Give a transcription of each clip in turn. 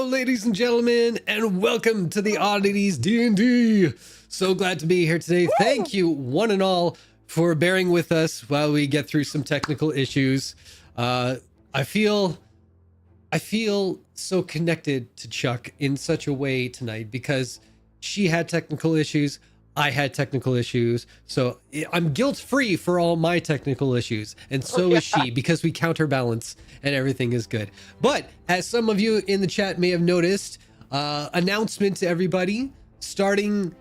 ladies and gentlemen, and welcome to the Oddities D&D. So glad to be here today. Thank you, one and all, for bearing with us while we get through some technical issues. I feel so connected to Chuck in such a way tonight because she had technical issues. I had technical issues, so I'm guilt-free for all my technical issues, and so is she, because we counterbalance and everything is good. But as some of you in the chat may have noticed, announcement to everybody, starting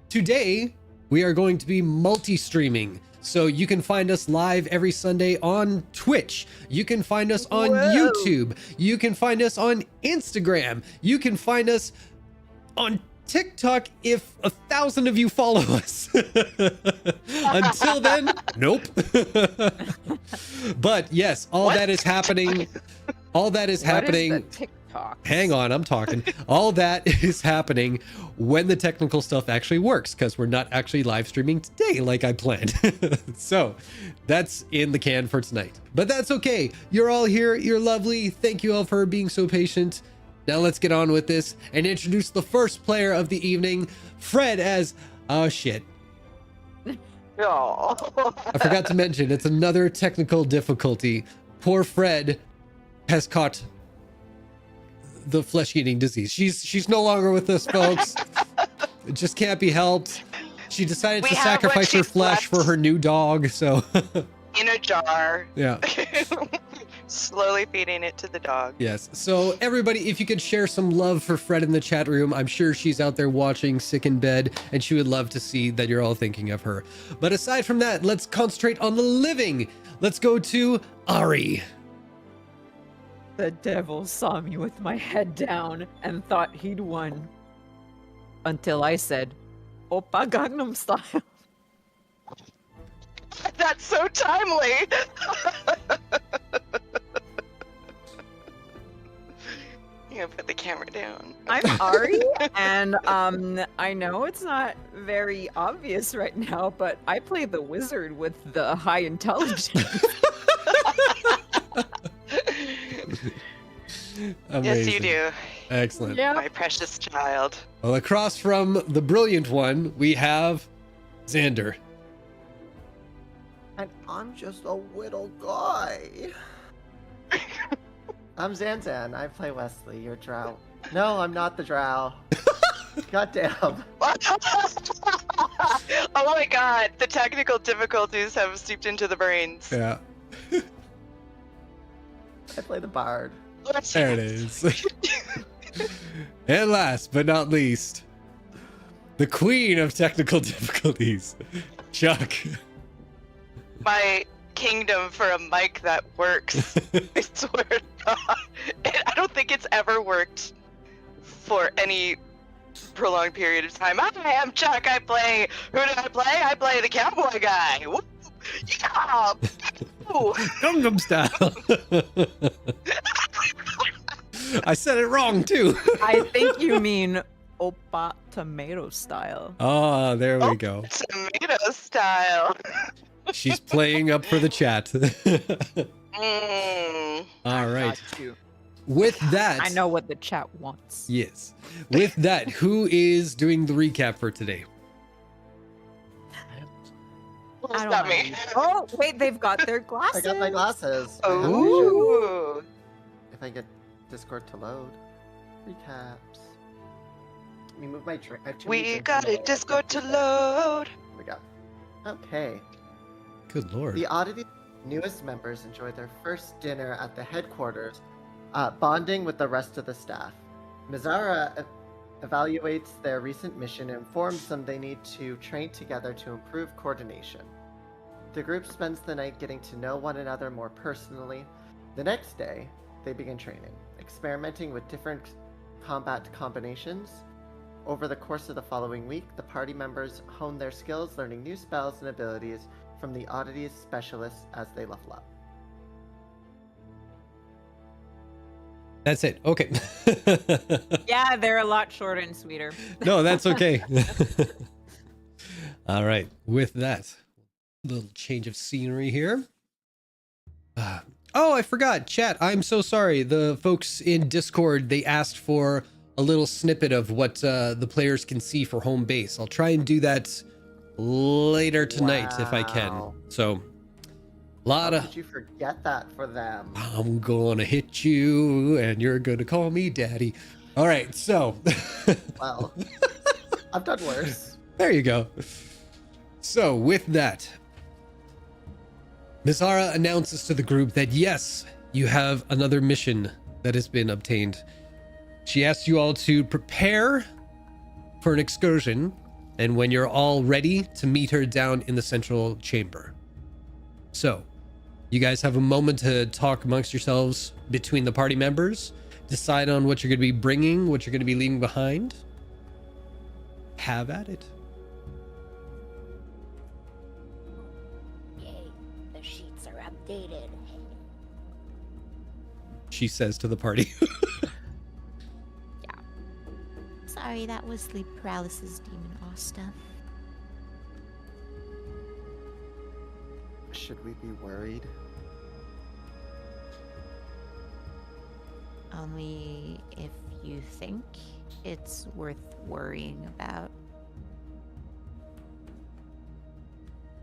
today, we are going to be multi-streaming. So you can find us live every Sunday on Twitch. You can find us on YouTube. You can find us on Instagram. You can find us on TikTok if 1,000 of you follow us. Until then, nope. But yes, all that is happening. All that is happening. What is the TikTok? Hang on, I'm talking. All that is happening when the technical stuff actually works, because we're not actually live streaming today like I planned. So that's in the can for tonight. But that's okay. You're all here. You're lovely. Thank you all for being so patient. Now let's get on with this and introduce the first player of the evening, Fred, as... Oh, shit. Oh. I forgot to mention, it's another technical difficulty. Poor Fred has caught the flesh-eating disease. She's no longer with us, folks. It just can't be helped. She decided to sacrifice her flesh for her new dog, so... In a jar. Yeah. Slowly feeding it to the dog. Yes. So everybody, if you could share some love for Fred in the chat room, I'm sure she's out there watching sick in bed, and she would love to see that you're all thinking of her. But aside from that, let's concentrate on the living. Let's go to Ari. The devil saw me with my head down and thought he'd won. Until I said, Oppa Gangnam Style. That's so timely. You gotta put the camera down. I'm Ari, and I know it's not very obvious right now, but I play the wizard with the high intelligence. Amazing. Yes, you do. Excellent. Yeah. My precious child. Well, across from the brilliant one, we have Xander. And I'm just a little guy. I'm Zanzan. I play Wesley, your drow. No, I'm not the drow. Goddamn. Oh my god, the technical difficulties have seeped into the brains. Yeah. I play the bard. There it is. And last but not least, the queen of technical difficulties, Chuck. My kingdom for a mic that works. I swear to God. I don't think it's ever worked for any prolonged period of time. I am Chuck. I play. Who do I play? I play the cowboy guy. Woo! Yeah! Ooh. Gangnam Style. I said it wrong too. I think you mean Oppa Tomato Style. Oh, there we go. Tomato style. She's playing up for the chat. All right. Got you. With that, I know what the chat wants. yes. With that, who is doing the recap for today? Who's I got don't me? know. Oh, wait, they've got their I glasses. got my glasses. Ooh. If I get Discord to load. Recaps. Let me move my drink. We got it. Discord to load. Here we go. Okay. Good Lord. The Oddities' newest members enjoyed their first dinner at the headquarters, bonding with the rest of the staff. Mizara evaluates their recent mission and informs them they need to train together to improve coordination. The group spends the night getting to know one another more personally. The next day, they begin training, experimenting with different combat combinations. Over the course of the following week, the party members hone their skills, learning new spells and abilities from the Oddities specialists as they level up. That's it. Okay. Yeah, they're a lot shorter and sweeter. No, that's okay. All right. With that, little change of scenery here. Oh, I forgot. Chat, I'm so sorry. The folks in Discord, they asked for a little snippet of what the players can see for home base. I'll try and do that later tonight if I can. Wow. So, How could you forget that for them? I'm gonna hit you and you're gonna call me daddy. All right, so. Well, I've done worse. There you go. So with that, Mizara announces to the group that yes, you have another mission that has been obtained. She asks you all to prepare for an excursion, and when you're all ready, to meet her down in the central chamber. So, you guys have a moment to talk amongst yourselves between the party members, decide on what you're going to be bringing, what you're going to be leaving behind. Have at it. Yay, the sheets are updated. She says to the party. Sorry, that was sleep paralysis demon awe stuff. Should we be worried? Only if you think it's worth worrying about.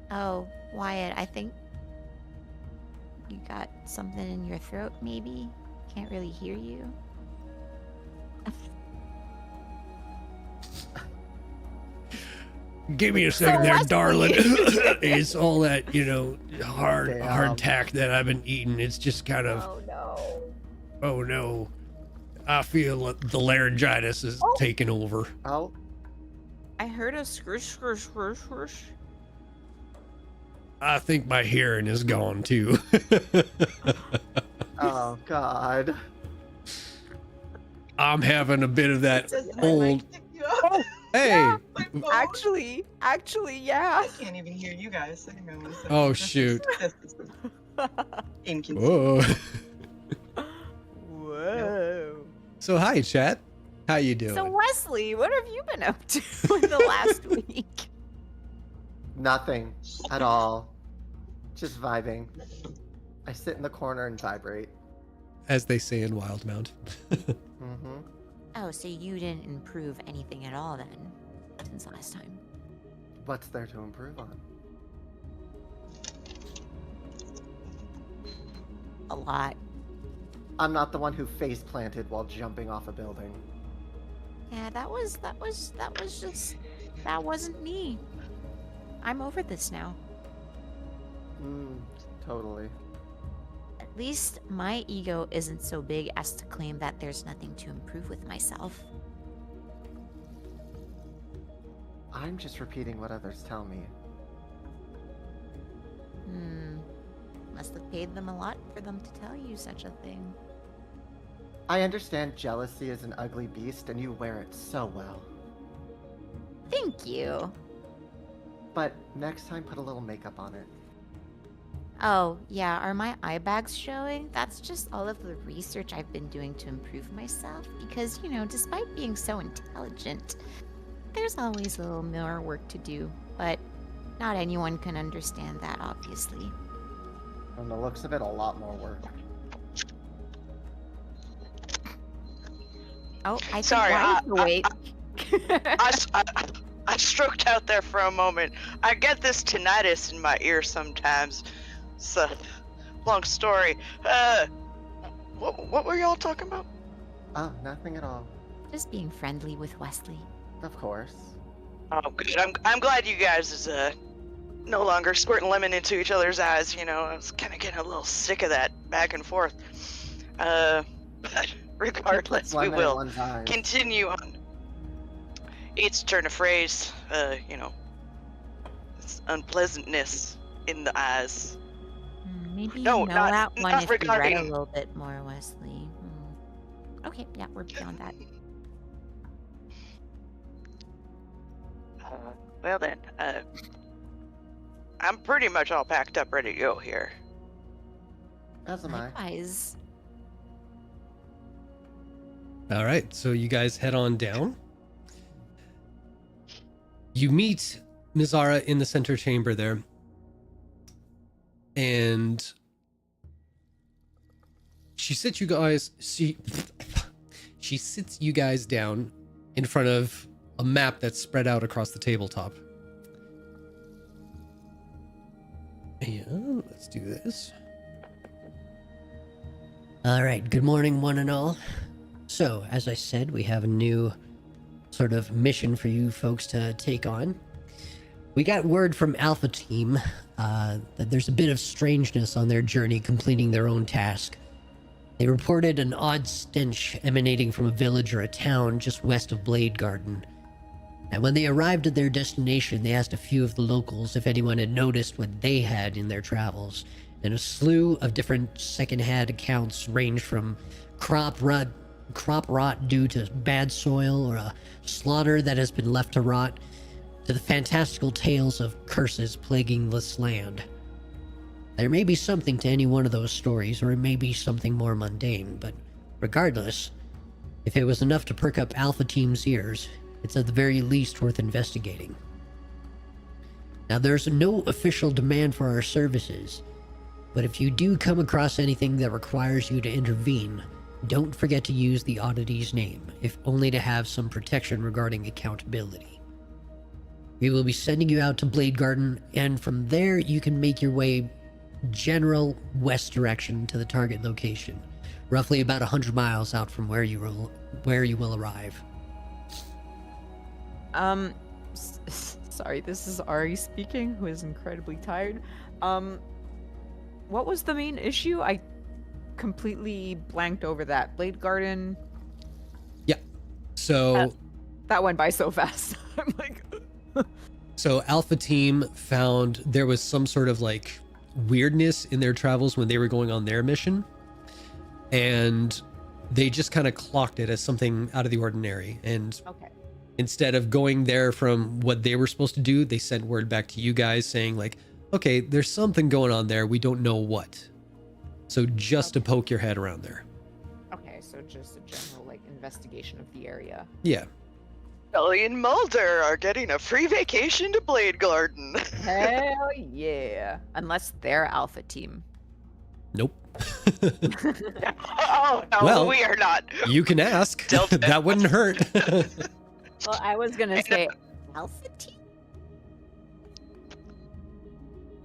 Oh, Wyatt, I think you got something in your throat, maybe? Can't really hear you. Give me a second there, Wesley. darling. It's all that, hard Damn. tack that I've been eating. It's just kind of, Oh no. oh no. I feel the laryngitis is taking over. Oh, I heard a scroosh, scroosh, scroosh, scroosh. I think my hearing is gone too. oh God. I'm having a bit of that old. Oh, Hey. yeah. My phone. Actually, yeah. I can't even hear you guys. Hang on one second. Oh, This is- shoot. this is inconvenient. Whoa. Whoa. So hi, chat. How you doing? So Wesley, what have you been up to in the last week? Nothing at all. Just vibing. I sit in the corner and vibrate. As they say in Wildemount. Mm-hmm. Oh, so you didn't improve anything at all then, since last time? What's there to improve on? A lot. I'm not the one who face planted while jumping off a building. Yeah, that wasn't me. I'm over this now. Totally. At least my ego isn't so big as to claim that there's nothing to improve with myself. I'm just repeating what others tell me. Must have paid them a lot for them to tell you such a thing. I understand jealousy is an ugly beast and you wear it so well. Thank you. But next time put a little makeup on it. Oh, yeah, are my eye bags showing? That's just all of the research I've been doing to improve myself because, despite being so intelligent, there's always a little more work to do, but not anyone can understand that, obviously. From the looks of it, a lot more work. Oh, I Sorry, think wait. I stroked out there for a moment. I get this tinnitus in my ear sometimes. So, long story. What were y'all talking about? Oh, nothing at all. Just being friendly with Wesley. Of course. Oh, good. I'm glad you guys is no longer squirting lemon into each other's eyes. I was kind of getting a little sick of that back and forth. But regardless, we Lemon in will one's eyes. continue on. It's turn of phrase. It's unpleasantness in the eyes. Maybe No, you know not- that one not if you read a regarding- little bit more, Wesley. Okay, yeah, we're beyond that. Well then, I'm pretty much all packed up, ready to go here. As am I. Likewise. All right, so you guys head on down. You meet Mizara in the center chamber there. And she sits you guys. She sits you guys down in front of a map that's spread out across the tabletop. And let's do this. All right, good morning, one and all. So, as I said, we have a new sort of mission for you folks to take on. We got word from Alpha Team that there's a bit of strangeness on their journey completing their own task. They reported an odd stench emanating from a village or a town just west of Blade Garden. And when they arrived at their destination, they asked a few of the locals if anyone had noticed what they had in their travels. And a slew of different second-hand accounts ranged from crop rot due to bad soil or a slaughter that has been left to rot, to the fantastical tales of curses plaguing this land. There may be something to any one of those stories, or it may be something more mundane, but regardless, if it was enough to perk up Alpha Team's ears, it's at the very least worth investigating. Now, there's no official demand for our services, but if you do come across anything that requires you to intervene, don't forget to use the Oddities name, if only to have some protection regarding accountability. We will be sending you out to Blade Garden, and from there you can make your way general west direction to the target location, roughly about 100 miles out from where you will arrive. Sorry, this is Ari speaking, who is incredibly tired. What was the main issue? I completely blanked over that. Blade Garden. Yeah. So That went by so fast. I'm like. So Alpha Team found there was some sort of like weirdness in their travels when they were going on their mission, and they just kind of clocked it as something out of the ordinary. And Okay. instead of going there from what they were supposed to do, they sent word back to you guys saying like, okay, there's something going on there. We don't know what. So just to poke your head around there. Okay, so just a general like investigation of the area. Yeah. Ellie and Mulder are getting a free vacation to Blade Garden. Hell yeah! Unless they're Alpha Team. Nope. Oh, no, Well, we are not. You can ask. Delta. That wouldn't hurt. Well, I was gonna say Alpha Team.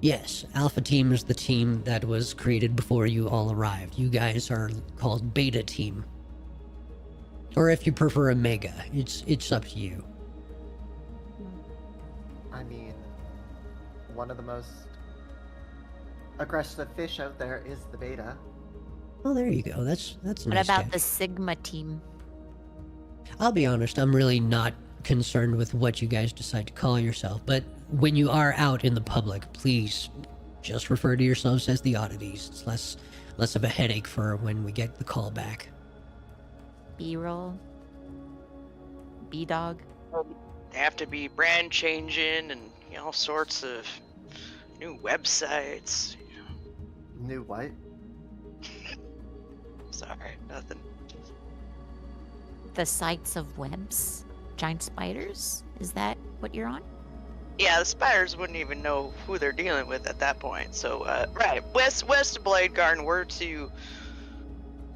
Yes, Alpha Team is the team that was created before you all arrived. You guys are called Beta Team. Or if you prefer Omega, it's up to you. I mean, one of the most aggressive fish out there is the beta. Well, there you go. That's a What nice about catch. the Sigma team? I'll be honest, I'm really not concerned with what you guys decide to call yourself, but when you are out in the public, please just refer to yourselves as the Oddities. It's less of a headache for when we get the call back. B-roll? B-dog? They have to be brand changing and all sorts of new websites. New what? Sorry, nothing. The sites of webs? Giant spiders? Is that what you're on? Yeah, the spiders wouldn't even know who they're dealing with at that point. So, right, west of Blade Garden, we're to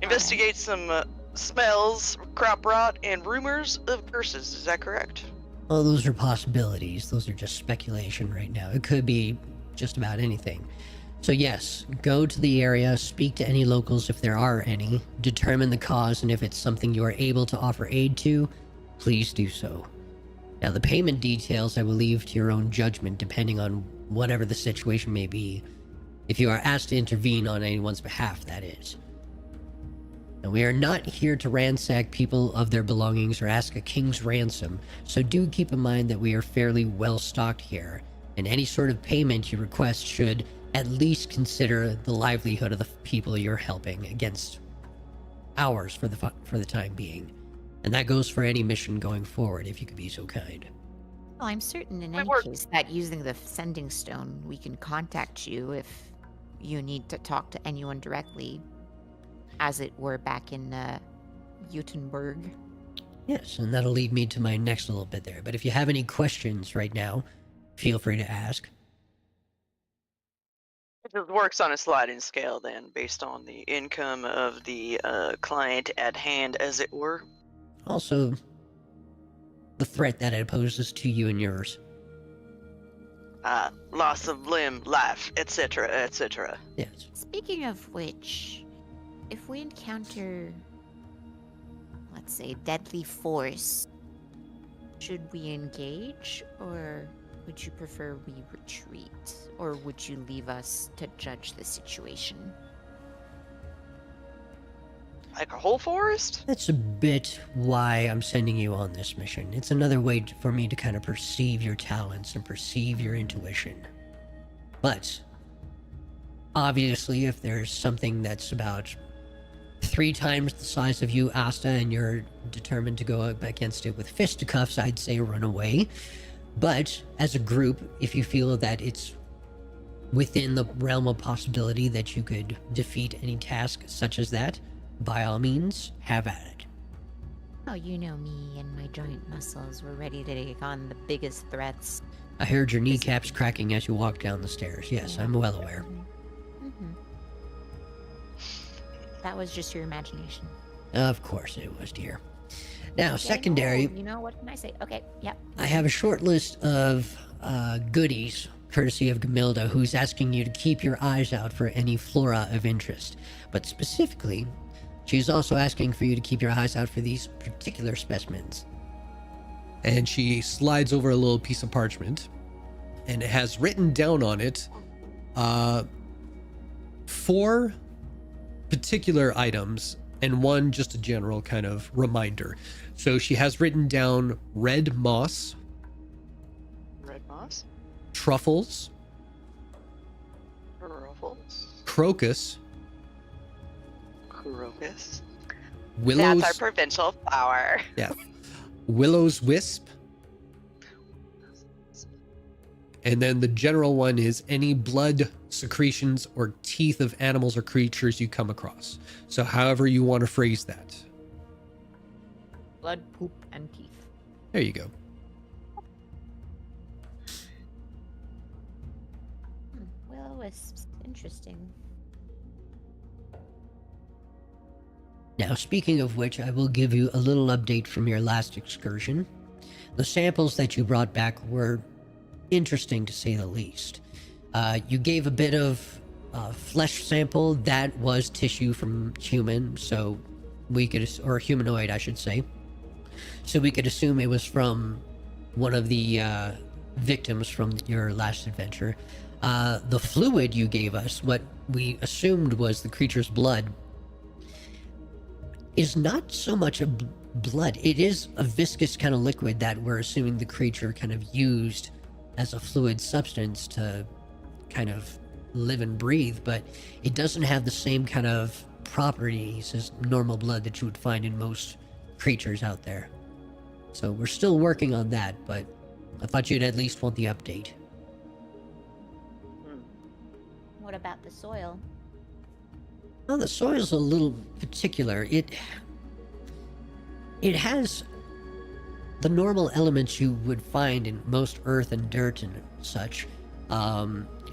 investigate some smells, crop rot, and rumors of curses. Is that correct? Well, those are possibilities. Those are just speculation right now. It could be just about anything. So yes, go to the area, speak to any locals if there are any, determine the cause, and if it's something you are able to offer aid to, please do so. Now, the payment details I will leave to your own judgment depending on whatever the situation may be, if you are asked to intervene on anyone's behalf, that is. Now, we are not here to ransack people of their belongings or ask a king's ransom, so do keep in mind that we are fairly well stocked here, and any sort of payment you request should at least consider the livelihood of the people you're helping against ours for the time being. And that goes for any mission going forward, if you could be so kind. Well, I'm certain in My any word. case that using the sending stone, we can contact you if you need to talk to anyone directly, as it were back in Utenberg. Yes, and that'll lead me to my next little bit there. But if you have any questions right now, feel free to ask. It just works on a sliding scale then, based on the income of the client at hand, as it were. Also, the threat that it poses to you and yours. Loss of limb, life, etc., etc. Yes. Speaking of which, if we encounter, let's say, deadly force, should we engage, or would you prefer we retreat? Or would you leave us to judge the situation? Like a whole forest? That's a bit why I'm sending you on this mission. It's another way for me to kind of perceive your talents and perceive your intuition. But, obviously, if there's something that's about 3 times the size of you, Asta, and you're determined to go up against it with fisticuffs, I'd say run away. But, as a group, if you feel that it's within the realm of possibility that you could defeat any task such as that, by all means, have at it. Oh, you know me and my joint muscles. We're ready to take on the biggest threats. I heard your kneecaps cracking as you walked down the stairs. Yes, I'm well aware. Mm-hmm. That was just your imagination. Of course it was, dear. Now, Getting secondary, old, you know, what can I say? Okay, yep. I have a short list of goodies, courtesy of Gamilda, who's asking you to keep your eyes out for any flora of interest. But specifically, she's also asking for you to keep your eyes out for these particular specimens. And she slides over a little piece of parchment, and it has written down on it 4 particular items and 1 just a general kind of reminder. So she has written down red moss, Red moss? truffles, Ruffles? crocus, Crocus? willows, That's our provincial flower. willow's wisp, and then the general one is any blood, secretions, or teeth of animals or creatures you come across. So however you want to phrase that. Blood, poop, and teeth. There you go. Will-o-wisps. Interesting. Now, speaking of which, I will give you a little update from your last excursion. The samples that you brought back were interesting, to say the least. You gave a bit of flesh sample that was tissue from human, so we could, or humanoid, I should say. So we could assume it was from one of the victims from your last adventure. The fluid you gave us, what we assumed was the creature's blood, is not so much a blood. It is a viscous kind of liquid that we're assuming the creature kind of used as a fluid substance to kind of live and breathe, but it doesn't have the same kind of properties as normal blood that you would find in most creatures out there. So we're still working on that, but I thought you'd at least want the update. What about the soil? Well, the soil's a little particular. It has the normal elements you would find in most earth and dirt and such.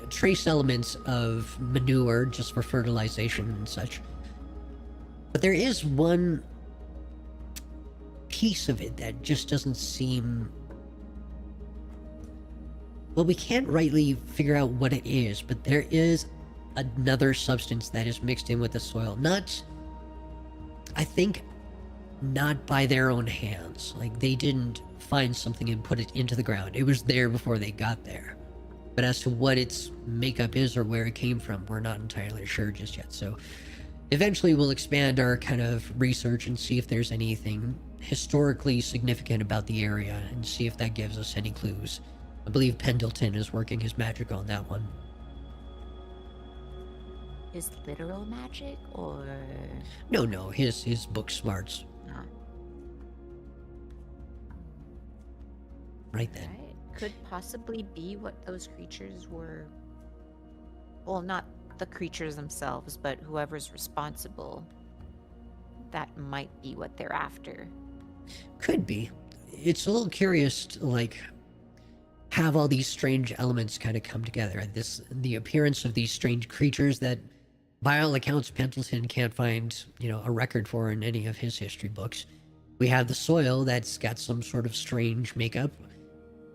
Trace elements of manure just for fertilization and such. But there is one piece of it that just doesn't seem... Well, we can't rightly figure out what it is, but there is another substance that is mixed in with the soil. Not, I think, not by their own hands. Like, they didn't find something and put it into the ground. It was there before they got there. But as to what its makeup is or where it came from, we're not entirely sure just yet. So eventually we'll expand our kind of research and see if there's anything historically significant about the area and see if that gives us any clues. I believe Pendleton is working his magic on that one. Is literal magic, or... No, his book smarts. Ah, Right then. right. Could possibly be what those creatures were... Well, not the creatures themselves, but whoever's responsible. That might be what they're after. Could be. It's a little curious, like, have all these strange elements kind of come together. And the appearance of these strange creatures that, by all accounts, Pendleton can't find, a record for in any of his history books. We have the soil that's got some sort of strange makeup.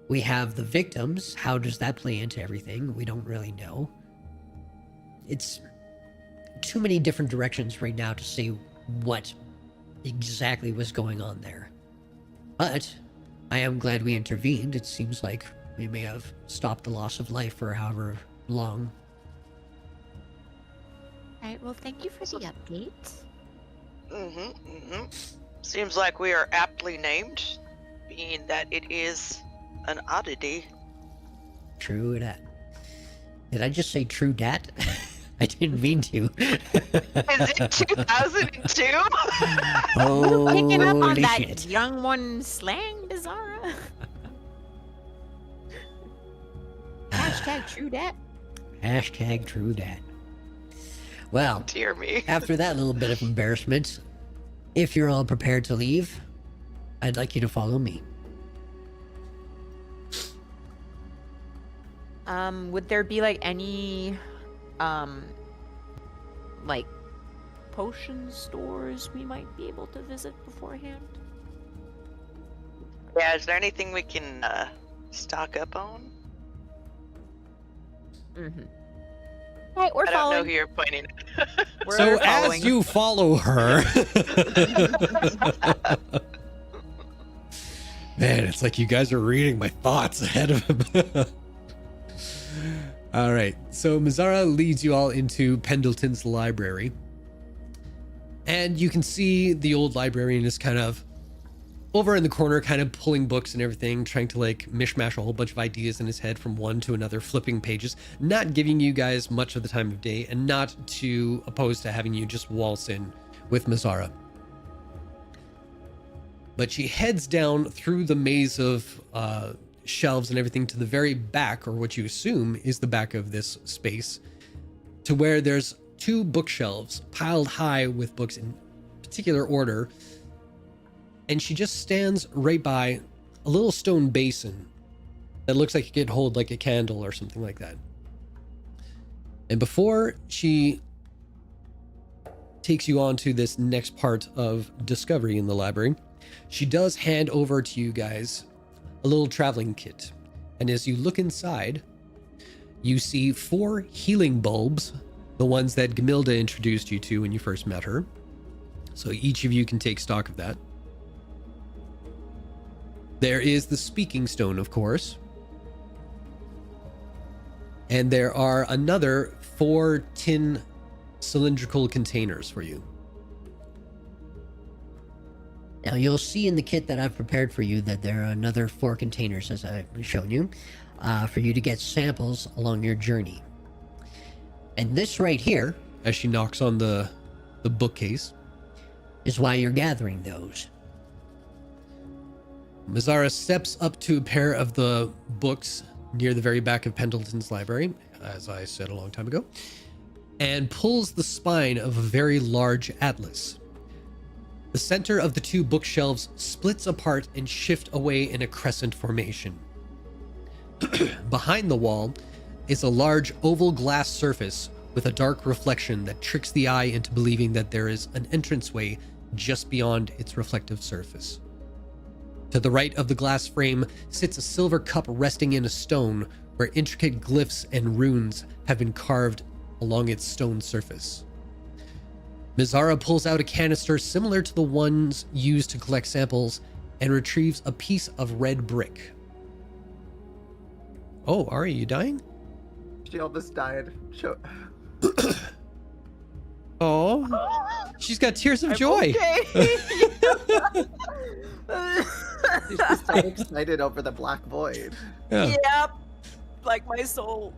We have the victims. How does that play into everything? We don't really know. It's too many different directions right now to say what exactly was going on there. But I am glad we intervened. It seems like we may have stopped the loss of life for however long. All right, well, thank you for the update. Seems like we are aptly named, being that it is an oddity. True dat. Did I just say true dat? I didn't mean to. Is it 2002? Picking up on Holy that shit. young one slang, Bizarra. Hashtag true dat. Hashtag true dat. Well, Dear me. after that little bit of embarrassment, if you're all prepared to leave, I'd like you to follow me. Would there be like any like potion stores we might be able to visit beforehand? Yeah, is there anything we can stock up on? All right, we're I don't know following. who you're pointing at. We're So following. as you follow her, man, it's like you guys are reading my thoughts ahead of him. All right, so Mizara leads you all into Pendleton's library, and you can see the old librarian is kind of over in the corner, kind of pulling books and everything, trying to like mishmash a whole bunch of ideas in his head from one to another, flipping pages, not giving you guys much of the time of day, and not too opposed to having you just waltz in with Mizara. But she heads down through the maze of shelves and everything to the very back, or what you assume is the back of this space, to where there's two bookshelves piled high with books in particular order. And she just stands right by a little stone basin that looks like it could hold like a candle or something like that. And before she takes you on to this next part of discovery in the library, she does hand over to you guys a little traveling kit. And as you look inside, you see 4 healing bulbs, the ones that Gamilda introduced you to when you first met her. So each of you can take stock of that. There is the speaking stone, of course. And there are another 4 tin cylindrical containers for you. Now you'll see in the kit that I've prepared for you that there are another 4 containers, as I've shown you, for you to get samples along your journey. And this right here, As she knocks on the bookcase, is why you're gathering those. Mizara steps up to a pair of the books near the very back of Pendleton's library, as I said a long time ago, and pulls the spine of a very large atlas. The center of the 2 bookshelves splits apart and shift away in a crescent formation. Behind the wall is a large oval glass surface with a dark reflection that tricks the eye into believing that there is an entranceway just beyond its reflective surface. To the right of the glass frame sits a silver cup resting in a stone where intricate glyphs and runes have been carved along its stone surface. Mizara pulls out a canister similar to the ones used to collect samples and retrieves a piece of red brick. Oh, Ari, you dying? She almost died. Oh, she's got tears of joy. Okay. She's just so excited over the black void. Yeah. Yep. Like my soul.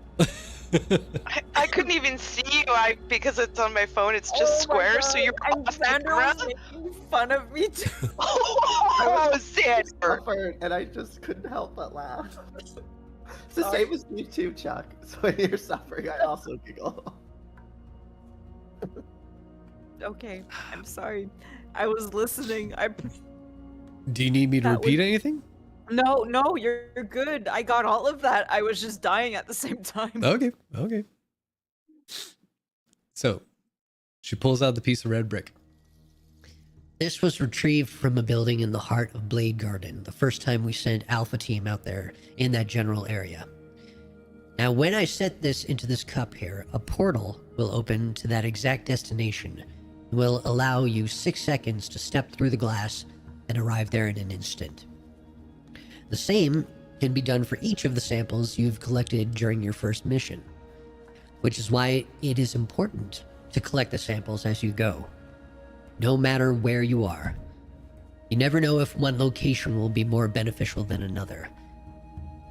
I couldn't even see you because it's on my phone. It's just Oh my squares, so God. you're And off the Sandra was ground. making fun of me too. Oh, Sandra. Suffered, and I just couldn't help but laugh. It's the Sorry. same as you too, Chuck. So when you're suffering, I also giggle. Okay, I'm sorry. I was listening. I Do you need me to That repeat was- anything? No, you're good. I got all of that. I was just dying at the same time. Okay. So, she pulls out the piece of red brick. This was retrieved from a building in the heart of Blade Garden, the first time we sent Alpha Team out there in that general area. Now, when I set this into this cup here, a portal will open to that exact destination and will allow you 6 seconds to step through the glass and arrive there in an instant. The same can be done for each of the samples you've collected during your first mission, which is why it is important to collect the samples as you go, no matter where you are. You never know if one location will be more beneficial than another.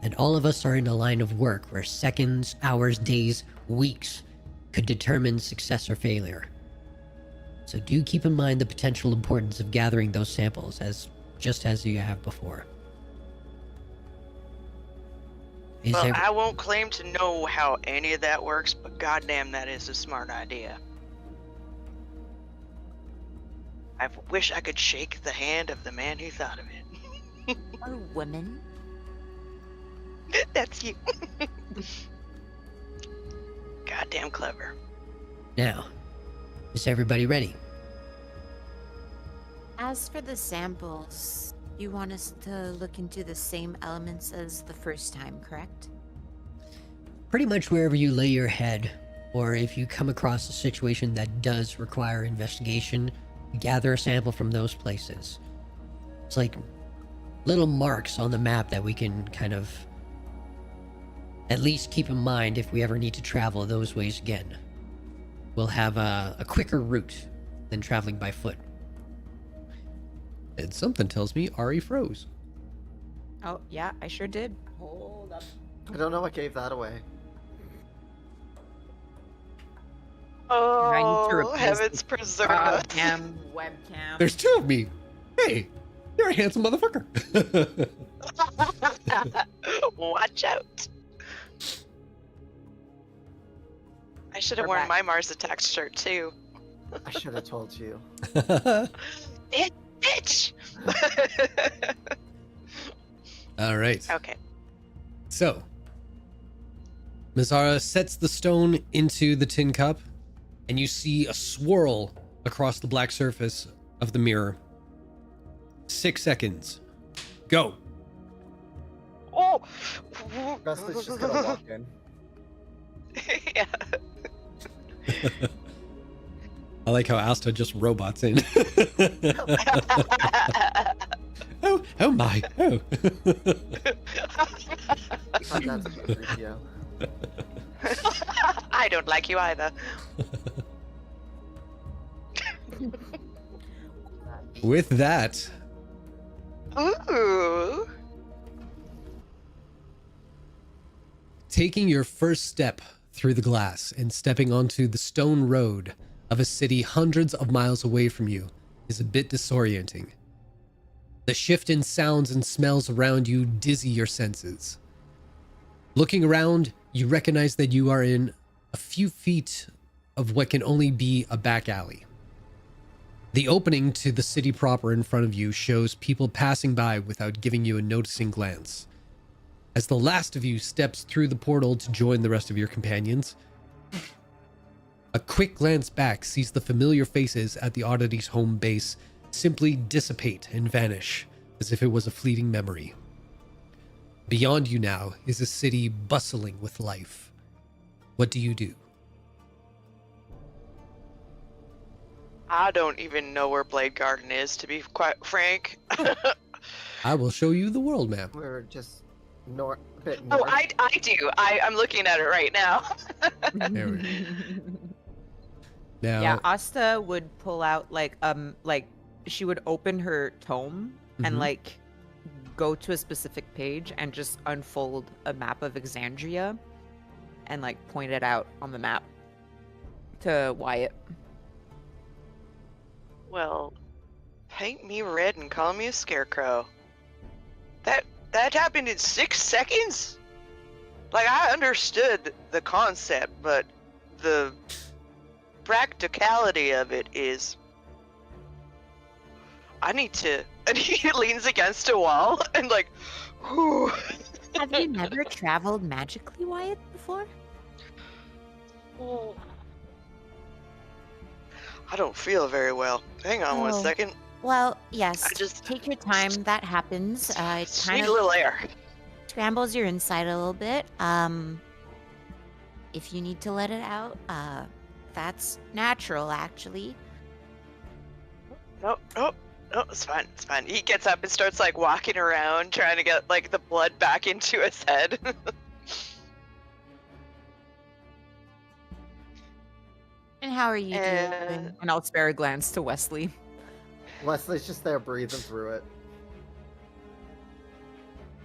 And all of us are in a line of work where seconds, hours, days, weeks could determine success or failure. So do keep in mind the potential importance of gathering those samples just as you have before. Well, I won't claim to know how any of that works, but goddamn, that is a smart idea. I wish I could shake the hand of the man who thought of it. Or women. That's you. Goddamn clever. Now, is everybody ready? As for the samples, you want us to look into the same elements as the first time, correct? Pretty much wherever you lay your head, or if you come across a situation that does require investigation, gather a sample from those places. It's like little marks on the map that we can kind of at least keep in mind if we ever need to travel those ways again. We'll have a quicker route than traveling by foot. And something tells me Ari froze. Oh, yeah, I sure did. Hold up. I don't know what gave that away. I need to Oh, replace heavens this preserve us. Goddamn webcam. There's two of me. Hey, you're a handsome motherfucker. Watch out. I should have We're worn back. my Mars Attacks shirt too. I should have told you. Bitch! All right. Okay. So, Mizara sets the stone into the tin cup, and you see a swirl across the black surface of the mirror. 6 seconds. Go. Oh! Presley's just gonna walk in. Yeah. I like how Asta just robots in. oh my. Oh. Oh, that's creepy. I don't like you either. With that, Ooh. taking your first step through the glass and stepping onto the stone road of a city hundreds of miles away from you is a bit disorienting. The shift in sounds and smells around you dizzy your senses. Looking around, you recognize that you are in a few feet of what can only be a back alley. The opening to the city proper in front of you shows people passing by without giving you a noticing glance. As the last of you steps through the portal to join the rest of your companions, a quick glance back sees the familiar faces at the Oddities' home base simply dissipate and vanish as if it was a fleeting memory. Beyond you now is a city bustling with life. What do you do? I don't even know where Blade Garden is, to be quite frank. I will show you the world map. We're just a bit north. Oh, I do. I'm looking at it right now. There we go. Now, Yeah, Asta would pull out like she would open her tome and Mhm. like go to a specific page and just unfold a map of Exandria and like point it out on the map to Wyatt. Well, paint me red and call me a scarecrow. That happened in 6 seconds? Like, I understood the concept, but the practicality of it is I need to and he leans against a wall and like, whew. Have you never traveled magically, Wyatt, before? I don't feel very well. Hang on one Oh. second. Well, yes. I just Take your time. That happens. It just kind need of a little air. scrambles your inside a little bit. If you need to let it out, that's natural, actually. No, it's fine. It's fine. He gets up and starts like walking around, trying to get like the blood back into his head. And how are you doing? And I'll spare a glance to Wesley. Leslie's just there breathing through it.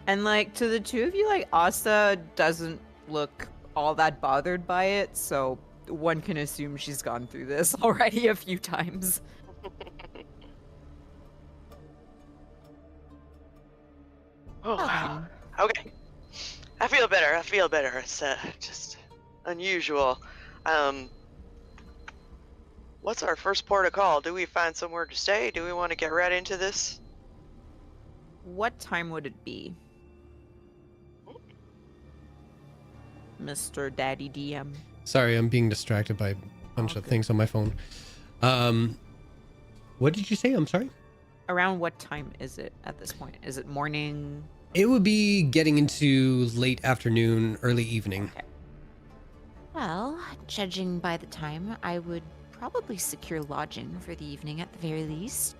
And like to the two of you, like Asta doesn't look all that bothered by it, so one can assume she's gone through this already a few times. Oh, okay. I feel better. It's just unusual. What's our first port of call? Do we find somewhere to stay? Do we want to get right into this? What time would it be? Mr. Daddy DM. Sorry, I'm being distracted by a bunch of things on my phone. What did you say? I'm sorry. Around what time is it at this point? Is it morning? It would be getting into late afternoon, early evening. Okay. Well, judging by the time, I would probably secure lodging for the evening at the very least.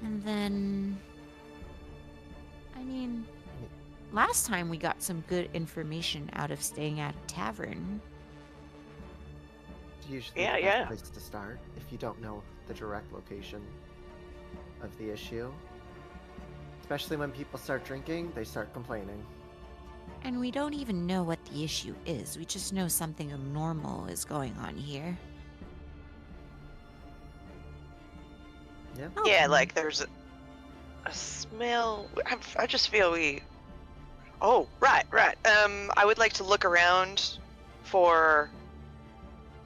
And then... I mean... Last time we got some good information out of staying at a tavern. It's usually Yeah, the yeah. best place to start if you don't know the direct location of the issue. Especially when people start drinking, they start complaining. And we don't even know what the issue is. We just know something abnormal is going on here. Yeah. Yeah, like there's a smell. I just feel we. Oh, right. I would like to look around for.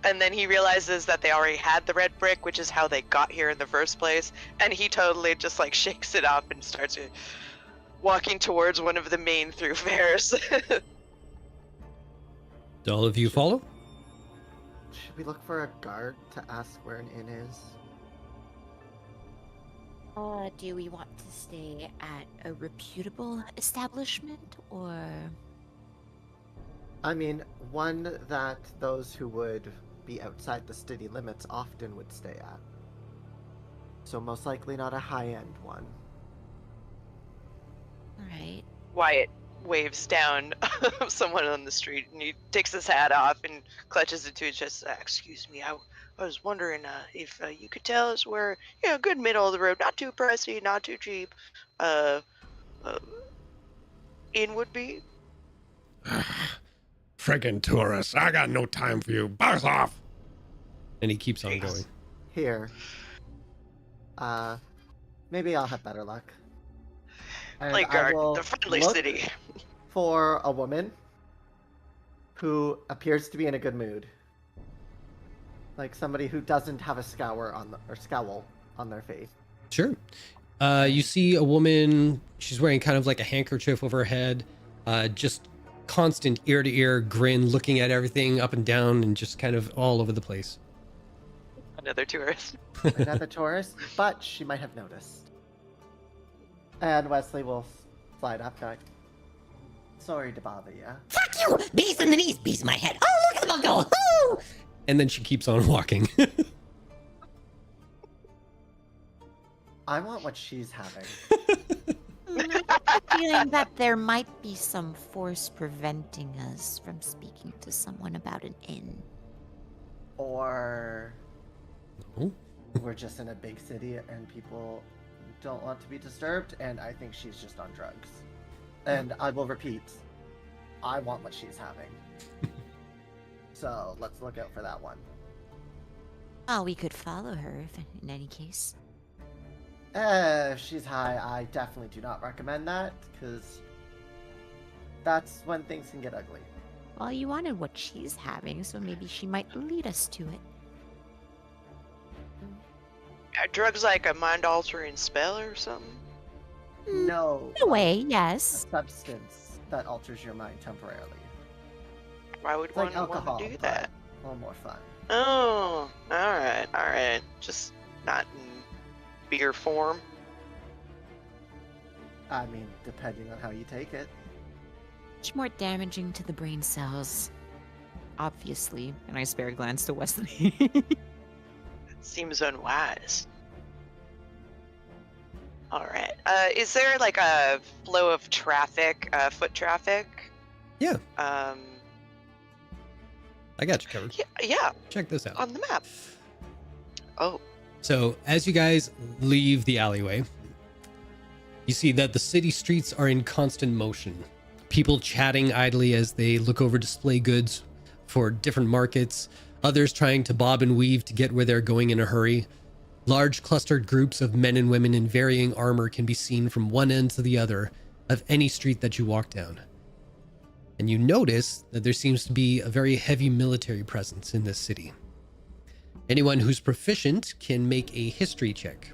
And then he realizes that they already had the red brick, which is how they got here in the first place. And he totally just like shakes it up and starts walking towards one of the main thoroughfares. Do all of you follow? Should we look for a guard to ask where an inn is? Do we want to stay at a reputable establishment, or... I mean, one that those who would be outside the city limits often would stay at. So most likely not a high-end one. Alright. Wyatt waves down someone on the street and he takes his hat off and clutches it to his chest. Excuse me, I was wondering if you could tell us where, good middle of the road, not too pricey, not too cheap, inn would be. Friggin' tourists. I got no time for you. Buzz off. And he keeps on going. Here. Maybe I'll have better luck. And Play I guard, will the friendly look city. for a woman who appears to be in a good mood. Like somebody who doesn't have a scowl on their face. Sure. You see a woman, she's wearing kind of like a handkerchief over her head, just constant ear-to-ear grin, looking at everything up and down and just kind of all over the place. Another tourist. Another tourist, but she might have noticed. And Wesley will slide up going, sorry to bother you. Fuck you! Bees in the knees, bees in my head. Oh, look at them go! Oh! And then she keeps on walking. I want what she's having. Feeling that there might be some force preventing us from speaking to someone about an inn. Or Oh. we're just in a big city and people don't want to be disturbed, and I think she's just on drugs. And I will repeat, I want what she's having. So let's look out for that one. Oh, we could follow her in any case. If she's high, I definitely do not recommend that, because that's when things can get ugly. Well, you wanted what she's having, so maybe she might lead us to it. Are drugs like a mind-altering spell or something? No. In a way, A yes. substance that alters your mind temporarily. Why would It's one like alcohol, want to do but that? a little more fun. Oh, alright. Just not in beer form. I mean, depending on how you take it. Much more damaging to the brain cells. Obviously. And I spare a glance to Wesley. Seems unwise. Alright. Is there like a flow of traffic, foot traffic? Yeah. Um, I got you covered. yeah, Check this out. on the map. Oh, So as you guys leave the alleyway, you see that the city streets are in constant motion. People chatting idly as they look over display goods for different markets, others trying to bob and weave to get where they're going in a hurry. Large clustered groups of men and women in varying armor can be seen from one end to the other of any street that you walk down. And you notice that there seems to be a very heavy military presence in this city. Anyone who's proficient can make a history check.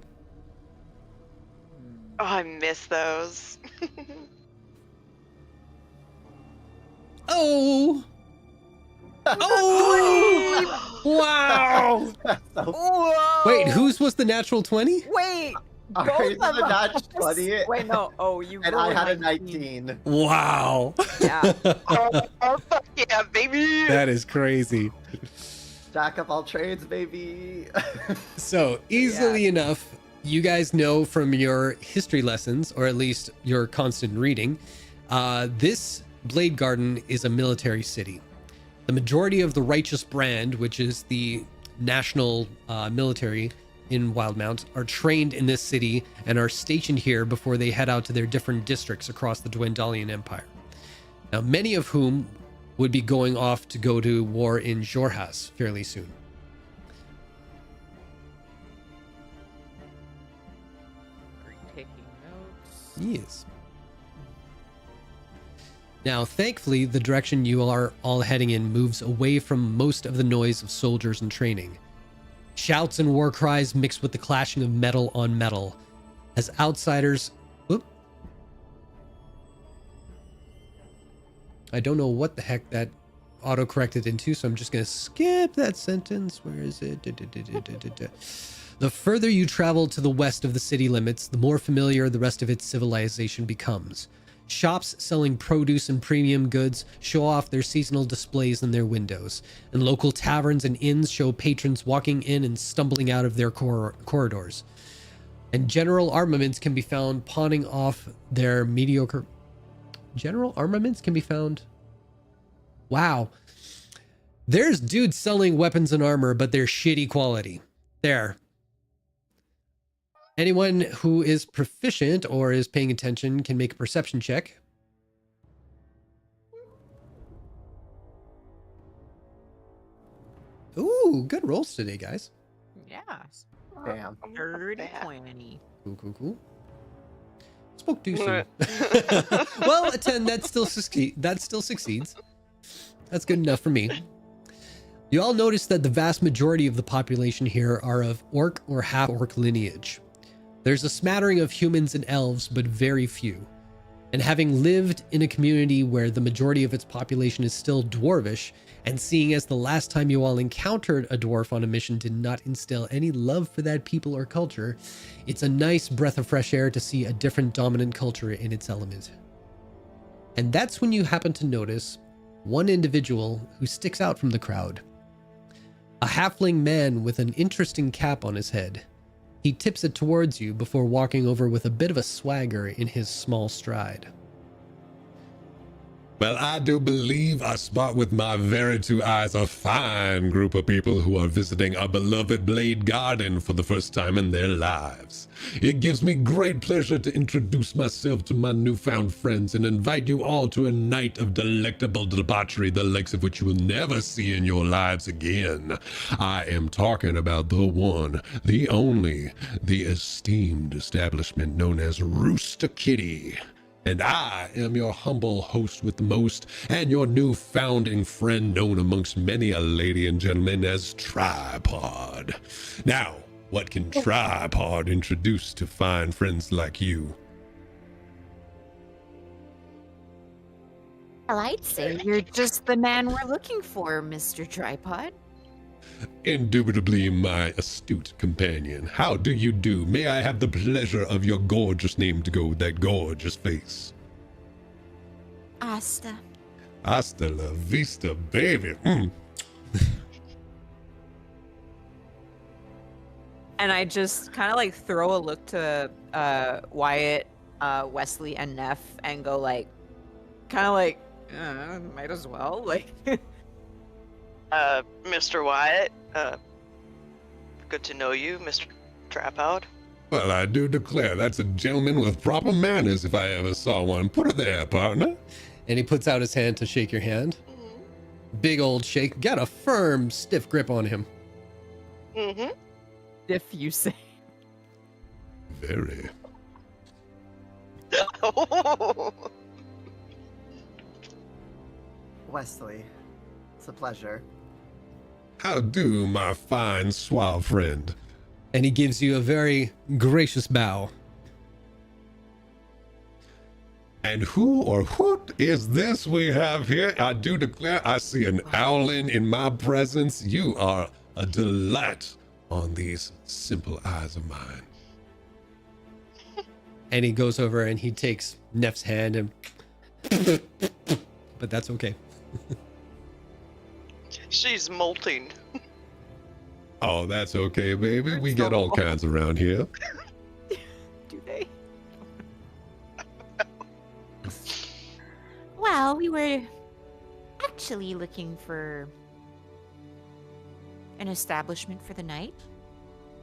oh, I miss those. Oh! Oh! Wow! So, Whoa! Wait, whose was the natural 20? Wait! Ours is Both of a nat us. 20. Wait, no. Oh, you and rolled I had a 19. 19. Wow. Yeah. Oh, fuck yeah, baby! That is crazy. Jack of all trades, baby. So, easily enough, you guys know from your history lessons, or at least your constant reading, this Blade Garden is a military city. The majority of the Righteous Brand, which is the national military in Wildemount, are trained in this city and are stationed here before they head out to their different districts across the Dwendalian Empire. Now, many of whom would be going off to go to war in Jorhas fairly soon. Are you taking notes? Yes. Now, thankfully, the direction you are all heading in moves away from most of the noise of soldiers in training. Shouts and war cries mixed with the clashing of metal on metal as outsiders... Whoop. I don't know what the heck that auto-corrected into, so I'm just going to skip that sentence. Where is it? The further you travel to the west of the city limits, the more familiar the rest of its civilization becomes. Shops selling produce and premium goods show off their seasonal displays in their windows, and local taverns and inns show patrons walking in and stumbling out of their corridors. And general armaments can be found pawning off their mediocre... General armaments can be found... Wow. There's dudes selling weapons and armor, but they're shitty quality. There. Anyone who is proficient or is paying attention can make a perception check. Ooh, good rolls today, guys. Yes. Damn. Dirty bad. 20. Cool. Spoke too soon. Well, a 10, that still succeeds. That's good enough for me. You all notice that the vast majority of the population here are of orc or half-orc lineage. There's a smattering of humans and elves, but very few. And having lived in a community where the majority of its population is still dwarvish, and seeing as the last time you all encountered a dwarf on a mission did not instill any love for that people or culture, it's a nice breath of fresh air to see a different dominant culture in its element. And that's when you happen to notice one individual who sticks out from the crowd. A halfling man with an interesting cap on his head. He tips it towards you before walking over with a bit of a swagger in his small stride. Well, I do believe I spot with my very two eyes a fine group of people who are visiting our beloved Blade Garden for the first time in their lives. It gives me great pleasure to introduce myself to my newfound friends and invite you all to a night of delectable debauchery, the likes of which you will never see in your lives again. I am talking about the one, the only, the esteemed establishment known as Rooster Kitty. And I am your humble host with the most, and your new founding friend known amongst many a lady and gentleman as Tripod. Now, What can Tripod introduce to fine friends like you? Well, I'd say you're just the man we're looking for, Mr. Tripod. Indubitably my astute companion. How do you do? May I have the pleasure of your gorgeous name to go with that gorgeous face? Asta. Hasta la vista, baby. And I just kind of like throw a look to Wyatt, Wesley, and Neff, and go like, kind of like, might as well, like. Mr. Wyatt, good to know you, Mr. Trapod. Well, I do declare that's a gentleman with proper manners if I ever saw one. Put it there, partner. And he puts out his hand to shake your hand. Big old shake. Got a firm, stiff grip on him. Mm-hmm. If you say. Very. Wesley, it's a pleasure. How do, my fine, suave friend? And he gives you a very gracious bow. And who or what is this we have here? I do declare I see an owlin in my presence. You are a delight on these simple eyes of mine. And he goes over and he takes Neff's hand and... But that's okay. She's molting. Oh, that's okay, baby. We get all kinds around here. Do they? Well, we were actually looking for an establishment for the night.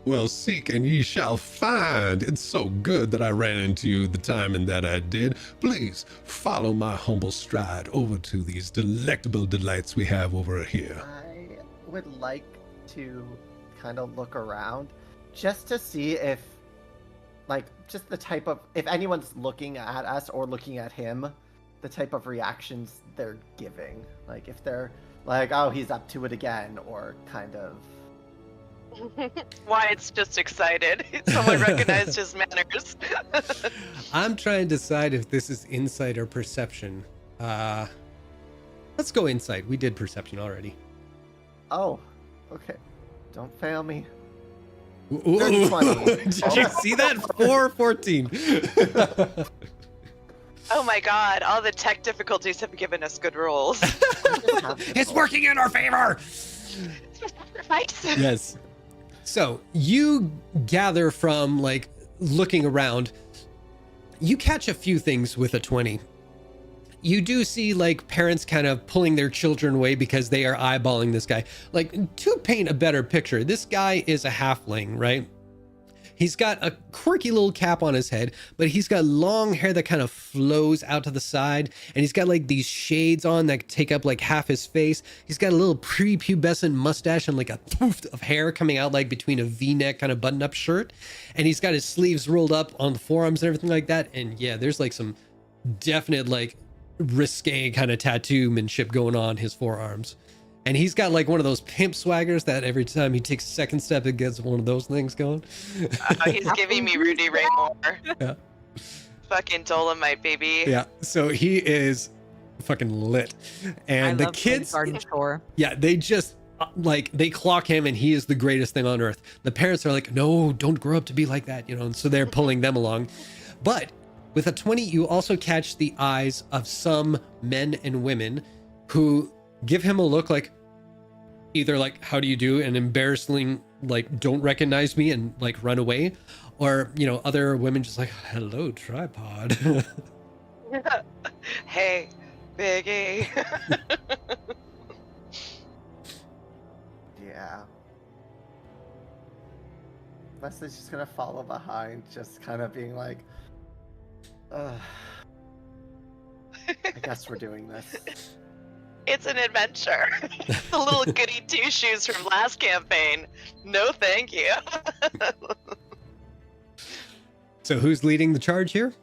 Well, seek and ye shall find. It's so good that I ran into you the time and that I did. Please follow my humble stride over to these delectable delights we have over here. I would like to kind of look around just to see if, like, just the type of, if anyone's looking at us or looking at him, the type of reactions they're giving. Like, if they're like, oh, he's up to it again, or kind of. Wyatt's just excited. Someone recognized his manners. I'm trying to decide if this is insight or perception. Let's go insight. We did perception already. Oh, okay. Don't fail me. Ooh, 30-20. did you see that? 4-14. Oh my god, all the tech difficulties have given us good rolls. It's working in our favor. Sacrifice. Yes. So you gather from like looking around, you catch a few things with a 20. You do see like parents kind of pulling their children away because they are eyeballing this guy. Like, to paint a better picture, this guy is a halfling, right? He's got a quirky little cap on his head, but he's got long hair that kind of flows out to the side. And he's got like these shades on that take up like half his face. He's got a little prepubescent mustache and like a tuft of hair coming out like between a V-neck kind of button-up shirt. And he's got his sleeves rolled up on the forearms and everything like that. And yeah, there's like some definite like risque kind of tattoomanship going on his forearms. And he's got like one of those pimp swaggers that every time he takes a second step, it gets one of those things going. He's giving me Rudy Ray Moore. Yeah. Fucking Dolomite, baby. Yeah. So he is fucking lit. And the kids, Garden Shore. yeah, they just like, they clock him and he is the greatest thing on earth. The parents are like, no, don't grow up to be like that, you know, and so they're pulling them along. But with a 20, you also catch the eyes of some men and women who give him a look like either like, how do you do? And embarrassingly, like, don't recognize me and like run away. Or, you know, other women just like, hello, tripod. Hey, Biggie. Yeah. Leslie's just gonna follow behind, just kind of being like, I guess we're doing this. It's an adventure. The little goody two shoes from last campaign. No, thank you. So who's leading the charge here?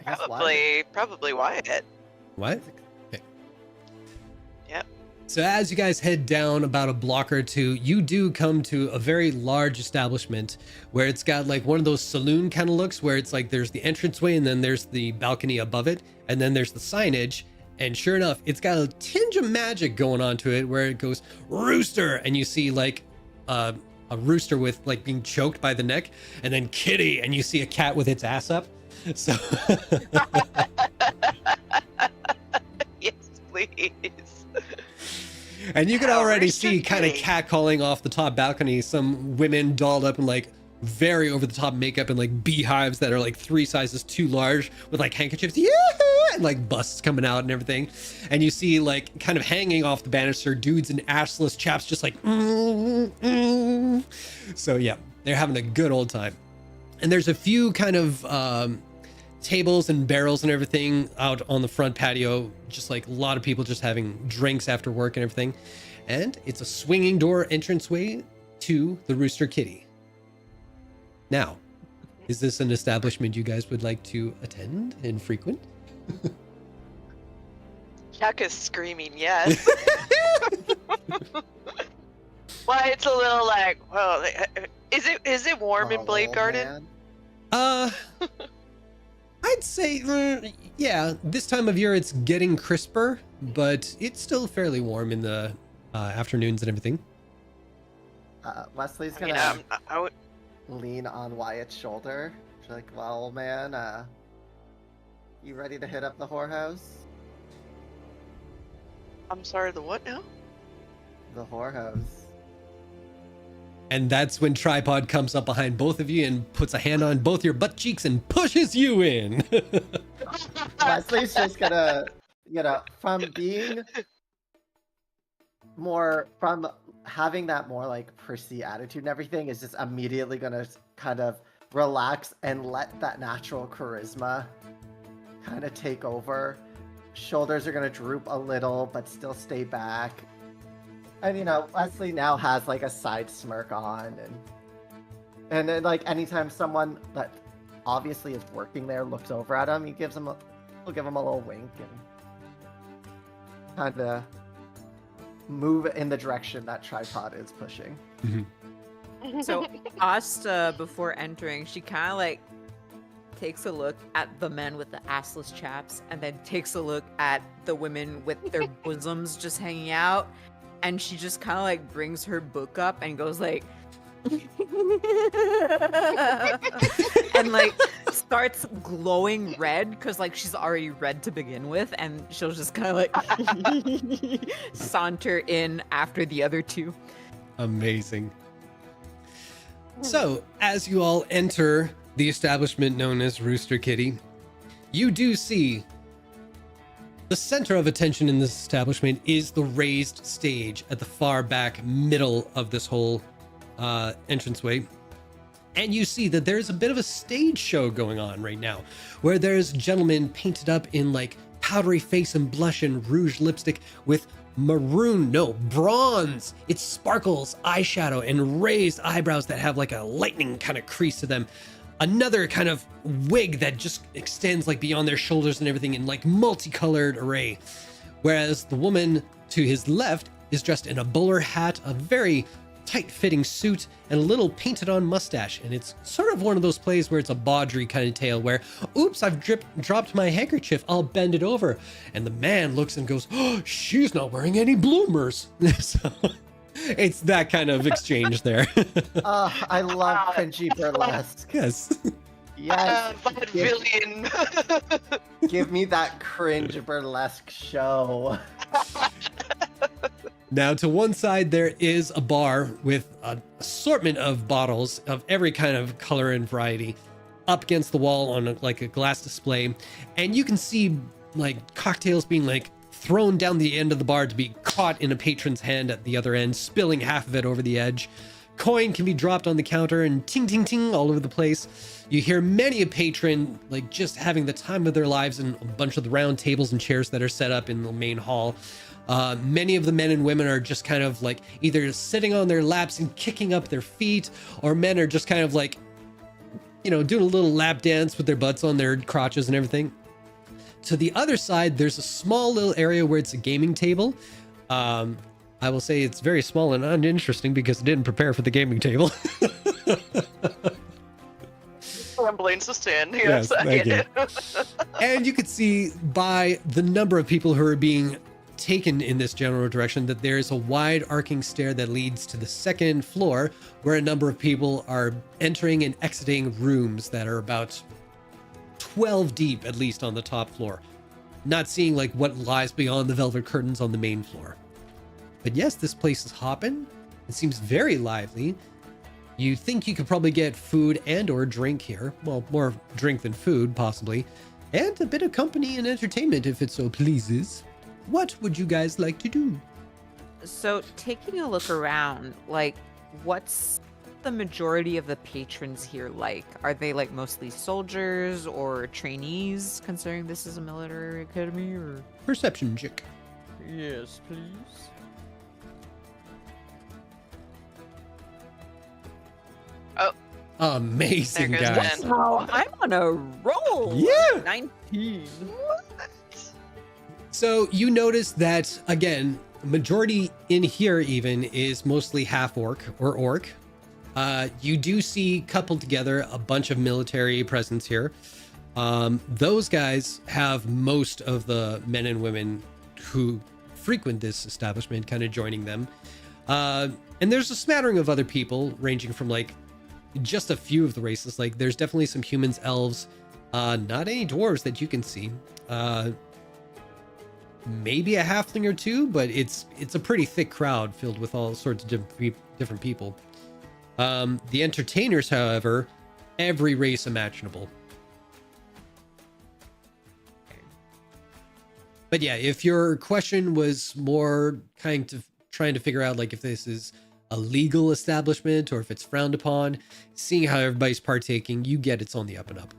I guess Wyatt. Probably Wyatt. What? Yep. So as you guys head down about a block or two, you do come to a very large establishment where it's got like one of those saloon kind of looks where it's like there's the entranceway and then there's the balcony above it and then there's the signage. And sure enough, it's got a tinge of magic going on to it where it goes rooster and you see like a rooster with like being choked by the neck, and then kitty and you see a cat with its ass up. So Yes, please. and you can already Rooster see kind of kitty. catcalling off the top balcony some women dolled up in like very over the top makeup and like beehives that are like 3 sizes too large with like handkerchiefs, yeah, and like busts coming out and everything. And you see like kind of hanging off the banister dudes and assless chaps just like So yeah, they're having a good old time. And there's a few kind of tables and barrels and everything out on the front patio, just like a lot of people just having drinks after work and everything. And it's a swinging door entranceway to the Rooster Kitty. Now, is this an establishment you guys would like to attend and frequent? Chuck is screaming yes. Why, it's a little like, well, is it warm in Blade Oh, Garden? man. I'd say, yeah, this time of year it's getting crisper, but it's still fairly warm in the afternoons and everything. Wesley's I mean, gonna I would. lean on Wyatt's shoulder. She's like, well, man, you ready to hit up the whorehouse? I'm sorry, the what now? The whorehouse. And that's when Tripod comes up behind both of you and puts a hand on both your butt cheeks and pushes you in. Wesley's just gonna, from being more, from having that more like prissy attitude and everything, is just immediately gonna kind of relax and let that natural charisma kind of take over. Shoulders are gonna droop a little, but still stay back. And Wesley now has like a side smirk on, and then like anytime someone that obviously is working there looks over at him, he'll give him a little wink and kind of move in the direction that Tripod is pushing. So Asta, before entering, she kind of like takes a look at the men with the assless chaps and then takes a look at the women with their bosoms just hanging out, and she just kind of like brings her book up and goes like and like starts glowing red because like she's already red to begin with, and she'll just kind of like saunter in after the other two. Amazing. So, as you all enter the establishment known as Rooster Kitty, you do see the center of attention in this establishment is the raised stage at the far back middle of this whole entranceway. And you see that there's a bit of a stage show going on right now, where there's gentlemen painted up in like powdery face and blush and rouge lipstick with bronze. It sparkles eyeshadow and raised eyebrows that have like a lightning kind of crease to them. Another kind of wig that just extends like beyond their shoulders and everything in like multicolored array. Whereas the woman to his left is dressed in a bowler hat, a very tight-fitting suit, and a little painted-on mustache. And it's sort of one of those plays where it's a Baudry kind of tale where, oops, I've dropped my handkerchief, I'll bend it over. And the man looks and goes, oh, she's not wearing any bloomers. So it's that kind of exchange there. I love cringy burlesque. Yes. Yes. Vaudevillian. Give me that cringe burlesque show. Now, to one side, there is a bar with an assortment of bottles of every kind of color and variety up against the wall on a glass display. And you can see like cocktails being like thrown down the end of the bar to be caught in a patron's hand at the other end, spilling half of it over the edge. Coin can be dropped on the counter and ting, ting, ting all over the place. You hear many a patron like just having the time of their lives in a bunch of the round tables and chairs that are set up in the main hall. Many of the men and women are just kind of like either sitting on their laps and kicking up their feet, or men are just kind of like, doing a little lap dance with their butts on their crotches and everything. To the other side, there's a small little area where it's a gaming table. I will say it's very small and uninteresting because it didn't prepare for the gaming table. Trembling to stand. Yes, I thank get you. it. And you could see by the number of people who are being taken in this general direction that there is a wide arcing stair that leads to the second floor, where a number of people are entering and exiting rooms that are about 12 deep, at least on the top floor. Not seeing like what lies beyond the velvet curtains on the main floor. But yes, this place is hopping. It seems very lively. You think you could probably get food and or drink here. Well, more drink than food, possibly. And a bit of company and entertainment, if it so pleases. What would you guys like to do? So, taking a look around, like, what's the majority of the patrons here like? Are they like mostly soldiers or trainees, considering this is a military academy? Or Perception check. yes, please. Amazing, There goes guys. 10. Oh, I'm on a roll. Yeah. 19. So you notice that, again, majority in here even is mostly half orc or orc. You do see coupled together a bunch of military presence here. Those guys have most of the men and women who frequent this establishment kind of joining them. And there's a smattering of other people ranging from like just a few of the races. Like there's definitely some humans, elves, not any dwarves that you can see. Maybe a halfling or two, but it's a pretty thick crowd filled with all sorts of different people. The entertainers, however, every race imaginable. But yeah, if your question was more kind of trying to figure out like if this is a legal establishment or if it's frowned upon, seeing how everybody's partaking, you get it's on the up and up.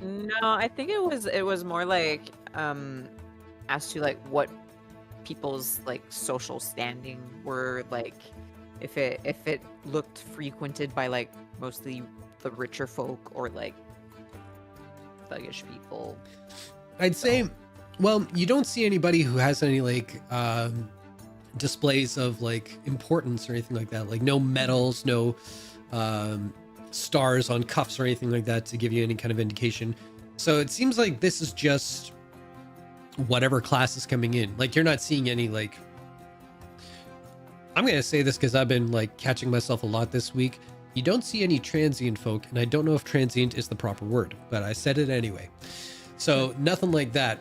No, I think it was more like as to like what people's like social standing were, like if it looked frequented by like mostly the richer folk or like thuggish people. I'd say, well, you don't see anybody who has any like displays of like importance or anything like that. Like no medals, no stars on cuffs or anything like that to give you any kind of indication. So it seems like this is just whatever class is coming in. Like you're not seeing any like, I'm gonna say this because I've been like catching myself a lot this week. You don't see any transient folk, and I don't know if transient is the proper word, but I said it anyway. So nothing like that.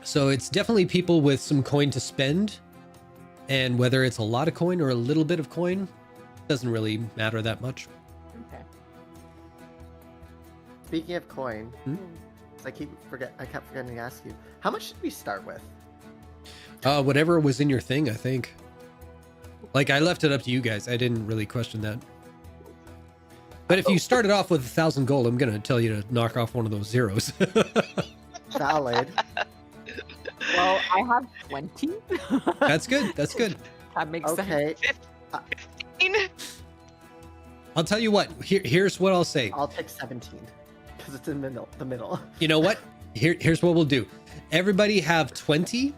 So it's definitely people with some coin to spend, and whether it's a lot of coin or a little bit of coin doesn't really matter that much. Okay. Speaking of coin, I kept forgetting to ask you, how much should we start with? Whatever was in your thing, I think. Like I left it up to you guys. I didn't really question that. But if you started off with 1,000 gold, I'm gonna tell you to knock off one of those zeros. Valid. Well, I have 20. That's good. That's good. That makes sense. Okay, 15? I'll tell you what. Here's what I'll say. I'll take 17 because it's in the middle. You know what? Here's what we'll do. Everybody have 20,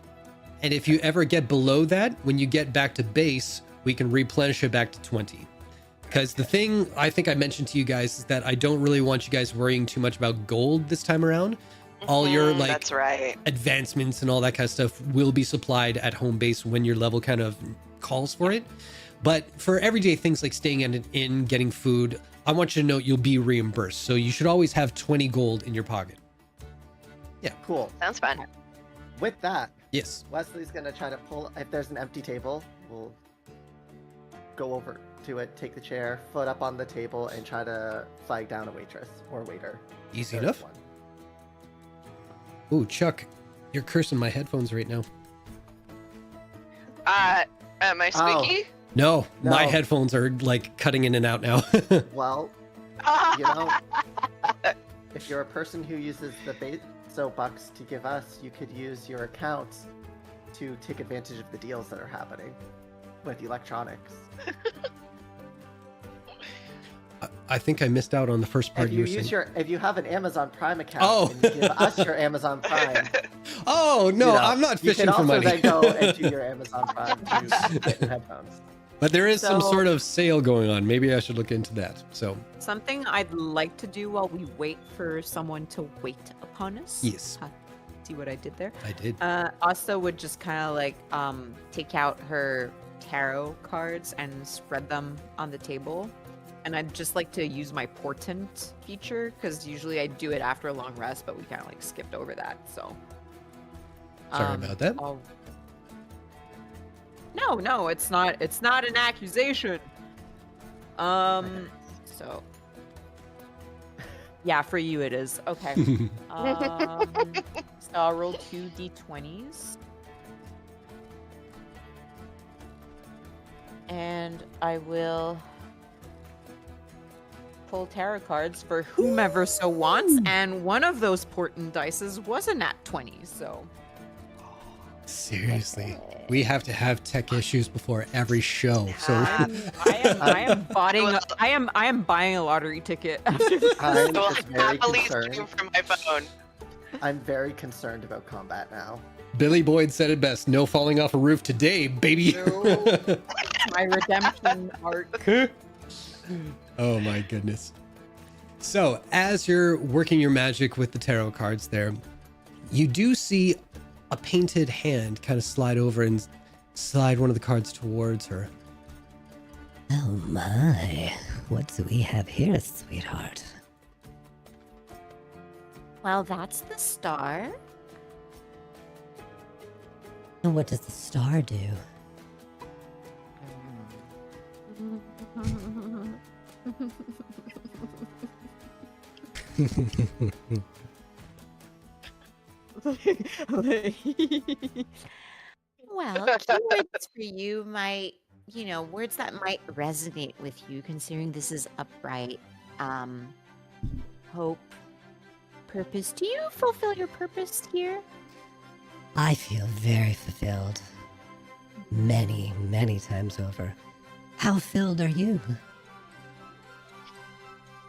and if you ever get below that, when you get back to base, we can replenish it back to 20. Because the thing I think I mentioned to you guys is that I don't really want you guys worrying too much about gold this time around. All your like That's right. advancements and all that kind of stuff will be supplied at home base when your level kind of calls for it. But for everyday things like staying at an inn, getting food, I want you to know you'll be reimbursed. So you should always have 20 gold in your pocket. Yeah. Cool. Sounds fun. With that, Yes. Wesley's gonna try to pull. If there's an empty table, we'll go over to it, take the chair, foot up on the table, and try to flag down a waitress or waiter. Easy There's enough. one. Ooh, Chuck, you're cursing my headphones right now. Am I squeaky? No, my No. headphones are like cutting in and out now. Well, you know, if you're a person who uses the bucks to give us, you could use your accounts to take advantage of the deals that are happening with electronics. I think I missed out on the first part If you you were saying. use if you have an Amazon Prime account Oh. and you give us your Amazon Prime, Oh no, you know, I'm not you fishing can for also money. then go and do your Amazon Prime to get new headphones. But there is some So- sort of sale going on. Maybe I should look into that. So Something I'd like to do while we wait for someone to wait upon us. yes, See what I did there? I did. Asta would just kind of like take out her tarot cards and spread them on the table. And I'd just like to use my portent feature because usually I do it after a long rest, but we kind of like skipped over that. So Sorry about that. No, it's not. It's not an accusation. So yeah, for you it is. Okay. So I'll roll 2 d20s. And I will pull tarot cards for whomever so wants. And one of those portent dices was a nat 20, so. Seriously, we have to have tech issues before every show. So I am buying a lottery ticket after this. I'm I will just very happily concerned. stream from my phone. I'm very concerned about combat now. Billy Boyd said it best: "No falling off a roof today, baby." My redemption arc. Oh my goodness. So, as you're working your magic with the tarot cards there, you do see a painted hand kind of slide over and slide one of the cards towards her. Oh my, what do we have here, sweetheart? Well, that's the star. And what does the star do? Well, keywords for you might, words that might resonate with you, considering this is upright. Hope, purpose. Do you fulfill your purpose here? I feel very fulfilled. Many, many times over. How filled are you?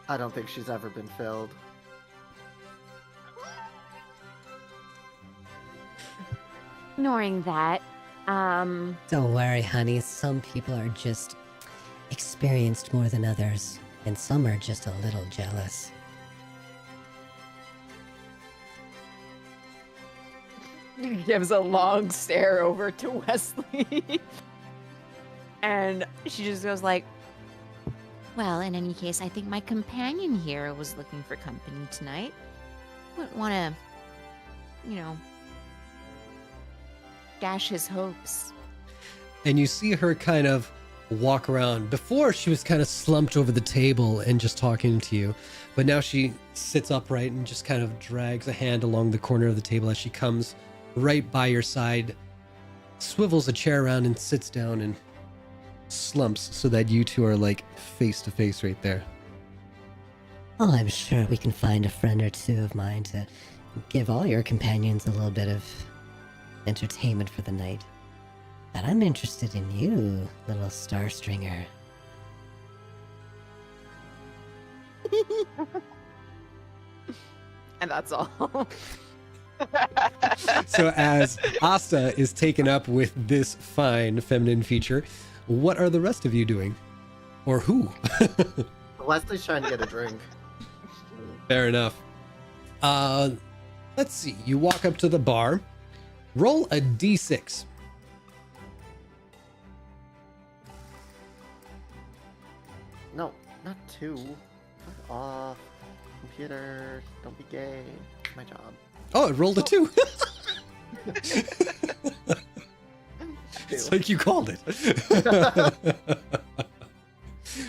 I don't think she's ever been filled. Ignoring that, Don't worry, honey. Some people are just experienced more than others, and some are just a little jealous. Gives a long stare over to Wesley. And she just goes like, well, in any case, I think my companion here was looking for company tonight. Wouldn't want to, dash his hopes. And you see her kind of walk around. Before, she was kind of slumped over the table and just talking to you. But now she sits upright and just kind of drags a hand along the corner of the table as she comes right by your side, swivels a chair around and sits down and slumps so that you two are like face to face right there. Oh, I'm sure we can find a friend or two of mine to give all your companions a little bit of entertainment for the night. But I'm interested in you, little star stringer. and that's all. So as Asta is taken up with this fine feminine feature, what are the rest of you doing? Or who? Leslie's trying to get a drink. Fair enough. Let's see. You walk up to the bar. Roll a d6. No, not two. Fuck off. Computer, don't be gay. My job. Oh, it rolled a 2. It's like you called it.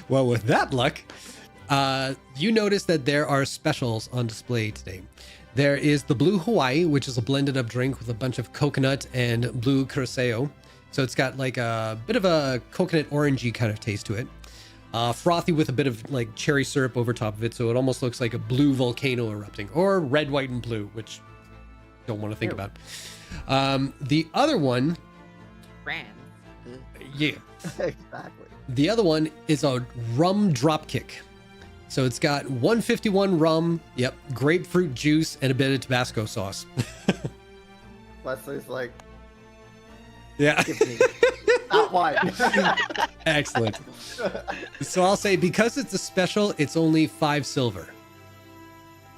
Well, with that luck, you notice that there are specials on display today. There is the Blue Hawaii, which is a blended up drink with a bunch of coconut and blue curacao. So it's got like a bit of a coconut orangey kind of taste to it. Frothy with a bit of like cherry syrup over top of it. So it almost looks like a blue volcano erupting, or red, white, and blue, which I don't want to think about. The other one, Ran. yeah. Exactly. The other one is a rum dropkick. So it's got 151 rum, yep, grapefruit juice, and a bit of Tabasco sauce. Leslie's like, Yeah. give me that one. Excellent. So I'll say because it's a special, it's only 5 silver.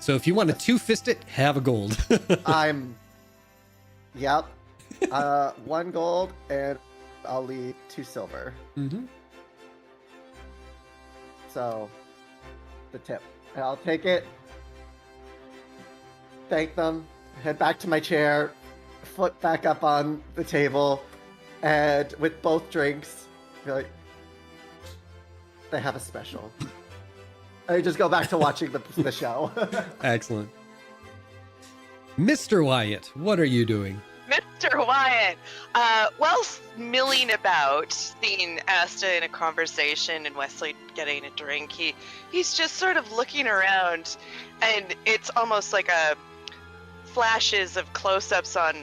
So if you want to two-fist it, have a gold. Yep. 1 gold, and I'll leave 2 silver. Mm-hmm. So, the tip. And I'll take it, thank them, head back to my chair, foot back up on the table, and with both drinks, be like, they have a special. I just go back to watching the show. Excellent. Mr. Wyatt, what are you doing? Mr. Wyatt, milling about, seeing Asta in a conversation and Wesley getting a drink, he's just sort of looking around, and it's almost like a flashes of close-ups on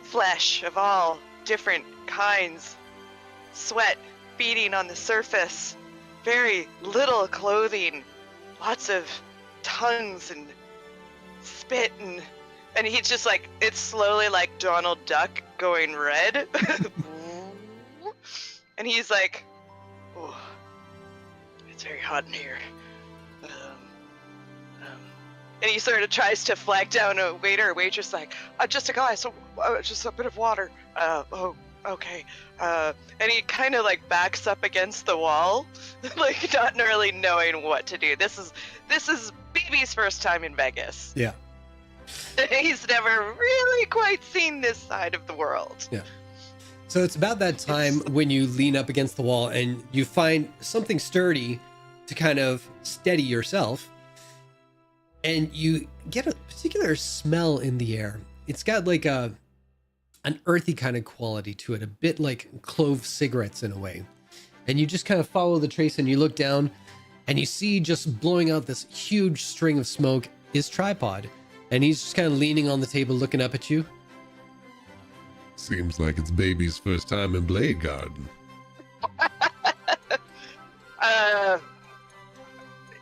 flesh of all different kinds, sweat beading on the surface, very little clothing, lots of tongues and spit, and he's just like, it's slowly like Donald Duck going red. And he's like, oh, it's very hot in here. And he sort of tries to flag down a waiter or waitress, like, just a glass, just a bit of water. Oh, okay. And he kind of like backs up against the wall, like not really knowing what to do. This is BB's first time in Vegas. Yeah. He's never really quite seen this side of the world. Yeah. So it's about that time when you lean up against the wall and you find something sturdy to kind of steady yourself. And you get a particular smell in the air. It's got like an earthy kind of quality to it, a bit like clove cigarettes in a way. And you just kind of follow the trace and you look down and you see just blowing out this huge string of smoke is Tripod. And he's just kind of leaning on the table looking up at you. Seems like it's baby's first time in Blade Garden.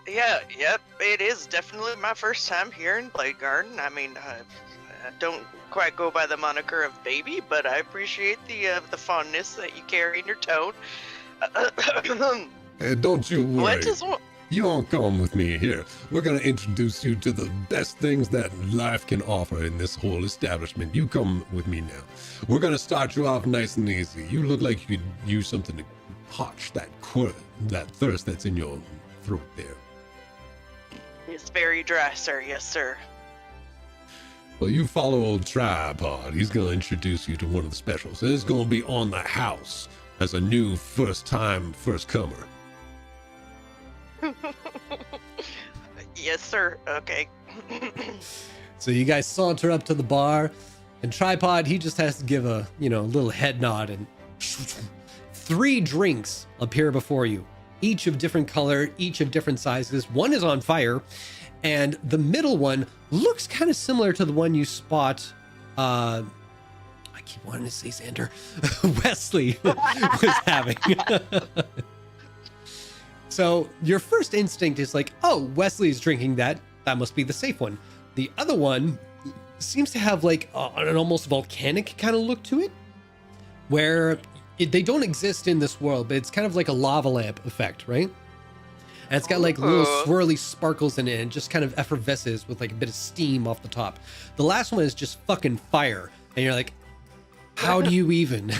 Yep, it is definitely my first time here in Blade Garden. I mean, I don't quite go by the moniker of baby, but I appreciate the fondness that you carry in your tone. Don't you worry. What is what? You all come with me here. We're gonna introduce you to the best things that life can offer in this whole establishment. You come with me now. We're gonna start you off nice and easy. You look like you could use something to quench that thirst that's in your throat there. It's very dry, sir. Yes, sir. Well, you follow old Tripod. He's gonna introduce you to one of the specials. It's gonna be on the house as a new first comer. Yes, sir. Okay. So you guys saunter up to the bar and Tripod, he just has to give a, little head nod and 3 drinks appear before you, each of different color, each of different sizes. One is on fire and the middle one looks kind of similar to the one you spot. I keep wanting to say Xander. Wesley was having. So your first instinct is like, oh, Wesley's drinking that. That must be the safe one. The other one seems to have like an almost volcanic kind of look to it, where they don't exist in this world, but it's kind of like a lava lamp effect, right? And it's got like little swirly sparkles in it and just kind of effervesces with like a bit of steam off the top. The last one is just fucking fire. And you're like, how do you even?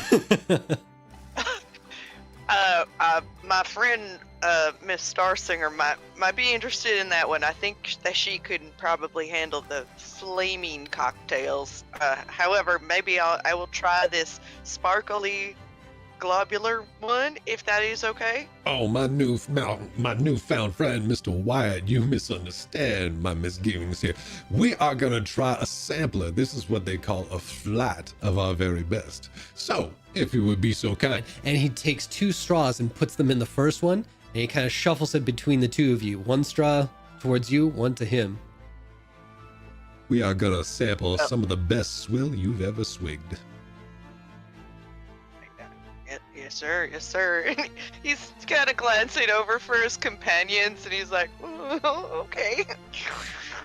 My friend, Miss Starsinger might be interested in that one. I think that she could probably handle the flaming cocktails. However, maybe I will try this sparkly globular one, if that is okay. Oh, my newfound friend, Mr. Wyatt, you misunderstand my misgivings here. We are gonna try a sampler. This is what they call a flat of our very best. So, if you would be so kind. And he takes 2 straws and puts them in the first one, and he kind of shuffles it between the two of you. 1 straw towards you, 1 to him. We are gonna sample some of the best swill you've ever swigged. Yeah. Yes, sir. Yes, sir. And he's kind of glancing over for his companions, and he's like, okay.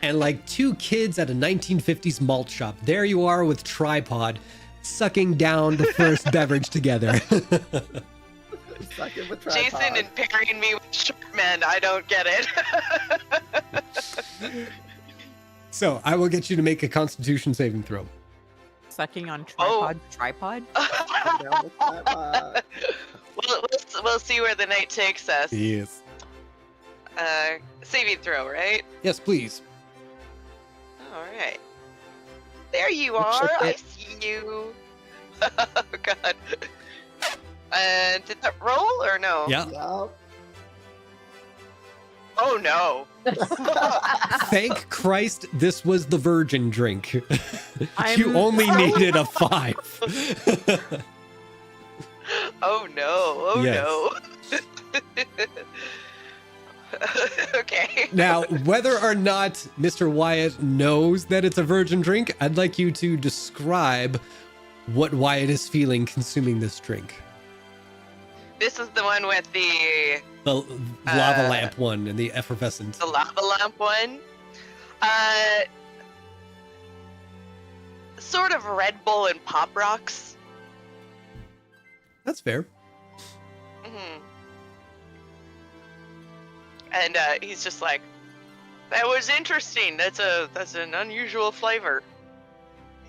And like two kids at a 1950s malt shop, there you are with tripod, sucking down the first beverage together. Sucking with Jason tripod. and pairing me with short men. I don't get it. So I will get you to make a Constitution saving throw. Sucking on Oh. tripod. Down with tripod. We'll see where the night takes us. Yes. Saving throw, right? Yes, please. All right. There you Look are. at I it. see you. Oh God. And did that roll or no? Yeah. Yup. Oh no. Thank Christ this was the virgin drink. You I'm- only needed a 5. Oh no. Oh Yes. no. Okay. Now, whether or not Mr. Wyatt knows that it's a virgin drink, I'd like you to describe what Wyatt is feeling consuming this drink. This is the one with the The lava Uh, lamp one and the effervescent. lava lamp one. Sort of Red Bull and Pop Rocks. That's fair. hmm And he's just like, that was interesting. That's an unusual flavor.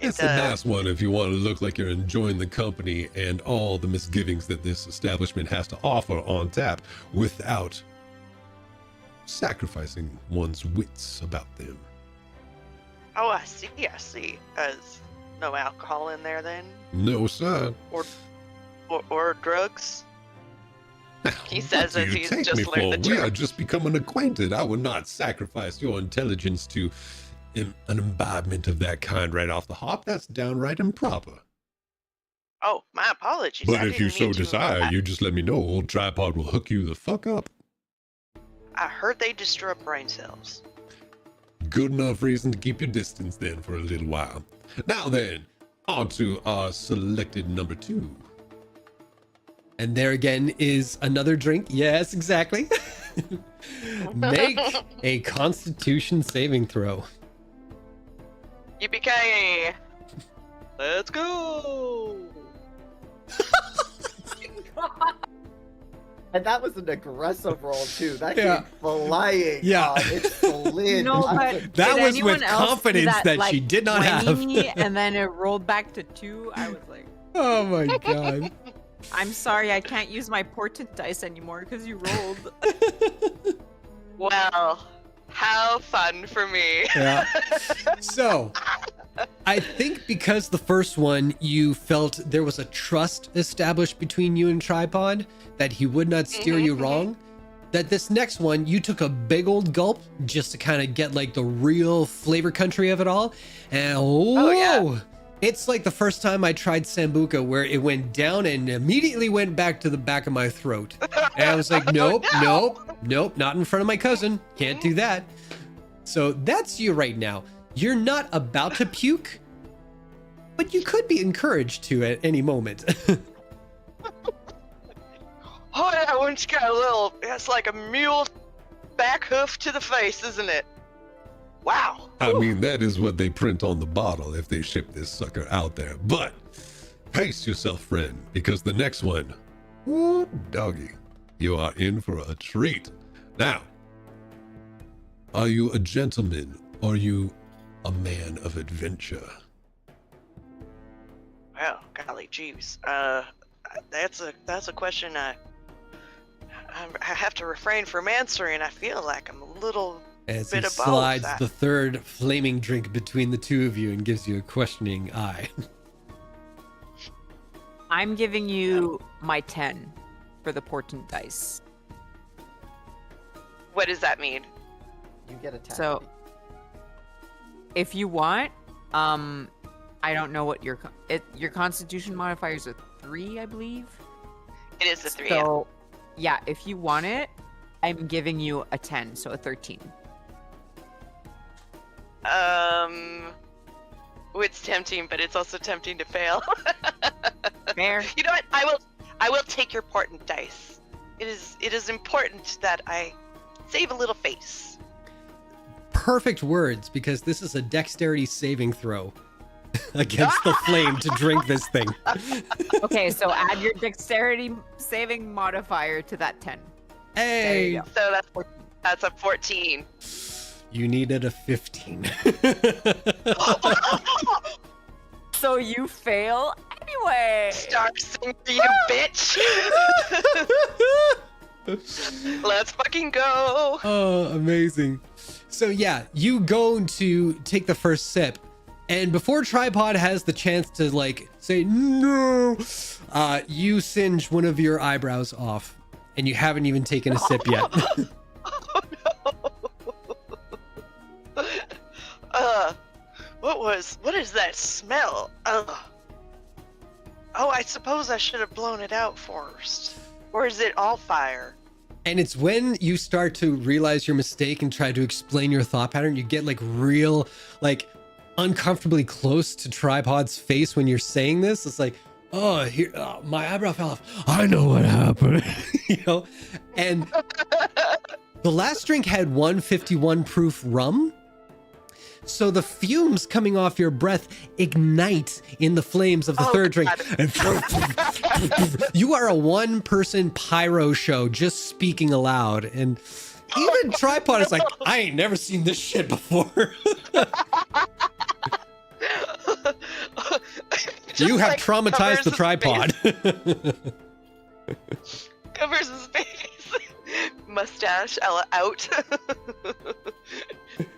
It's It, a nice one if you want to look like you're enjoying the company and all the misgivings that this establishment has to offer on tap without sacrificing one's wits about them. Oh, I see. There's no alcohol in there then, No, sir. or drugs. He says What do as you he's take just me learned the for? We are term. just becoming acquainted. I would not sacrifice your intelligence to an imbibement of that kind right off the hop. That's downright improper. Oh, my apologies. But I if you didn't so mean to- desire, you just let me know. Old Tripod will hook you the fuck up. I heard they destroy brain cells. Good enough reason to keep your distance then for a little while. Now then, on to our selected number 2. And there again is another drink. Yes, exactly. Make a Constitution saving throw. Yippee-ki-yay! Let's go! And that was an aggressive roll too. That Yeah. came flying. Yeah. on its lid. No, onto- but That did was anyone with else do confidence that she like, did not have. 20, and then it rolled back to 2. I was like, Oh my god. I'm sorry, I can't use my portent dice anymore because you rolled. Well, how fun for me. Yeah. So, I think because the first one you felt there was a trust established between you and Tripod, that he would not steer you wrong, that this next one you took a big old gulp just to kind of get like the real flavor country of it all. And Oh, yeah. whoa, it's like the first time I tried Sambuca where it went down and immediately went back to the back of my throat. And I was like, nope, nope, not in front of my cousin. Can't do that. So that's you right now. You're not about to puke, but you could be encouraged to at any moment. Oh, that one's got a little, it's like a mule back hoof to the face, isn't it? Wow. I mean, that is what they print on the bottle if they ship this sucker out there. But pace yourself, friend, because the next one, woo, doggy, you are in for a treat. Now, are you a gentleman? Or are you a man of adventure? Well, golly jeeves. That's a question I have to refrain from answering. I feel like I'm a little As he bit of both. slides the third flaming drink between the two of you and gives you a questioning eye. I'm giving you my 10 for the portent dice. What does that mean? You get a 10. So, if you want, I don't know what your Constitution modifier is a 3, I believe. It is a 3. So, yeah, if you want it, I'm giving you a 10, so a 13. It's tempting, but it's also tempting to fail. Fair. You know what? I will take your portent dice. It is important that I save a little face. Perfect words, because this is a dexterity saving throw against the flame to drink this thing. Okay, so add your dexterity saving modifier to that 10. There you Hey, go. So that's a 14. you needed a 15. So you fail anyway. Star singer, you bitch. Let's fucking go. Oh, amazing. So yeah, you go to take the first sip, and before Tripod has the chance to like say no, you singe one of your eyebrows off, and you haven't even taken a sip yet. What is that smell? Oh, I suppose I should have blown it out first. Or is it all fire? And it's when you start to realize your mistake and try to explain your thought pattern, you get like real, like uncomfortably close to Tripod's face when you're saying this. It's like, oh, here, my eyebrow fell off. I know what happened, you know? And the last drink had 151 proof rum. So the fumes coming off your breath ignite in the flames of the third drink. And you are a one-person pyro show just speaking aloud. And even Tripod is like, I ain't never seen this shit before. You have like, traumatized the tripod. Covers his face. Mustache out.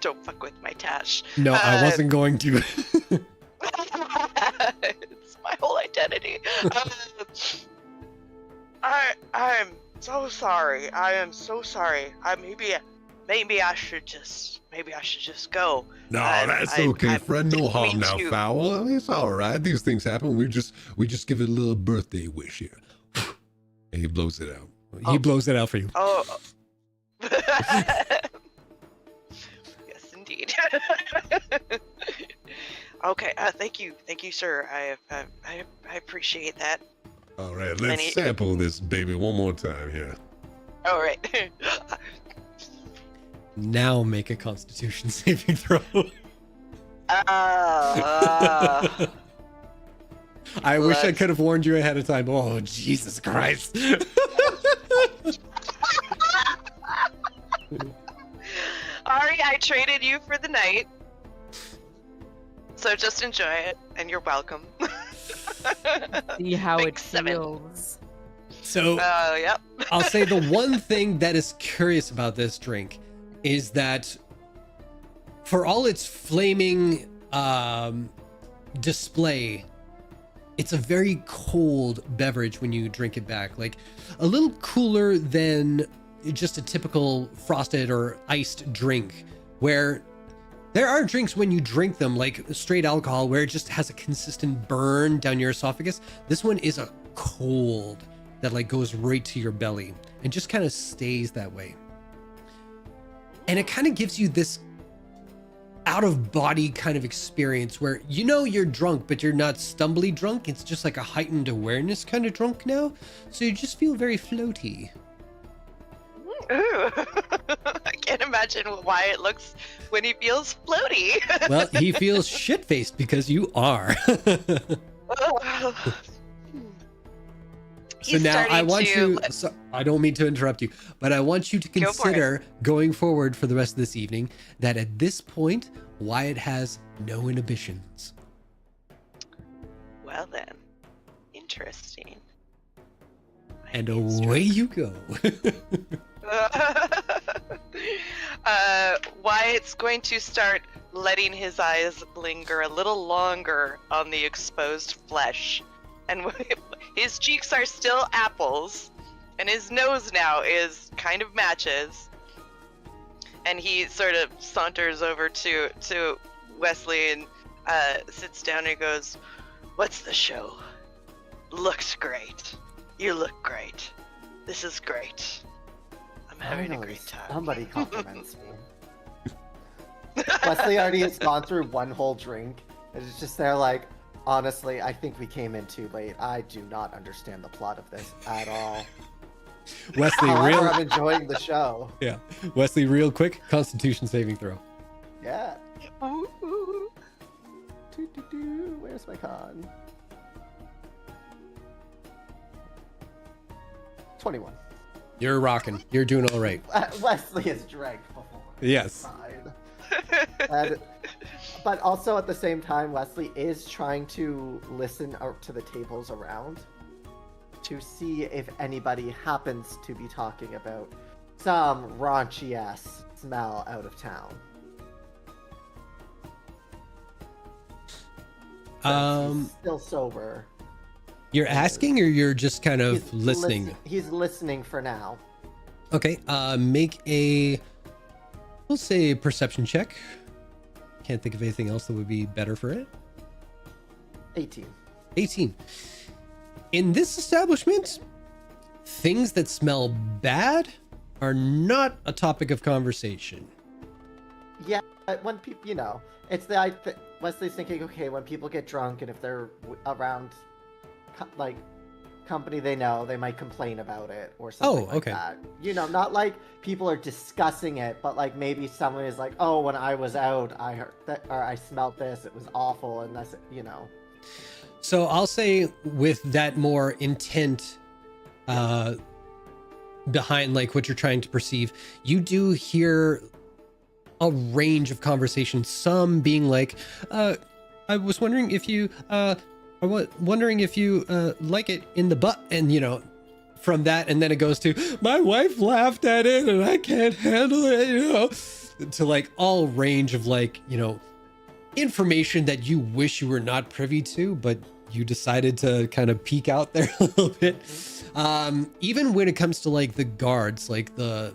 Don't fuck with my tash. No, I wasn't going to. It's my whole identity. I'm so sorry. I am so sorry. Maybe I should just go. No, that's okay, friend. No harm now, foul. It's all right. These things happen. We just give it a little birthday wish here, and he blows it out. He blows it out for you. Oh. Yes, indeed. Okay. Thank you, sir. I appreciate that. All right, let's sample this baby one more time here. All right. Now make a Constitution saving throw. I wish I could have warned you ahead of time. Oh, Jesus Christ. Ari, I traded you for the night. So just enjoy it, and you're welcome. See how Big it 7. feels. So Yep. I'll say the one thing that is curious about this drink is that for all its flaming display, it's a very cold beverage when you drink it back. Like a little cooler than just a typical frosted or iced drink, where there are drinks when you drink them, like straight alcohol, where it just has a consistent burn down your esophagus. This one is a cold that like goes right to your belly and just kind of stays that way. And it kind of gives you this out of body kind of experience where you know you're drunk, but you're not stumbly drunk. It's just like a heightened awareness kind of drunk now. So you just feel very floaty. Ooh. I can't imagine why it looks when he feels floaty. Well, he feels shit-faced because you are. So now I want you, so I don't mean to interrupt you, but I want you to consider going forward for the rest of this evening that at this point, Wyatt has no inhibitions. Well then, interesting. And away you go. Wyatt's going to start letting his eyes linger a little longer on the exposed flesh. And his cheeks are still apples, and his nose now is kind of matches. And he sort of saunters over to Wesley and sits down and goes, "What's the show? Looks great. You look great. This is great. I'm having a great time." Somebody compliments me. Wesley already has gone through one whole drink, and it's just there like, Honestly, I think we came in too late. I do not understand the plot of this at all. Wesley, However, I'm enjoying the show. yeah. Wesley, real quick, Constitution saving throw. Yeah. Where's my con? 21. You're rocking. You're doing all right. Wesley has drank before. Yes. Fine. But also at the same time, Wesley is trying to listen out to the tables around to see if anybody happens to be talking about some raunchy ass smell out of town. He's still sober. You're asking, or you're just kind of listening? He's listening for now. Okay. Make a, we'll say, perception check. Can't think of anything else that would be better for it. 18. 18. In this establishment, things that smell bad are not a topic of conversation. Yeah, when people, it's Wesley's thinking, okay, when people get drunk and if they're around, like, company they know, they might complain about it or something like that. Not like people are discussing it, but like maybe someone is like, oh, when I was out, I heard that, or I smelled this, it was awful, and that's. So I'll say with that more intent behind like what you're trying to perceive, you do hear a range of conversations, some being like, I was wondering if you like it in the butt, and from that, and then it goes to, my wife laughed at it and I can't handle it, to like all range of like, information that you wish you were not privy to, but you decided to kind of peek out there a little bit. Even when it comes to like the guards, like the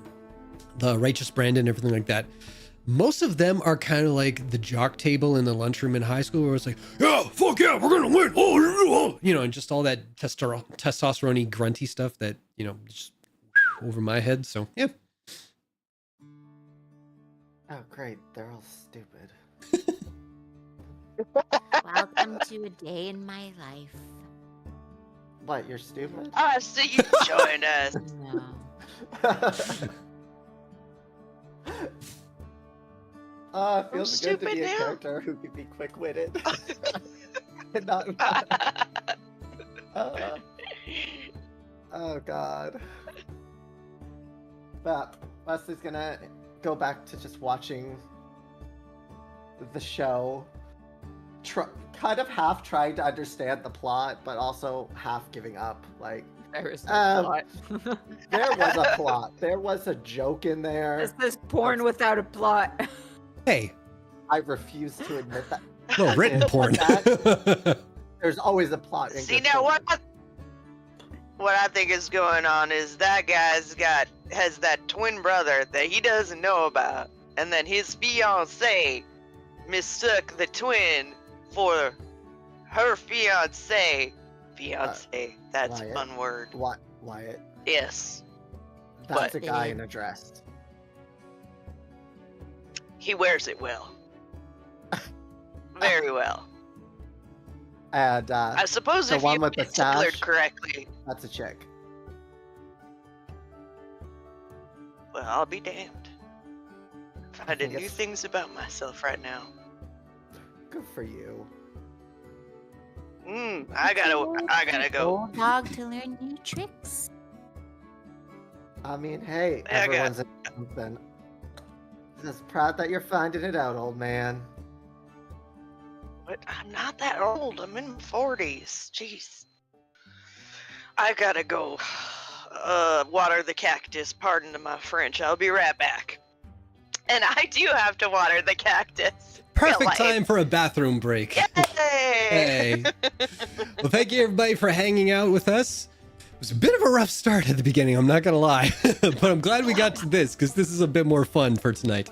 Righteous Brandon, everything like that, most of them are kind of like the jock table in the lunchroom in high school, where it's like, yeah, fuck yeah, we're gonna win, and just all that testosterone-y grunty stuff that just over my head. So yeah. Oh great, they're all stupid. Welcome to a day in my life. What, you're stupid? I see you join us. No. It feels good to stupid be a now. character who can be quick-witted. And not... Oh god. But Leslie's gonna go back to just watching the show. Kind of half trying to understand the plot, but also half giving up. Like, There is no plot. there was a plot. There was a joke in there. This is porn without a plot. Hey, I refuse to admit that. no, written porn. There's always a plot. In See good now, porn. what I think is going on is that guy's has that twin brother that he doesn't know about, and then his fiance mistook the twin for her fiance. That's a Wyatt? fun word. Wyatt. Yes, That's But- a guy in a dress. he wears it well. Very well. And I suppose the if one you with the get tailored sash? correctly, that's a chick. well, I'll be damned. Finding think new it's- things about myself right now. Good for you. I gotta go. Old dog to learn new tricks. I mean, hey, I got- everyone's in something. Just proud that you're finding it out, old man. But I'm not that old. I'm in my 40s. Jeez. I gotta go water the cactus. Pardon my French. I'll be right back. And I do have to water the cactus. Perfect Real life. time for a bathroom break. Yay! Hey. Well, thank you everybody for hanging out with us. It was a bit of a rough start at the beginning, I'm not gonna lie. But I'm glad we got to this, because this is a bit more fun for tonight.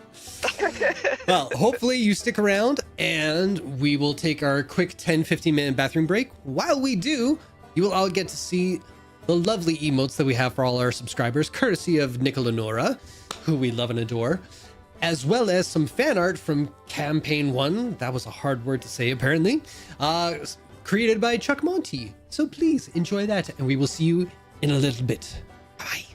Well, hopefully you stick around, and we will take our quick 10-15 minute bathroom break. While we do, you will all get to see the lovely emotes that we have for all our subscribers, courtesy of Nicola Nora, who we love and adore, as well as some fan art from Campaign 1. That was a hard word to say, apparently. created by Chuck Monty. So please enjoy that, and we will see you in a little bit. Bye.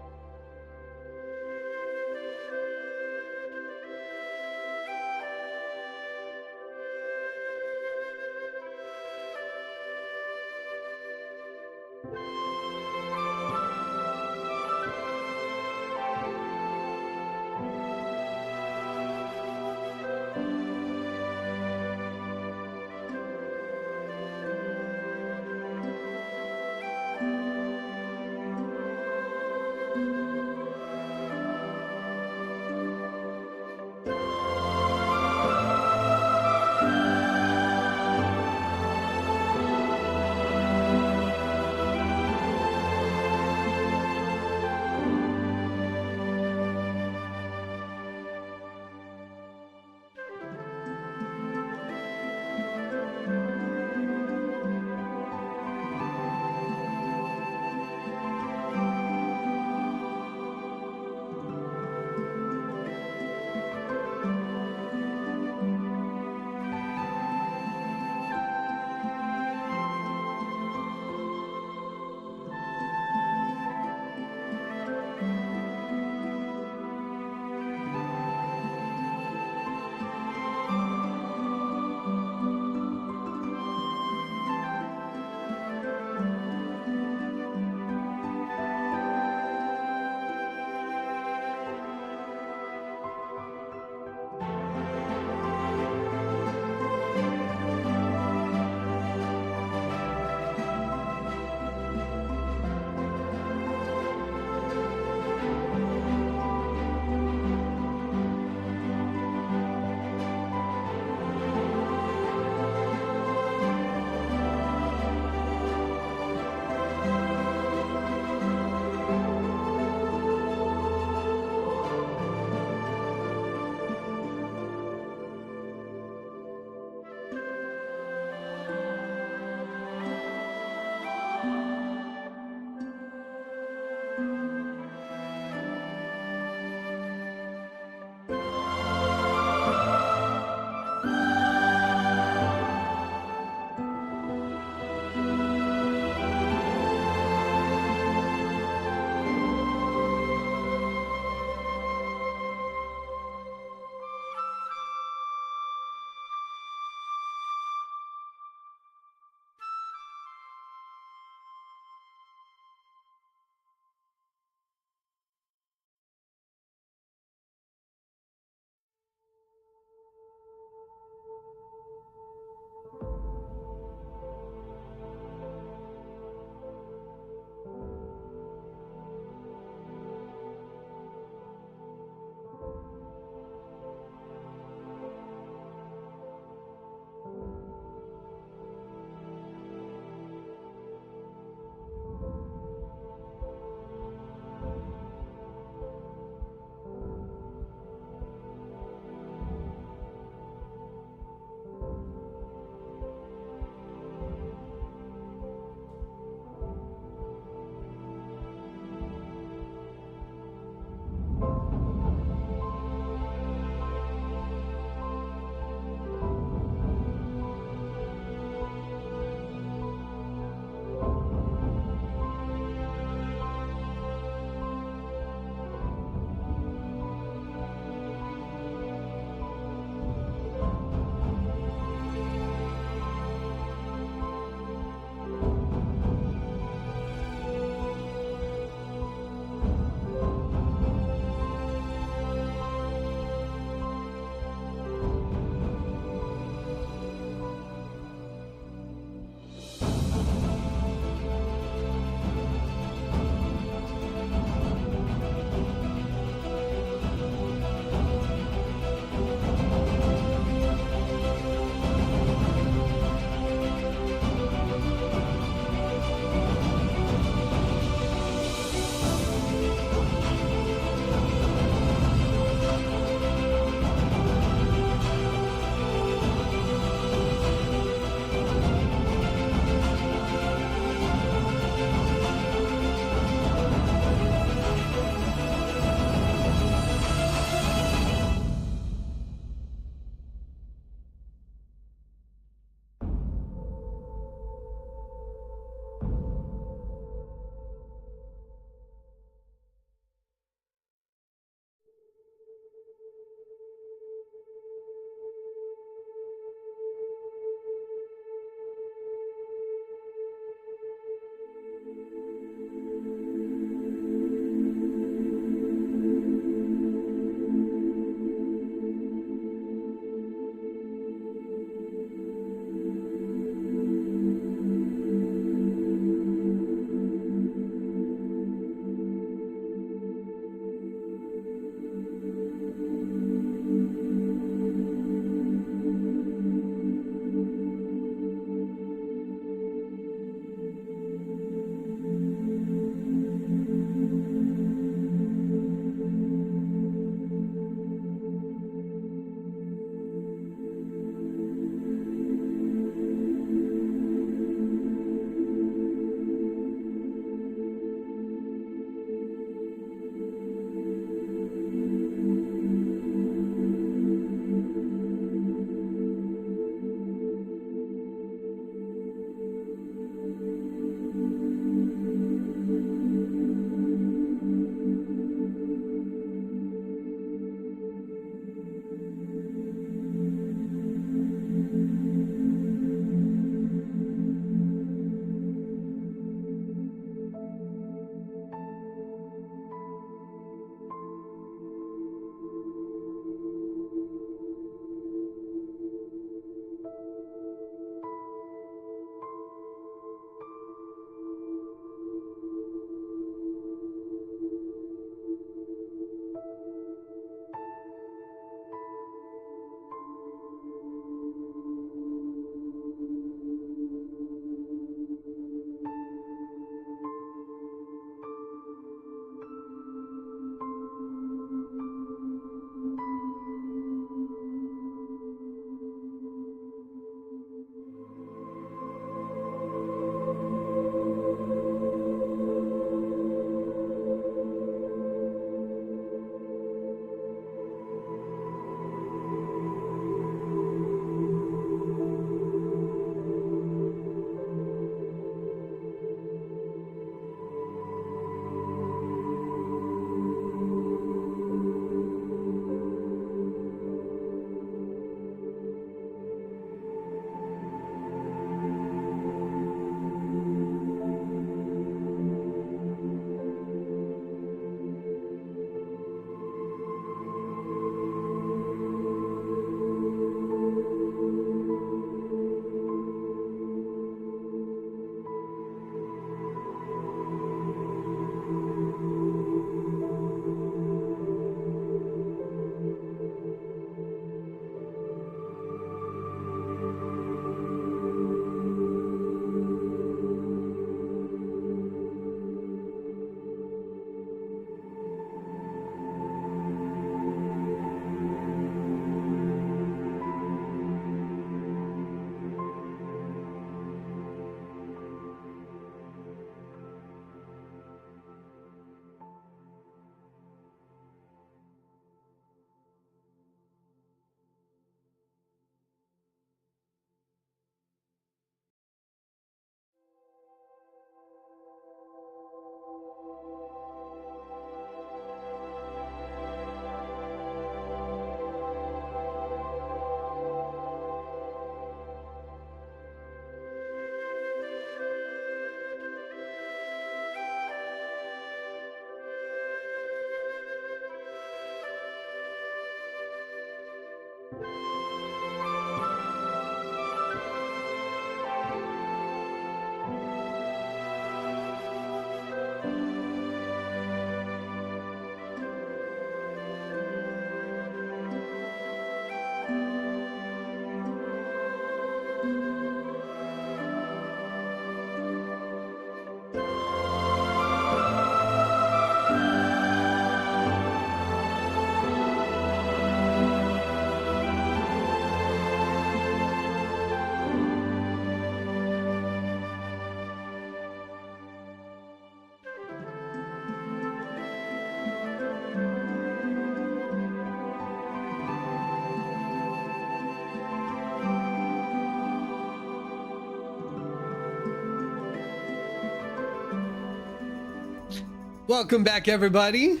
Welcome back, everybody.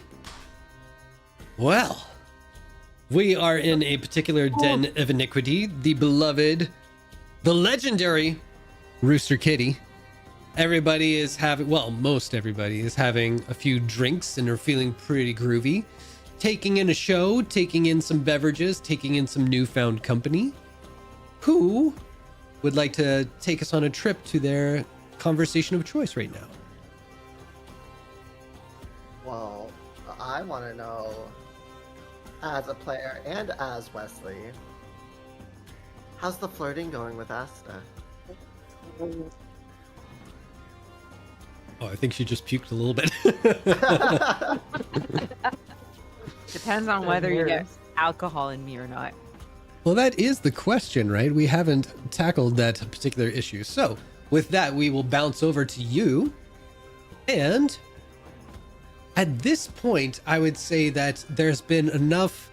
Well, we are in a particular den of iniquity, the beloved, the legendary Rooster Kitty. Everybody is having, well, most everybody is having a few drinks and are feeling pretty groovy, taking in a show, taking in some beverages, taking in some newfound company. Who would like to take us on a trip to their conversation of choice right now? Well, I want to know, as a player and as Wesley, how's the flirting going with Asta? Oh, I think she just puked a little bit. Depends on whether you get alcohol in me or not. Well, that is the question, right? We haven't tackled that particular issue. So, with that, we will bounce over to you. And at this point, I would say that there's been enough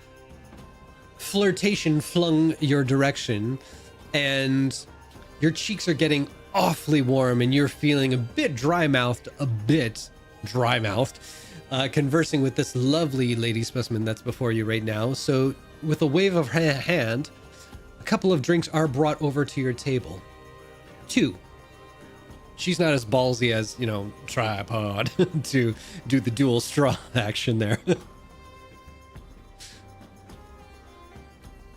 flirtation flung your direction, and your cheeks are getting awfully warm, and you're feeling a bit dry-mouthed, conversing with this lovely lady specimen that's before you right now. So with a wave of her hand, a couple of drinks are brought over to your table. 2. She's not as ballsy as, Tripod to do the dual straw action there.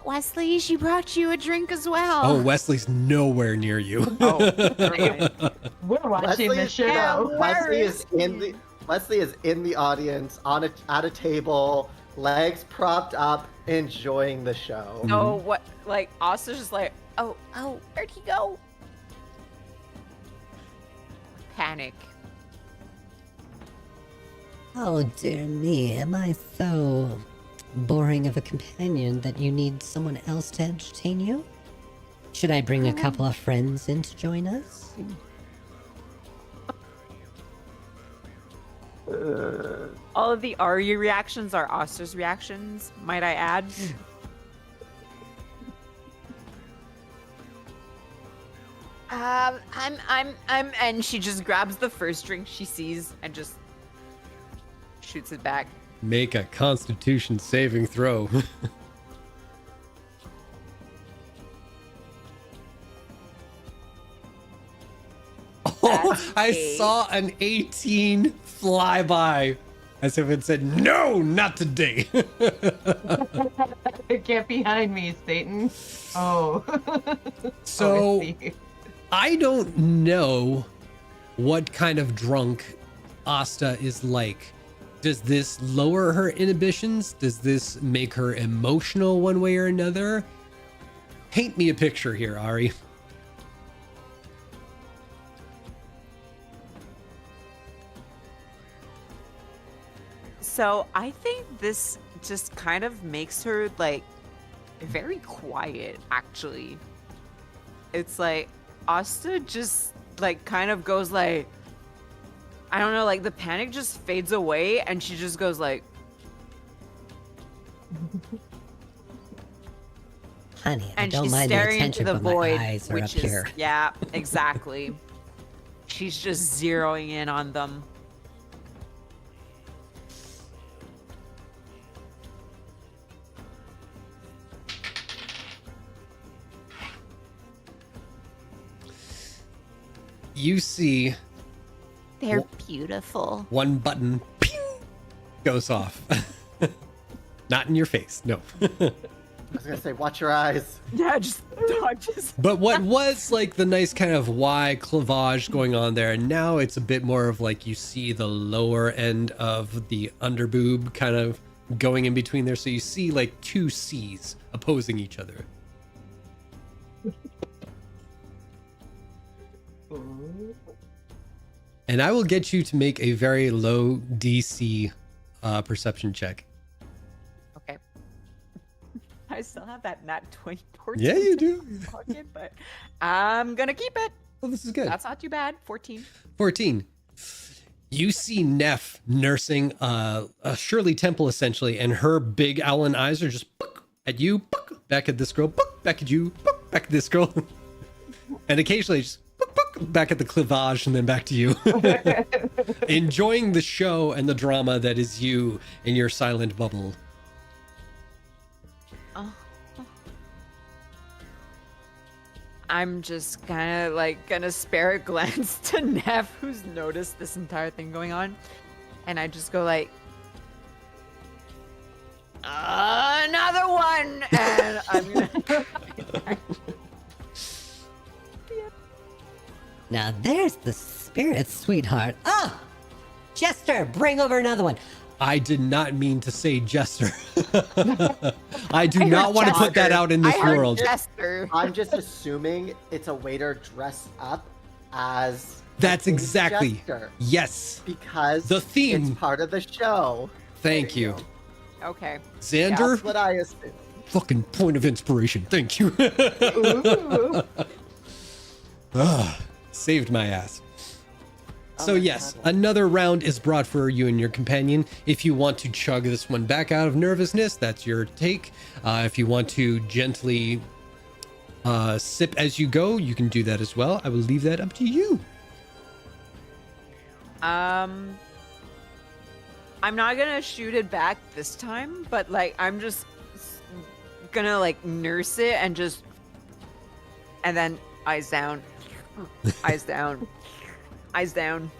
Wesley, she brought you a drink as well. Oh, Wesley's nowhere near you. We're watching the show. Wesley is in the audience at a table, legs propped up, enjoying the show. So what? Like Asta's just like, oh, where'd he go? Panic. Oh dear me, am I so boring of a companion that you need someone else to entertain you? Should I bring a couple of friends in to join us? All of the Arya reactions are Asta's reactions, might I add? And she just grabs the first drink she sees and just shoots it back. Make a Constitution saving throw. Oh, I saw an 18 fly by, as if it said, "No, not today." Get behind me, Satan. Oh. So, I see. I don't know what kind of drunk Asta is like. Does this lower her inhibitions? Does this make her emotional one way or another? Paint me a picture here, Ari. So I think this just kind of makes her like very quiet, actually. It's like Asta just like kind of goes like, I don't know, like the panic just fades away and she just goes like, Honey, I and don't she's mind the staring attention, into the but void, my eyes are which up is, here. yeah, exactly. She's just zeroing in on them. You see They're beautiful. one button ping, goes off. Not in your face, no. I was gonna say, watch your eyes. Yeah, just dodges. But what was like the nice kind of Y cleavage going on there, and now it's a bit more of like you see the lower end of the underboob kind of going in between there. So you see like two C's opposing each other. And I will get you to make a very low DC perception check. Okay. I still have that nat 20 Yeah, you do. pocket, but I'm gonna keep it. Well, this is good. That's not too bad. 14. 14. You see Neff nursing a Shirley Temple essentially, and her big owlin eyes are just book at you, book, back at this girl, book, back at you, book, back at this girl, and occasionally just book, book, back at the cleavage, and then back to you. Enjoying the show and the drama that is you in your silent bubble. I'm just kind of like gonna spare a glance to Neff, who's noticed this entire thing going on, and I just go like, another one, and I'm gonna. Now there's the spirit, sweetheart. Oh, Jester, bring over another one. I did not mean to say Jester. I do not want to put that out in this I heard world. Jester. I'm just assuming it's a waiter dressed up as. That's a exactly. jester, Yes. because The theme. It's part of the show. Thank you. Okay. Xander, That's what I assume. fucking point of inspiration. Thank you. Ooh. Saved my ass. Oh So my yes, God. another round is brought for you and your companion. If you want to chug this one back out of nervousness, that's your take. If you want to gently sip as you go, you can do that as well. I will leave that up to you. I'm not gonna shoot it back this time, but like I'm just gonna like nurse it and just, and then eyes down, eyes down, eyes down.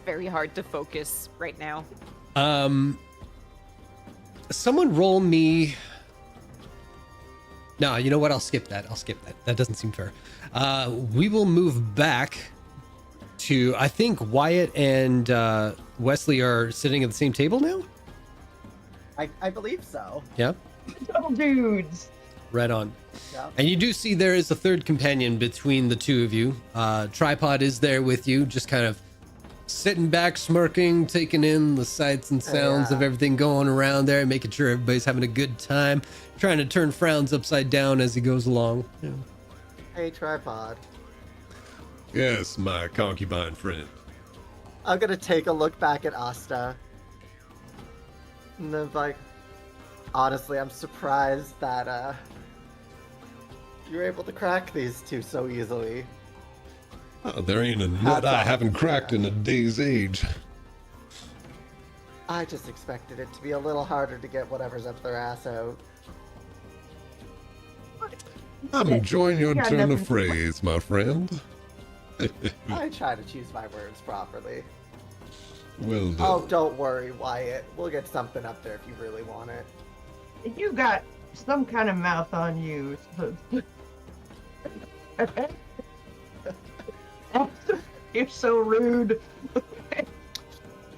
Very hard to focus right now. Someone roll me. No, you know what? I'll skip that. That doesn't seem fair. We will move back to, I think Wyatt and Wesley are sitting at the same table now. I believe so. Yeah, Double dudes. right on. Yeah. And you do see there is a third companion between the two of you. Tripod is there with you, just kind of sitting back, smirking, taking in the sights and sounds of Yeah. everything going around there, making sure everybody's having a good time, trying to turn frowns upside down as he goes along. Yeah. Hey, tripod. Yes, my concubine friend. I'm gonna take a look back at Asta. And then, like, honestly, I'm surprised that, you were able to crack these two so easily. Oh, there ain't a nut I haven't cracked in a day's age. I just expected it to be a little harder to get whatever's up their ass out. I'm enjoying your Yeah, turn of nothing- phrase, my friend. I try to choose my words properly. Well done. Oh, don't worry, Wyatt. We'll get something up there if you really want it. You got some kind of mouth on you. You're so rude.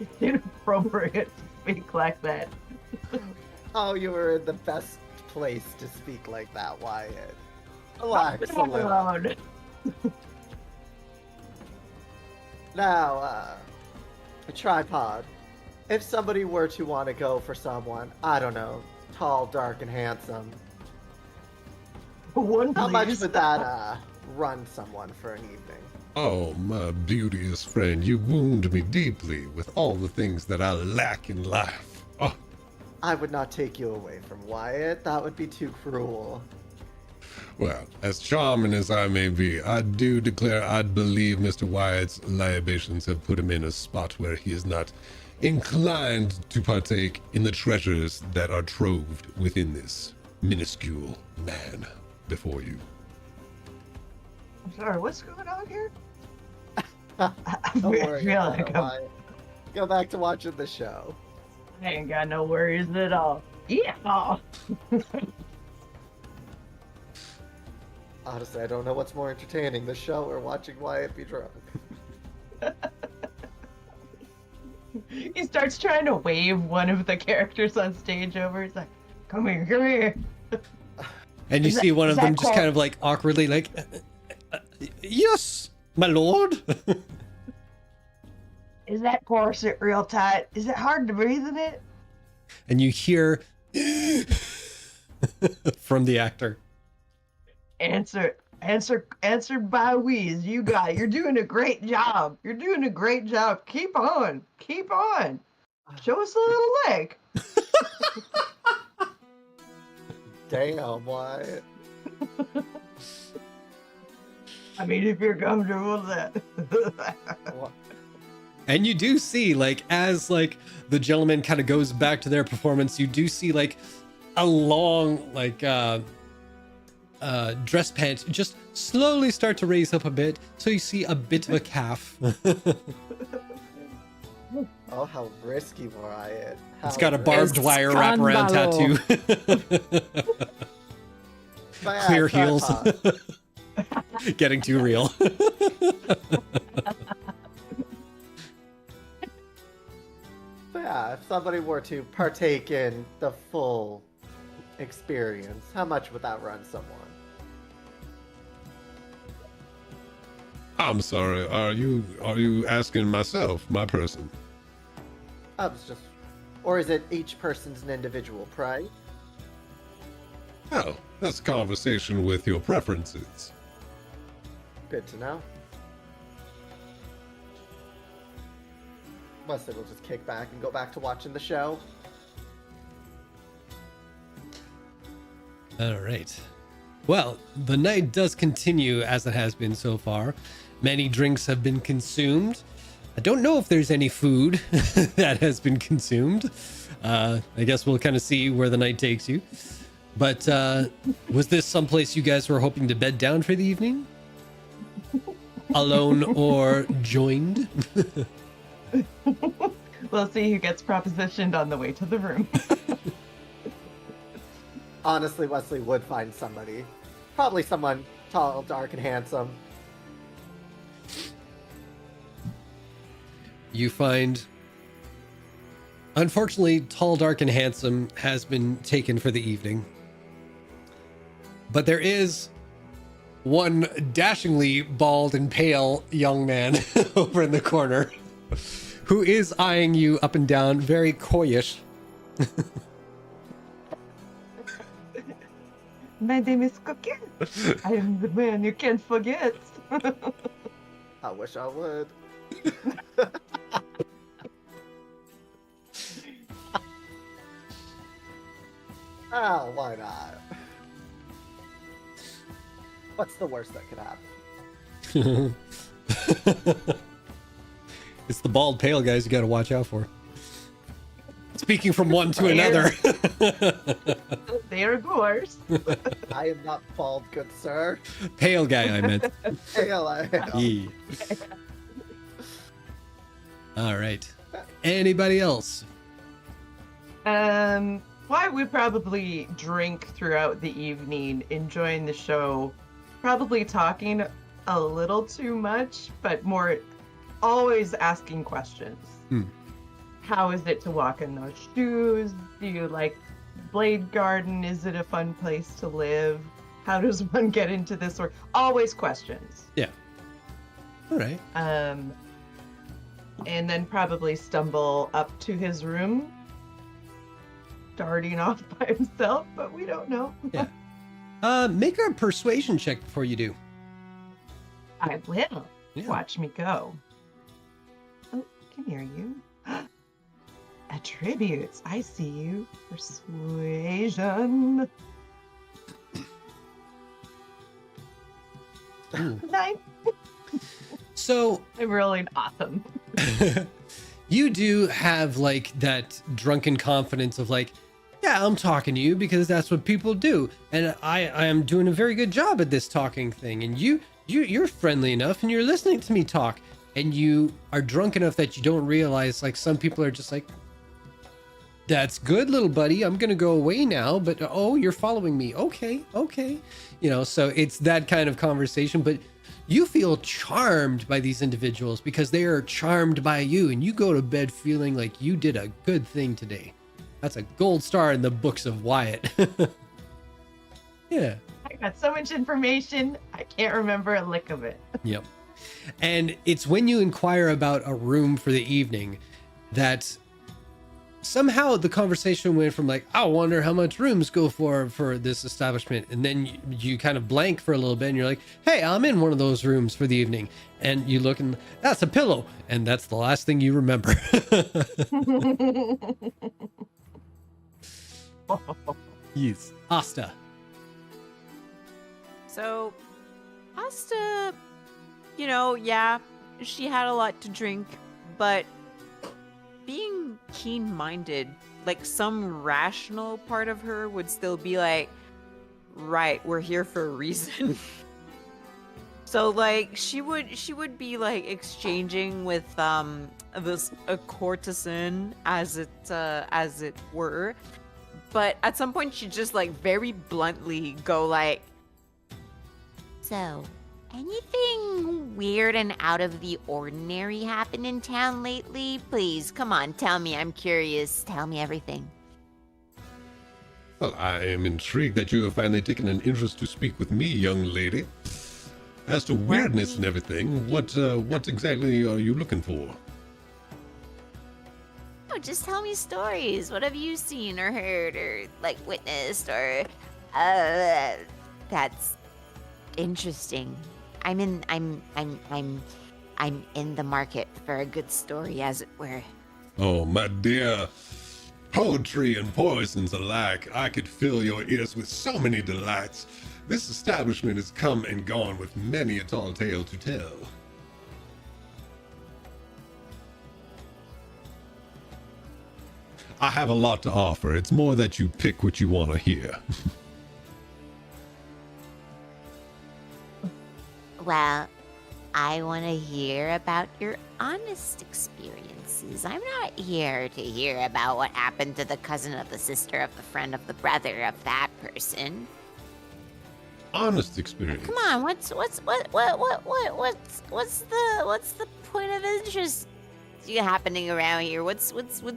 It's inappropriate to speak like that. Oh, you were in the best place to speak like that, Wyatt. Relax a little. Alone. Now, a tripod. If somebody were to want to go for someone, I don't know, tall, dark, and handsome, One how much please. would that run someone for an evening? Oh, my beauteous friend, you wound me deeply with all the things that I lack in life. Oh, I would not take you away from Wyatt. That would be too cruel. well, as charming as I may be, I do declare I'd believe Mr. Wyatt's libations have put him in a spot where he is not inclined to partake in the treasures that are troved within this minuscule man before you. I'm sorry, what's going on here? Don't worry feel about like it, Wyatt. Go back to watching the show. I ain't got no worries at all. Yeah. Honestly, I don't know what's more entertaining, the show or watching Wyatt be drunk. He starts trying to wave one of the characters on stage over. He's like, come here, come here. And you Is that- see one is of them that just cor- kind of like awkwardly like, yes, my lord. Is that corset real tight? Is it hard to breathe in it? And you hear from the actor. Answer by wheeze. You got it. You're doing a great job. You're doing a great job. Keep on. Keep on. Show us a little leg. Damn, Wyatt. I mean, if you're comfortable with that. What? And you do see, like, as like the gentleman kind of goes back to their performance, you do see like a long like dress pant just slowly start to raise up a bit, so you see a bit of a calf. Oh, how risky, Wyatt. It's got a barbed wire wraparound tattoo. Clear heels. Getting too real. Yeah, if somebody were to partake in the full experience, how much would that run someone? I'm sorry. Are you asking myself, my person? I was just... Or is it each person's an individual price? Oh, that's a conversation with your preferences. Good to know. Wesley will just kick back and go back to watching the show. All right. Well, the night does continue as it has been so far. Many drinks have been consumed. I don't know if there's any food that has been consumed. I guess we'll kind of see where the night takes you. But was this someplace you guys were hoping to bed down for the evening? Alone or joined? We'll see who gets propositioned on the way to the room. Honestly, Wesley would find somebody. Probably someone tall, dark, and handsome. You find, unfortunately, tall, dark, and handsome has been taken for the evening. But there is one dashingly bald and pale young man over in the corner who is eyeing you up and down, very coyish. My name is Cookie. I am the man you can't forget. I wish I would. Oh, why not? What's the worst that could happen? It's the bald, pale guys you got to watch out for. Speaking from one to another. They are yours. I am not bald, good sir. Pale guy, I meant. Hell, I am. Yeah. All right. Anybody else? Why we probably drink throughout the evening, enjoying the show, probably talking a little too much, but more always asking questions. How is it to walk in those shoes? Do you like Blade Garden? Is it a fun place to live? How does one get into this? Or always questions. Yeah. All right. And then probably stumble up to his room, starting off by himself, but we don't know. Yeah. Make a persuasion check before you do. I will. Yeah. Watch me go. Oh, can hear you. Attributes. I see you. Persuasion. Ooh. 9. So I'm rolling awesome. you do have like that drunken confidence of like, yeah, I'm talking to you because that's what people do, and I am doing a very good job at this talking thing, and you're friendly enough and you're listening to me talk, and you are drunk enough that you don't realize like some people are just like That's good, little buddy. I'm gonna go away now, but oh, you're following me. Okay, okay. You know, so it's that kind of conversation, but you feel charmed by these individuals because they are charmed by you, and you go to bed feeling like you did a good thing today. That's a gold star in the books of Wyatt. Yeah. I got so much information, I can't remember a lick of it. Yep. And it's when you inquire about a room for the evening that somehow the conversation went from like, I wonder how much rooms go for this establishment. And then you kind of blank for a little bit and you're like, hey, I'm in one of those rooms for the evening. And you look and that's a pillow. And that's the last thing you remember. Yes. Asta. So, Asta, you know, yeah, she had a lot to drink, but being keen-minded, like some rational part of her would still be like, right, we're here for a reason. So like she would be like exchanging with a courtesan as it were, but at some point she just like very bluntly go like, So, anything weird and out of the ordinary happened in town lately? Please, come on, tell me. I'm curious. Tell me everything. Well, I am intrigued that you have finally taken an interest to speak with me, young lady. As to weirdness and everything, what exactly are you looking for? Oh, just tell me stories. What have you seen or heard or like witnessed or that's interesting. I'm in the market for a good story, as it were. Oh, my dear. Poetry and poisons alike, I could fill your ears with so many delights. This establishment has come and gone with many a tall tale to tell. I have a lot to offer. It's more that you pick what you want to hear. Well, I want to hear about your honest experiences. I'm not here to hear about what happened to the cousin of the sister of the friend of the brother of that person. Honest experience. Come on, what's the point of interest happening around here? What's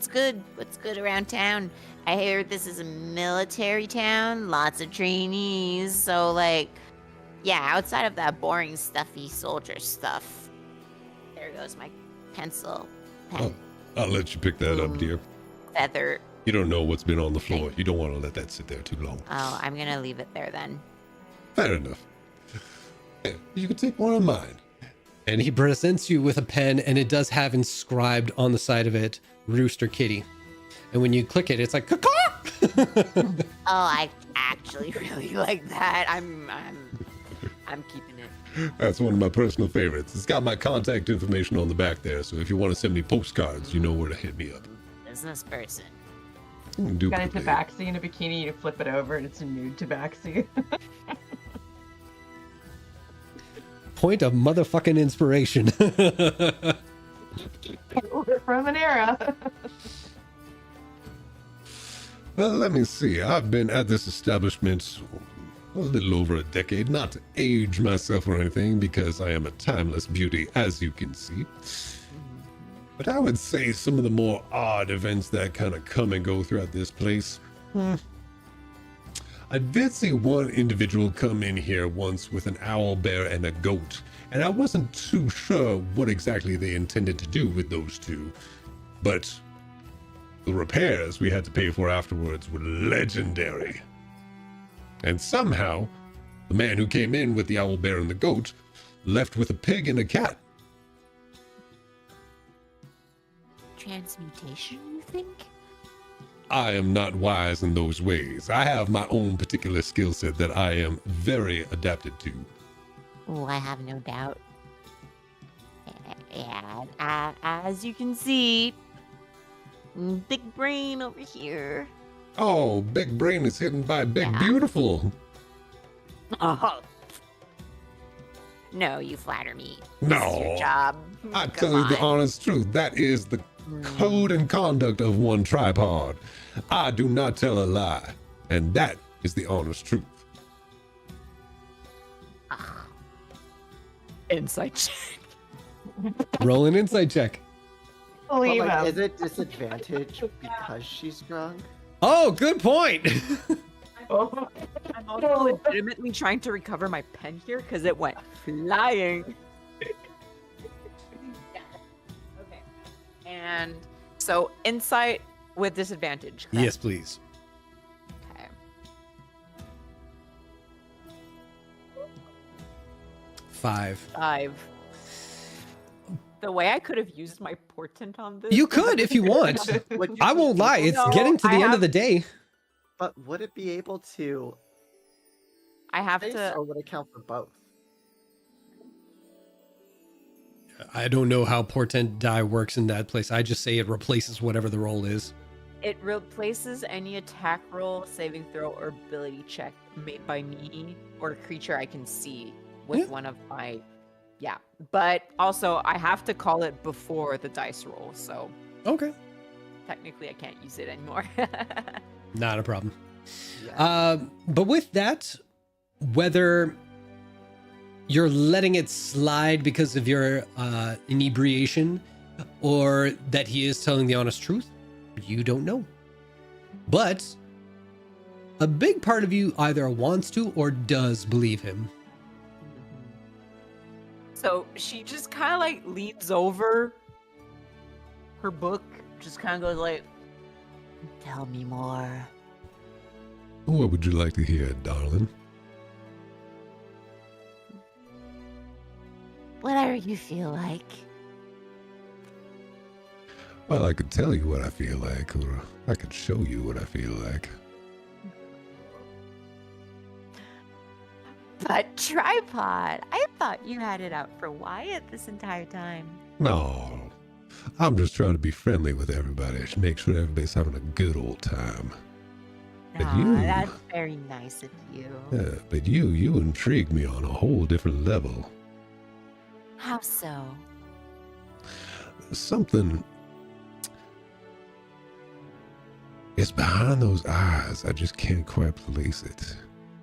good? What's good around town? I hear this is a military town, lots of trainees, so like, yeah, outside of that boring, stuffy soldier stuff. There goes my pencil, pen, I'll let you pick that up, dear. feather. You don't know what's been on the floor. You don't want to let that sit there too long. Oh, I'm gonna leave it there then. Fair enough. You can take one of mine. And he presents you with a pen, and it does have inscribed on the side of it, Rooster Kitty. And when you click it, it's like, caw-caw! Oh, I actually really like that. I'm keeping it. That's one of my personal favorites. It's got my contact information on the back there, so if you want to send me postcards, you know where to hit me up. Business person. Got a Duplicate. tabaxi in a bikini, you flip it over and it's a nude tabaxi. Point of motherfucking inspiration. We're from an era. Well, let me see. I've been at this establishment a little over a decade, not to age myself or anything, because I am a timeless beauty, as you can see. But I would say some of the more odd events that kind of come and go throughout this place. I did see one individual come in here once with an owl bear and a goat, and I wasn't too sure what exactly they intended to do with those two. But the repairs we had to pay for afterwards were legendary. And somehow, the man who came in with the owl bear and the goat left with a pig and a cat. Transmutation, you think? I am not wise in those ways. I have my own particular skill set that I am very adapted to. Oh, I have no doubt. Yeah, as you can see, big brain over here. Oh, Big Brain is hidden by Big Yeah. Beautiful. Oh. No, you flatter me. This is No. your job. I Come tell you the on. honest truth. That is the Code and conduct of one tripod. I do not tell a lie, and that is the honest truth. Insight check. Roll an insight check. But, Believe like, him. is it disadvantage because she's drunk? Oh, good point. I'm also legitimately trying to recover my pen here because it went flying. Okay. And so insight with disadvantage. correct? Yes, please. Okay. 5. 5. The way I could have used my portent on this. You could if you want. Would you I be won't lie. able- It's No, getting to the I end of have- the day. But would it be able to I have face, to. or would it count for both? I don't know how portent die works in that place. I just say it replaces whatever the roll is. It replaces any attack roll, saving throw, or ability check made by me or a creature I can see with Yeah. one of my. Yeah. But also, I have to call it before the dice roll, so Okay. technically I can't use it anymore. Not a problem. Yeah. But with that, whether you're letting it slide because of your inebriation or that he is telling the honest truth, you don't know. But a big part of you either wants to or does believe him. So she just kind of like leans over her book, just kind of goes like, "Tell me more." What would you like to hear, darling? Whatever you feel like. Well, I could tell you what I feel like, or I could show you what I feel like. But tripod, I thought you had it out for Wyatt this entire time. No, I'm just trying to be friendly with everybody. Make sure everybody's having a good old time. But Aw, you- that's very nice of you. Yeah, but you intrigue me on a whole different level. How so? Something is behind those eyes. I just can't quite place it.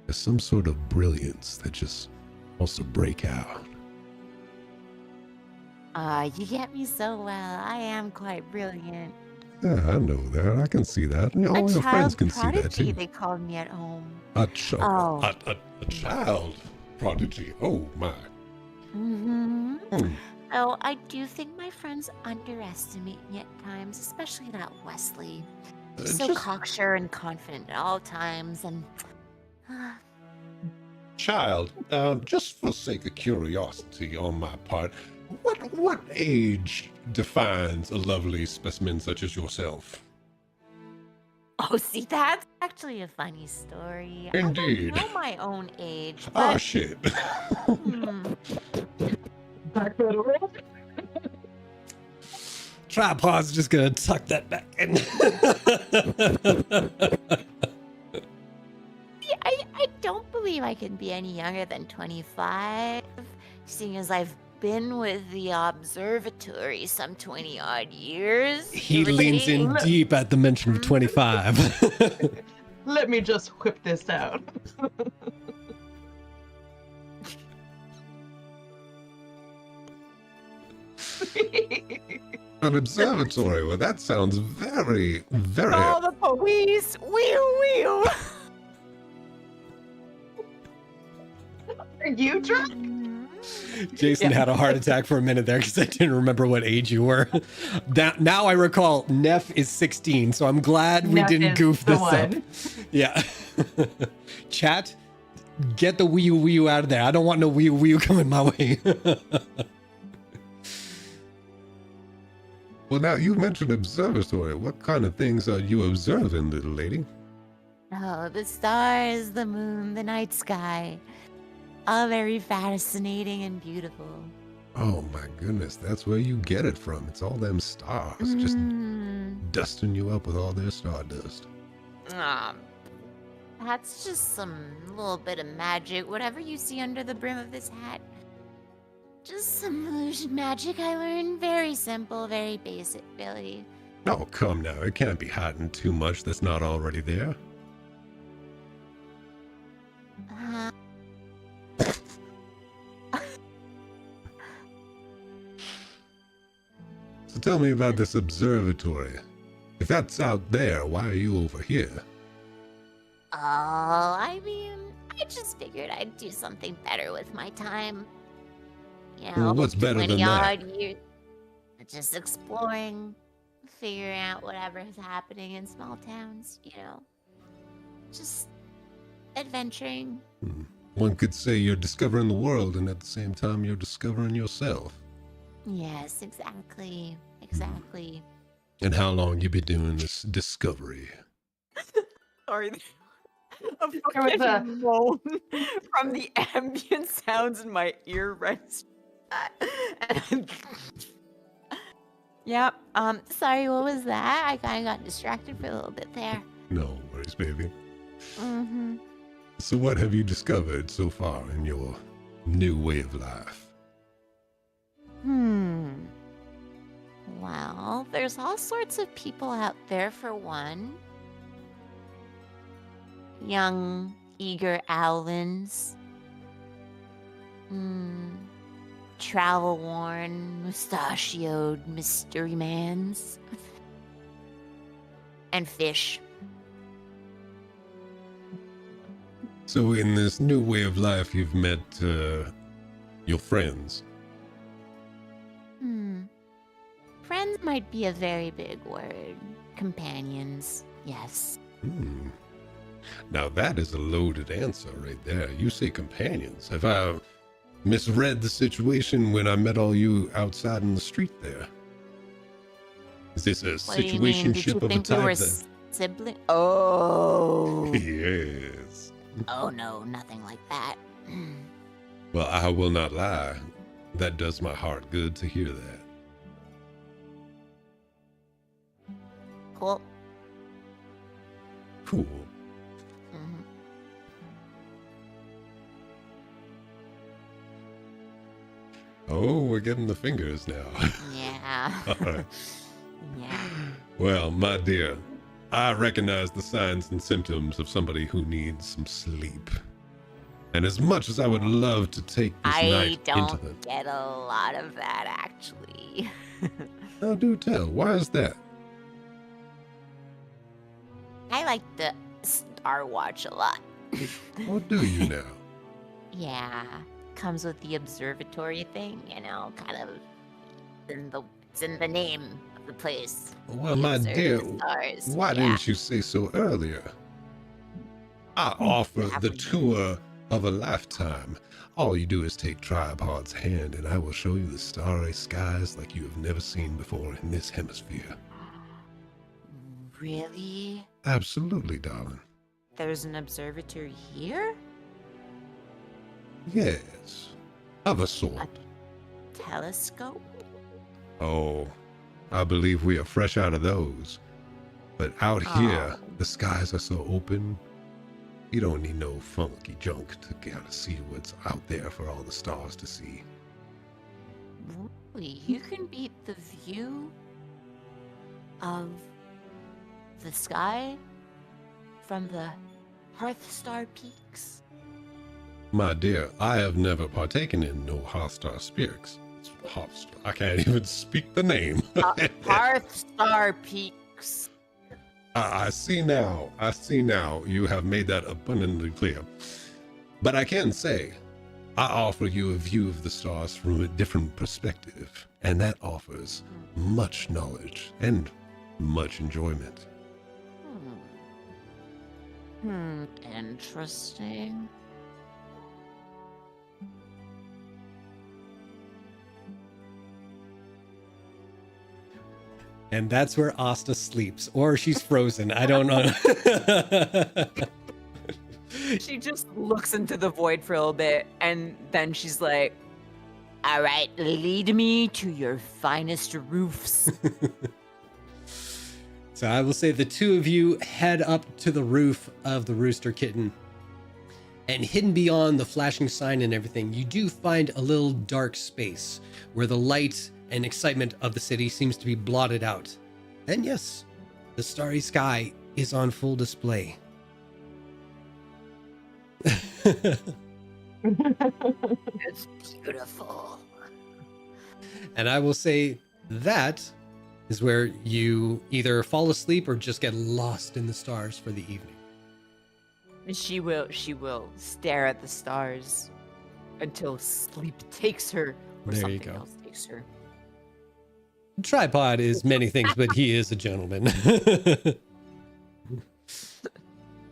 There's some sort of brilliance that just wants to break out. You get me so well. I am quite brilliant. Yeah, I know that. I can see that. You know, all A your friends child can see that prodigy, too. they called me at home. A Oh. child prodigy. Oh my. Mm-hmm. Hmm. Oh, I do think my friends underestimate me at times, especially that Wesley. So Just cocksure and confident at all times, and child. Just for sake of curiosity on my part, what age defines a lovely specimen such as yourself? oh, see, that's actually a funny story. Indeed. I don't know my own age, Ah, but shit. Tripod's just gonna tuck that back in. see, I don't believe I can be any younger than 25, seeing as I've been with the observatory some 20 odd years. He give or leans take. in deep at the mention of 25. Let me just whip this out. An observatory. Well, that sounds very, very. Call the police! Wheel, wheel! Are you drunk? Jason had a heart attack for a minute there because I didn't remember what age you were. Now I recall Neff is 16, so I'm glad we Neff didn't is goof the this up. one. Yeah. Chat, get the Wii U out of there. I don't want no Wii U coming my way. Well, now you mentioned observatory. What kind of things are you observing, little lady? Oh, the stars, the moon, the night sky. All very fascinating and beautiful. Oh my goodness, that's where you get it from. It's all them stars just dusting you up with all their stardust. That's just some little bit of magic. Whatever you see under the brim of this hat, Just some illusion magic I learned. Very simple, very basic, really. Oh, come now. It can't be hiding too much that's not already there. So tell me about this observatory. If that's out there, why are you over here? Oh, I mean, I just figured I'd do something better with my time. You know, Well, what's better than that? 20-odd years. Just exploring, figuring out whatever is happening in small towns, you know. Just adventuring. One could say you're discovering the world, and at the same time, you're discovering yourself. Yes, exactly. Exactly. And how long you been doing this discovery? Sorry. A was fucking moan from the ambient sounds in my ear rents. Yeah, sorry, what was that? I kinda got distracted for a little bit there. No worries, baby. Mm-hmm. So what have you discovered so far in your new way of life? Well, there's all sorts of people out there for one. Young, eager owlins. Travel-worn, mustachioed mystery mans. And fish. So in this new way of life, you've met your friends. Friends might be a very big word. Companions, yes. Now that is a loaded answer right there. You say companions. Have I misread the situation when I met all you outside in the street there? Is this a What do you mean? Did you situationship of a think we were type then? sibling? Oh. Yes. Oh no, nothing like that. Well, I will not lie. That does my heart good to hear that. Cool. Cool. Mhm. Oh, we're getting the fingers now. Yeah. All right. Yeah. Well, my dear, I recognize the signs and symptoms of somebody who needs some sleep. And as much as I would love to take this I night into don't the... get a lot of that, actually. Oh, do tell. Why is that? I like the Star Watch a lot. What do you now? Yeah. Comes with the observatory thing, you know, kind of it's in the name of the place. Well, We my observe dear, the stars. why Yeah. didn't you say so earlier? I offer the happened? tour of a lifetime. All you do is take Tripod's hand, and I will show you the starry skies like you have never seen before in this hemisphere. Really? Absolutely, darling. There's an observatory here? Yes, of a sort. Telescope? Oh, I believe we are fresh out of those. But out here, Oh. the skies are so open, you don't need no funky junk to get to see what's out there for all the stars to see. Really? You can beat the view of the sky from the Hearthstar Peaks? My dear, I have never partaken in no Hearthstar Speaks. I can't even speak the name. Hearthstar Peaks. I see now. You have made that abundantly clear. But I can say, I offer you a view of the stars from a different perspective, and that offers much knowledge and much enjoyment. Interesting. And that's where Asta sleeps, or she's frozen. I don't know. She just looks into the void for a little bit, and then she's like, All right, lead me to your finest roofs. So I will say the two of you head up to the roof of the Rooster Kitten. And hidden beyond the flashing sign and everything, you do find a little dark space where the light and excitement of the city seems to be blotted out. And yes, the starry sky is on full display. It's beautiful. And I will say that is where you either fall asleep or just get lost in the stars for the evening. And she will stare at the stars until sleep takes her or There you something go. else takes her. Tripod is many things, but he is a gentleman.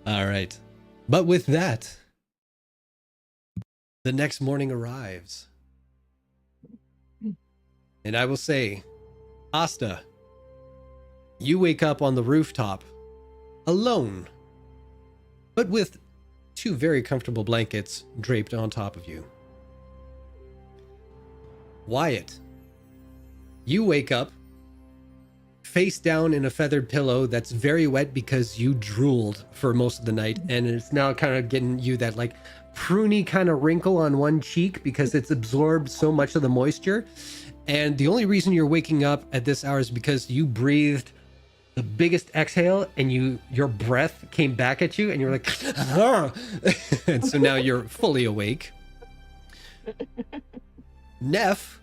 All right. But with that, the next morning arrives. And I will say, Asta, you wake up on the rooftop alone, but with 2 very comfortable blankets draped on top of you. Wyatt, you wake up face down in a feathered pillow that's very wet because you drooled for most of the night, and it's now kind of getting you that like pruny kind of wrinkle on one cheek because it's absorbed so much of the moisture. And the only reason you're waking up at this hour is because you breathed the biggest exhale and your breath came back at you and you're like, ah! And so now you're fully awake. Neff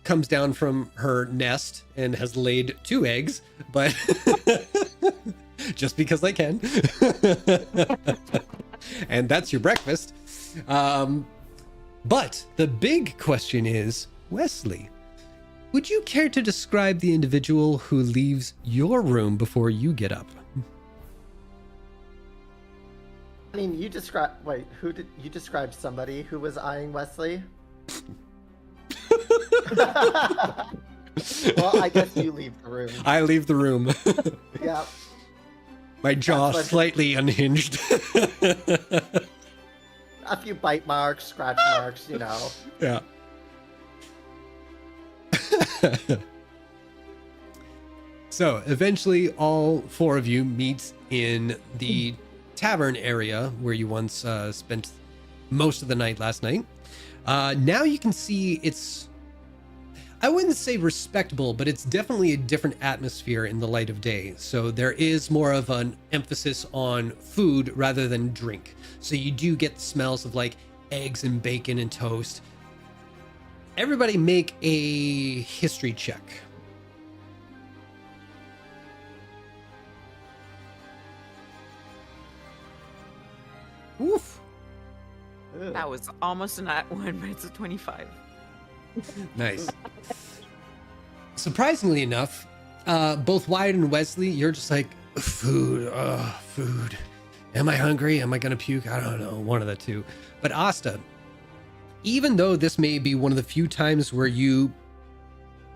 comes down from her nest and has laid 2 eggs, but just because I can. And that's your breakfast. But the big question is, Wesley, would you care to describe the individual who leaves your room before you get up? I mean, you described. Wait, who did you describe? Somebody who was eyeing Wesley? Well, I guess you leave the room. I leave the room. Yeah. My jaw That's what- slightly unhinged. A few bite marks, scratch marks, you know. Yeah. So eventually all 4 of you meet in the tavern area where you once spent most of the night last night. Now you can see it's, I wouldn't say respectable, but it's definitely a different atmosphere in the light of day. So there is more of an emphasis on food rather than drink. So you do get the smells of like eggs and bacon and toast. Everybody make a history check. Oof. That was almost a nat 1, but it's a 25. Nice. Surprisingly enough, both Wyatt and Wesley, you're just like, food, food. Am I hungry? Am I gonna puke? I don't know, one of the two. But Asta, even though this may be one of the few times where you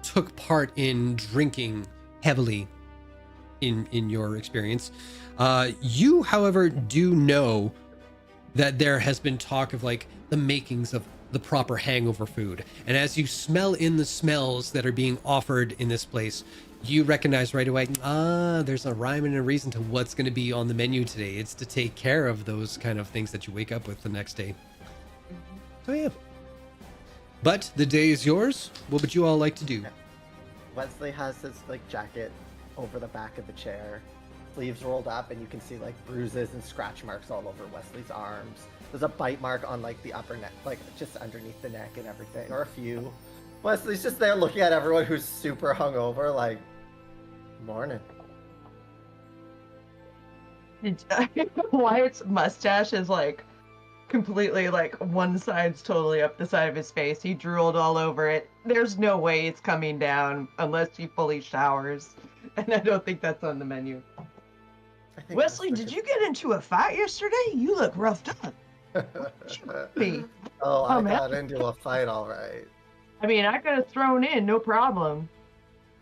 took part in drinking heavily in your experience, you, however, do know that there has been talk of like the makings of the proper hangover food. And as you smell in the smells that are being offered in this place, you recognize right away, there's a rhyme and a reason to what's going to be on the menu today. It's to take care of those kind of things that you wake up with the next day. So yeah. But the day is yours. What would you all like to do? Wesley has his like jacket over the back of the chair, sleeves rolled up, and you can see like bruises and scratch marks all over Wesley's arms. There's a bite mark on like the upper neck, like just underneath the neck and everything, or a few. Wesley's just there looking at everyone who's super hungover, like, morning. Wyatt's mustache is like completely like one side's totally up the side of his face. He drooled all over it. There's no way it's coming down unless he fully showers. And I don't think that's on the menu. I think Wesley, that's did you get into a fight yesterday? You look roughed up. Me. Oh, I man. got into a fight, all right. I mean, I could have thrown in, no problem.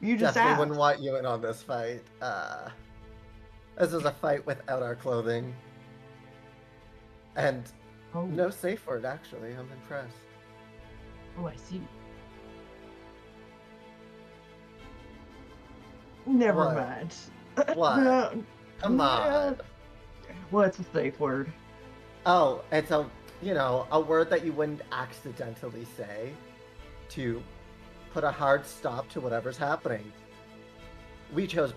You just Definitely asked. wouldn't want you in on this fight. This is a fight without our clothing. And Oh, no safe word, actually. I'm impressed. oh, I see. Never What? mind. What? No, Come on. What's a safe word? Oh, it's a word that you wouldn't accidentally say to put a hard stop to whatever's happening. We chose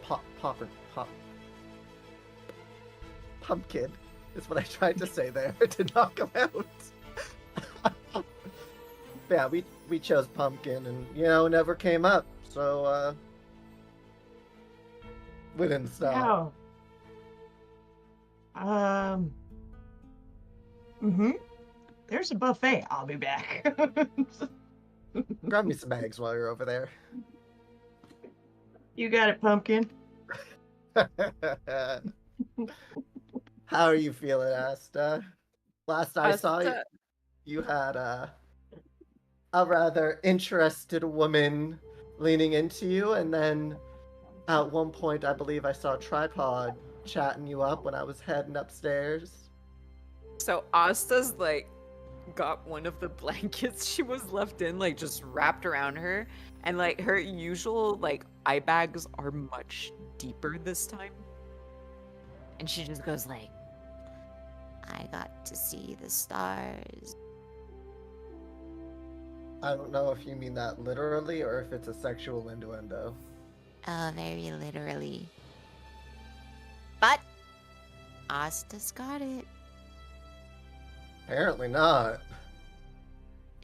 pumpkin is what I tried to say there. It did not come out. Yeah, we chose pumpkin and never came up. So we didn't stop. Wow. There's a buffet. I'll be back. Grab me some eggs while you're over there. You got it, pumpkin. How are you feeling, Asta? Last I saw Asta- you had a rather interested woman leaning into you, and then at one point I believe I saw Tripod chatting you up when I was heading upstairs. So Asta's like got one of the blankets she was left in, like just wrapped around her, and like her usual like eye bags are much deeper this time. And she just goes like, I got to see the stars. I don't know if you mean that literally or if it's a sexual innuendo. Oh, very literally. But Asta's got it. Apparently not.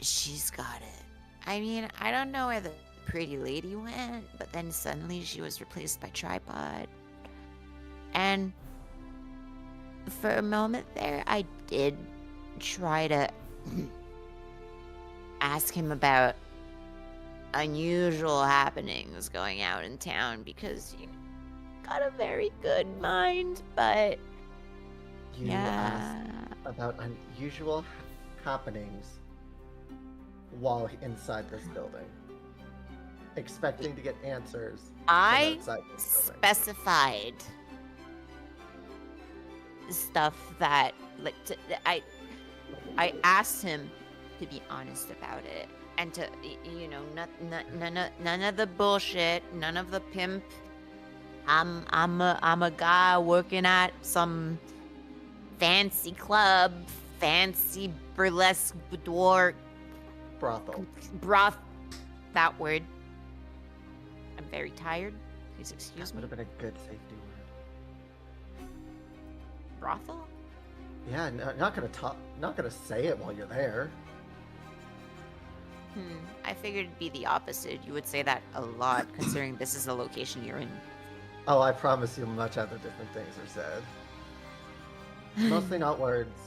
She's got it. I mean, I don't know where the pretty lady went, but then suddenly she was replaced by Tripod. And for a moment there, I did try to ask him about unusual happenings going out in town because you got a very good mind, but You yeah. asked about unusual happenings while inside this building, expecting to get answers from I outside this building. specified stuff that I asked him to be honest about it and to none of the bullshit, none of the pimp. I'm a guy working at some fancy club, fancy burlesque boudoir Broth. that word. I'm very tired. Please excuse That me. would have been a good safety word. Brothel? Yeah, not gonna say it while you're there. I figured it'd be the opposite. You would say that a lot, considering this is the location you're in. Oh, I promise you much other different things are said. Mostly not words.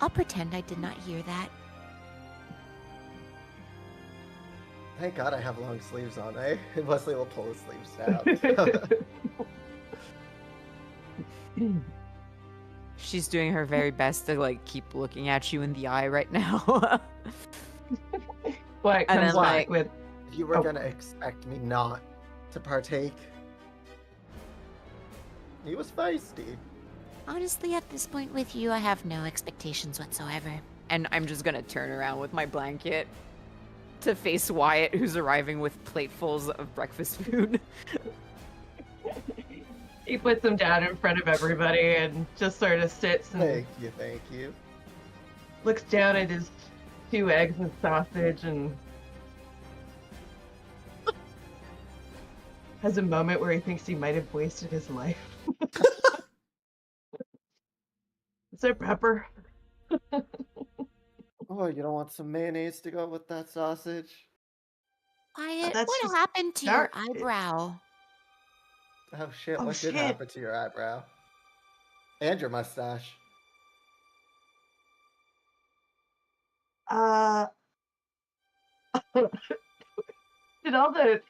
I'll pretend I did not hear that. Thank God I have long sleeves on, eh? Wesley will pull his sleeves down. She's doing her very best to like keep looking at you in the eye right now. What And comes then, back like- with You were Oh. gonna expect me not to partake. He was feisty. Honestly, at this point with you, I have no expectations whatsoever. And I'm just gonna turn around with my blanket to face Wyatt, who's arriving with platefuls of breakfast food. he puts them down in front of everybody and just sort of sits and Thank you. looks down at his 2 eggs and sausage and has a moment where he thinks he might have wasted his life. Is there pepper? Oh, you don't want some mayonnaise to go with that sausage? Wyatt, That's what just happened to your dark. eyebrow? Oh shit, Oh, what shit. did happen to your eyebrow? And your mustache. Did all the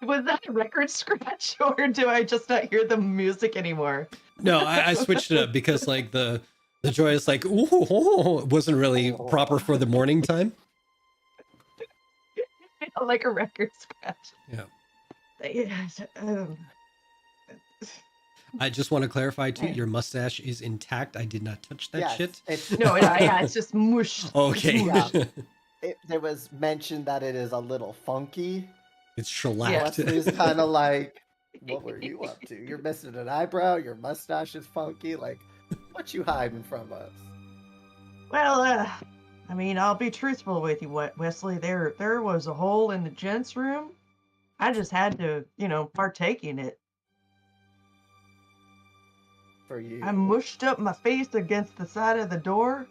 was that a record scratch or do I just not hear the music anymore? No, I switched it up because like the joyous like ooh wasn't really proper for the morning time. Like a record scratch. Yeah. Yeah. I just want to clarify too, your mustache is intact. I did not touch that Yes, shit. No, yeah, it's just mush. Okay. Yeah. There was mention that it is a little funky. It's shellacked. Wesley's kind of like, What were you up to? You're missing an eyebrow. Your mustache is funky. Like, what you hiding from us? Well, I mean, I'll be truthful with you, Wesley. There was a hole in the gents' room. I just had to, partake in it. For you. I mushed up my face against the side of the door.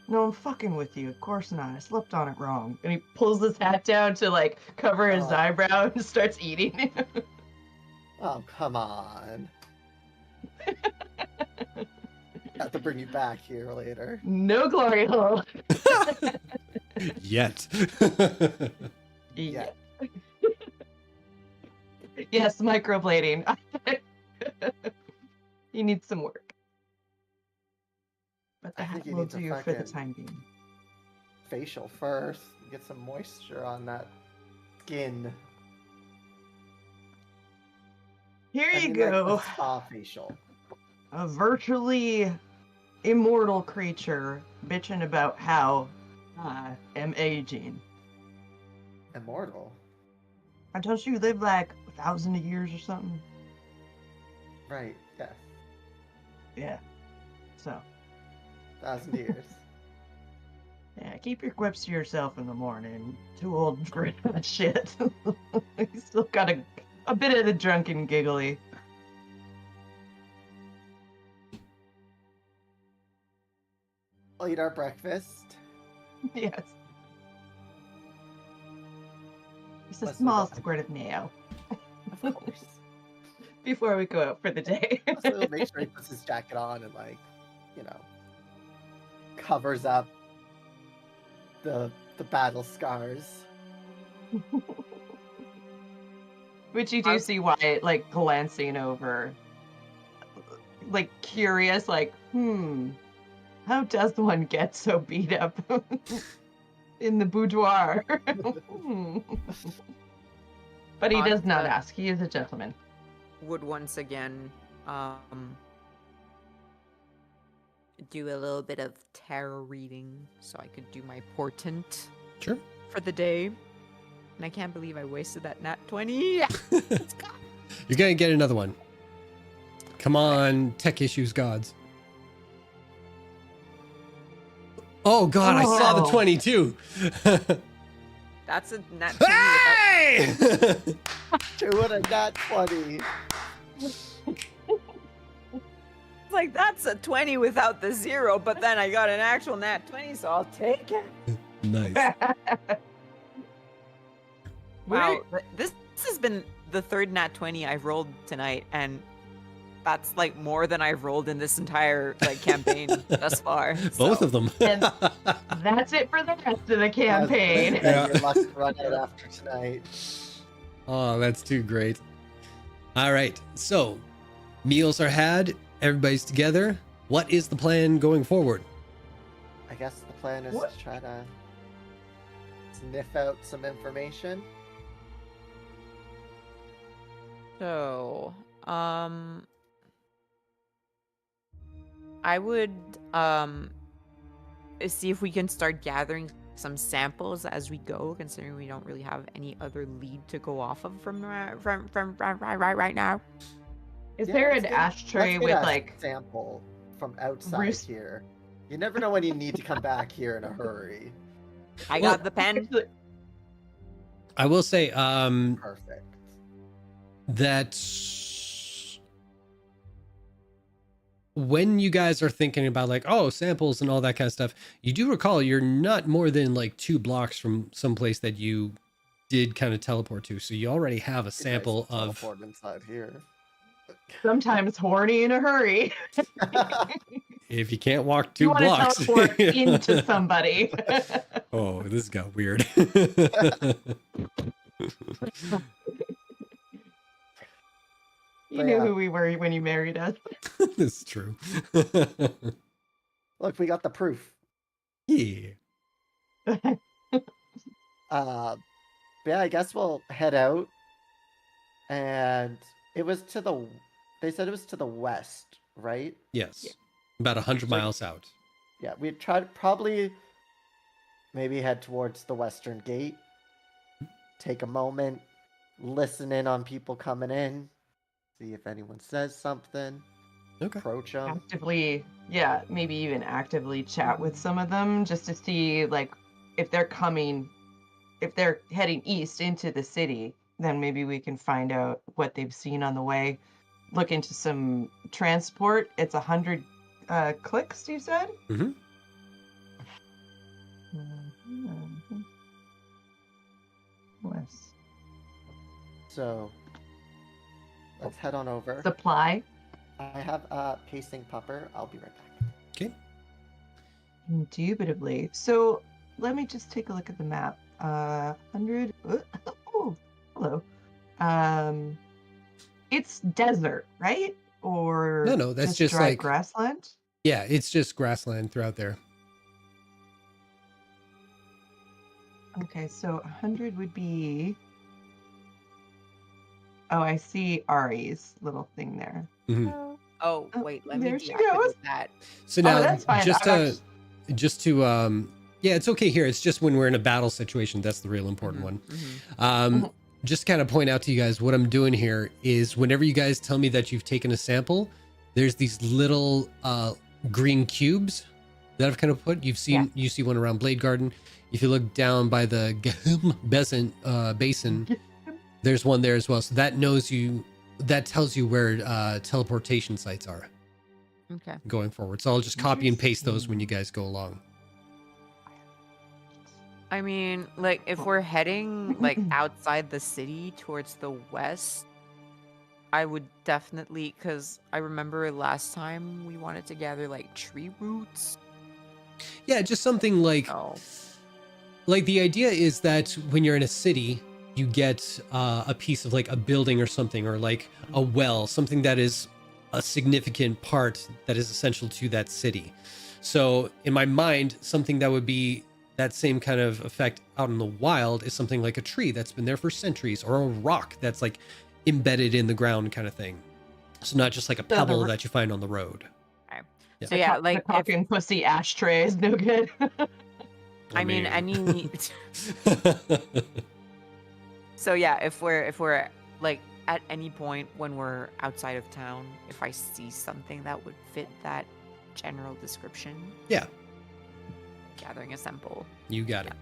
No, I'm fucking with you. Of course not. I slept on it wrong. And he pulls his hat down to like cover his Oh. eyebrow and starts eating. Oh, come on. Have to bring you back here later. No glory hole. Yet. Yeah. Yes, microblading. You need some work. But I that think you will need to do for the fucking- time being. Facial first. Get some moisture on that skin. Here I you mean, go. Like the spa facial. A virtually immortal creature bitching about how I am aging. Immortal. Don't you live like 1,000 years or something? Right, yes. Yeah. So, 1,000 years. yeah, keep your quips to yourself in the morning. Too old for that shit. You still got a bit of the drunken giggly. We'll eat our breakfast. Yes. Just a Let's small move on. squirt of nail Of course. before we go out for the day. Also, make sure he puts his jacket on and, like, covers up the battle scars. Which you do see Wyatt, like, glancing over, like, curious, like, how does one get so beat up in the boudoir? But he does not ask. He is a gentleman. Would once again do a little bit of tarot reading so I could do my portent Sure. for the day. And I can't believe I wasted that nat 20. You're gonna get another one. Come on, tech issues gods. Oh god, I saw the Oh. 22. That's a nat 20 without... Hey! 2 and a nat 20. Like, that's a 20 without the 0, but then I got an actual nat 20, so I'll take it. Nice. Wow, this has been the third nat 20 I've rolled tonight, and that's like more than I've rolled in this entire like campaign thus far. Both so. of them. And that's it for the rest of the campaign. Yeah. Your luck run out after tonight. Oh, that's too great. All right, so meals are had. Everybody's together. What is the plan going forward? I guess the plan is What? to try to sniff out some information. So, I would see if we can start gathering some samples as we go, considering we don't really have any other lead to go off of from right now. Is Yeah, there let's an get- ashtray let's get with a like sample from outside Roost- here? You never know when you need to come back here in a hurry. I Well- got the pen. I will say Perfect. that when you guys are thinking about like, oh, samples and all that kind of stuff, you do recall you're not more than like 2 blocks from someplace that you did kind of teleport to. So you already have a Be nice sample to of teleport inside here. sometimes horny in a hurry. if you can't walk You 2 want to blocks. teleport into somebody. Oh, this got weird. You So, knew yeah. who we were when you married us. This is true. Look, we got the proof. Yeah. But yeah, I guess we'll head out. And it was to the. They said it was to the west, right? Yes. About 100 So- miles out. Yeah, we tried probably maybe head towards the western gate. Take a moment, listen in on people coming in, see if anyone says something, Okay. approach them. Actively, yeah, maybe even actively chat with some of them just to see, like, if they're heading east into the city, then maybe we can find out what they've seen on the way. Look into some transport. It's 100 clicks, you said? Mm-hmm. Mhm. West. So let's head on over. Supply. I have a pacing pupper. I'll be right back. Okay. Indubitably. So let me just take a look at the map. 100. Oh, hello. It's desert, right? Or No, that's just dry like- grassland. Yeah, it's just grassland throughout there. Okay, so 100 would be. Oh, I see Ari's little thing there. Mhm. Oh, Oh, wait, let me there she deactivate goes. that. So now, that's fine. just I'm to, just to, yeah, it's okay here. It's just when we're in a battle situation, that's the real important one. Mhm. Just kind of point out to you guys what I'm doing here is whenever you guys tell me that you've taken a sample, there's these little green cubes that I've kind of put. You see one around Blade Garden. If you look down by the basin, there's one there as well. So that tells you where teleportation sites are Okay. going forward. So I'll just copy and paste those when you guys go along. I mean, like, if we're heading, like, outside the city towards the west, I would definitely, because I remember last time we wanted to gather, like, tree roots. Yeah, just something like Oh. like the idea is that when you're in a city, you get a piece of like a building or something, or like a well, something that is a significant part that is essential to that city. So in my mind, something that would be that same kind of effect out in the wild is something like a tree that's been there for centuries, or a rock that's like embedded in the ground kind of thing. So not just like a pebble that you find on the road. Okay. Yeah. So yeah, the like, cock and pussy ashtray is no good. I mean, any. So yeah, if we're like at any point when we're outside of town, if I see something that would fit that general description, Yeah, gathering a sample. you got it.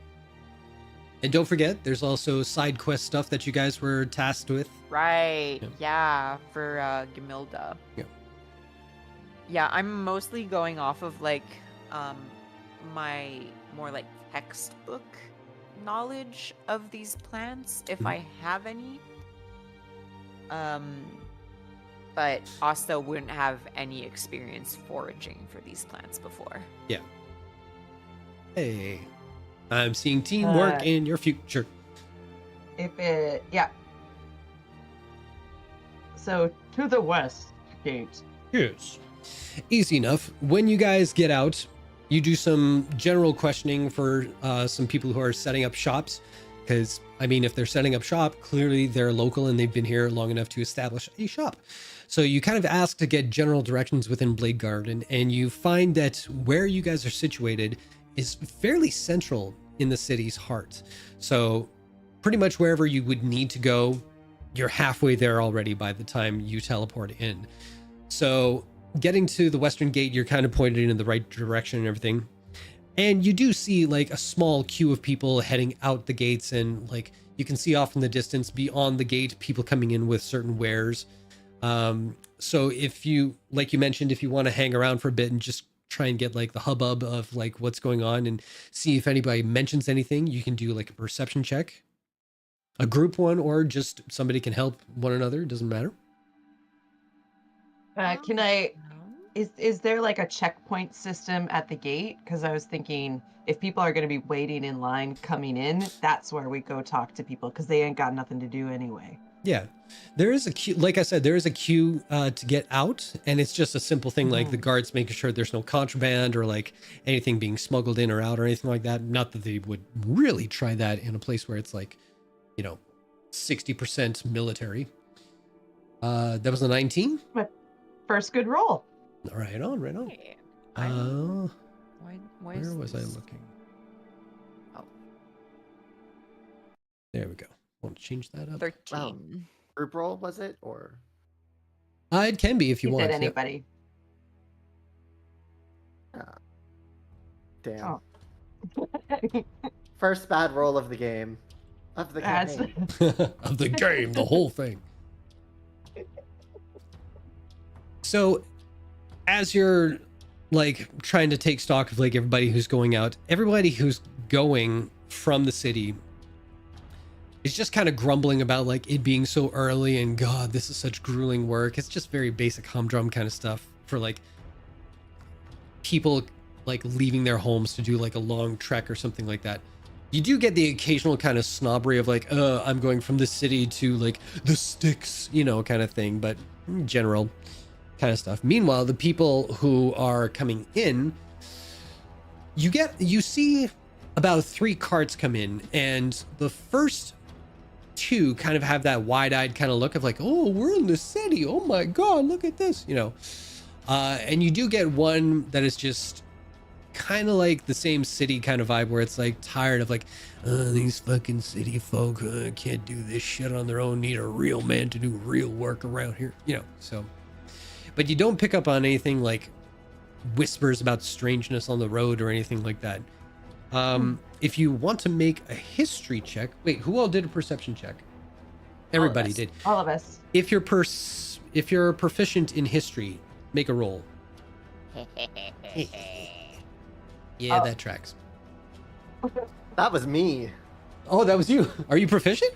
And don't forget, there's also side quest stuff that you guys were tasked with. Right. Yeah. Yeah, for Gamilda. Yeah. Yeah, I'm mostly going off of like my more like textbook knowledge of these plants, if I have any. But Asta wouldn't have any experience foraging for these plants before. Yeah. Hey, I'm seeing teamwork in your future. Yeah. So to the west gate. Yes. Easy enough. When you guys get out, you do some general questioning for some people who are setting up shops. Because, I mean, if they're setting up shop, clearly they're local and they've been here long enough to establish a shop. So you kind of ask to get general directions within Blade Garden, and you find that where you guys are situated is fairly central in the city's heart. So pretty much wherever you would need to go, you're halfway there already by the time you teleport in. So getting to the western gate, you're kind of pointed in the right direction and everything. And you do see like a small queue of people heading out the gates, and like you can see off in the distance beyond the gate, people coming in with certain wares. So if you, like you mentioned, if you want to hang around for a bit and just try and get like the hubbub of like what's going on and see if anybody mentions anything, you can do like a perception check, a group one, or just somebody can help one another. It doesn't matter. Can I? Is there like a checkpoint system at the gate? Because I was thinking if people are going to be waiting in line coming in, that's where we go talk to people because they ain't got nothing to do anyway. Yeah, there is a queue. Like I said, there is a queue to get out, and it's just a simple thing like the guards making sure there's no contraband or like anything being smuggled in or out or anything like that. Not that they would really try that in a place where it's like, 60% military. That was a 19. But first good roll. Right on, right on. Hey, why Where is was I this- looking? Oh. There we go. Want to change that up? 13. Group roll, was it? Or It can be if you He want. said yeah. anybody. damn. Oh. First bad roll of the game. Of the That's- campaign. Of the game, the whole thing. So, as you're like trying to take stock of like everybody who's going out, everybody who's going from the city is just kind of grumbling about like it being so early and God, this is such grueling work. It's just very basic humdrum kind of stuff for like people like leaving their homes to do like a long trek or something like that. You do get the occasional kind of snobbery of like, I'm going from the city to like the sticks, you know, kind of thing, but in general kind of stuff. Meanwhile, the people who are coming in, you see about 3 carts come in, and the first 2 kind of have that wide-eyed kind of look of like, oh, we're in the city. Oh my God, look at this, you know. And you do get one that is just kind of like the same city kind of vibe where it's like tired of like, these fucking city folk can't do this shit on their own, need a real man to do real work around here, you know. So, but you don't pick up on anything like whispers about strangeness on the road or anything like that. If you want to make a history check, wait, who all did a perception check? Everybody did. All of us. If you're proficient in history, make a roll. Yeah, Oh. that tracks. That was me. Oh, that was you. Are you proficient?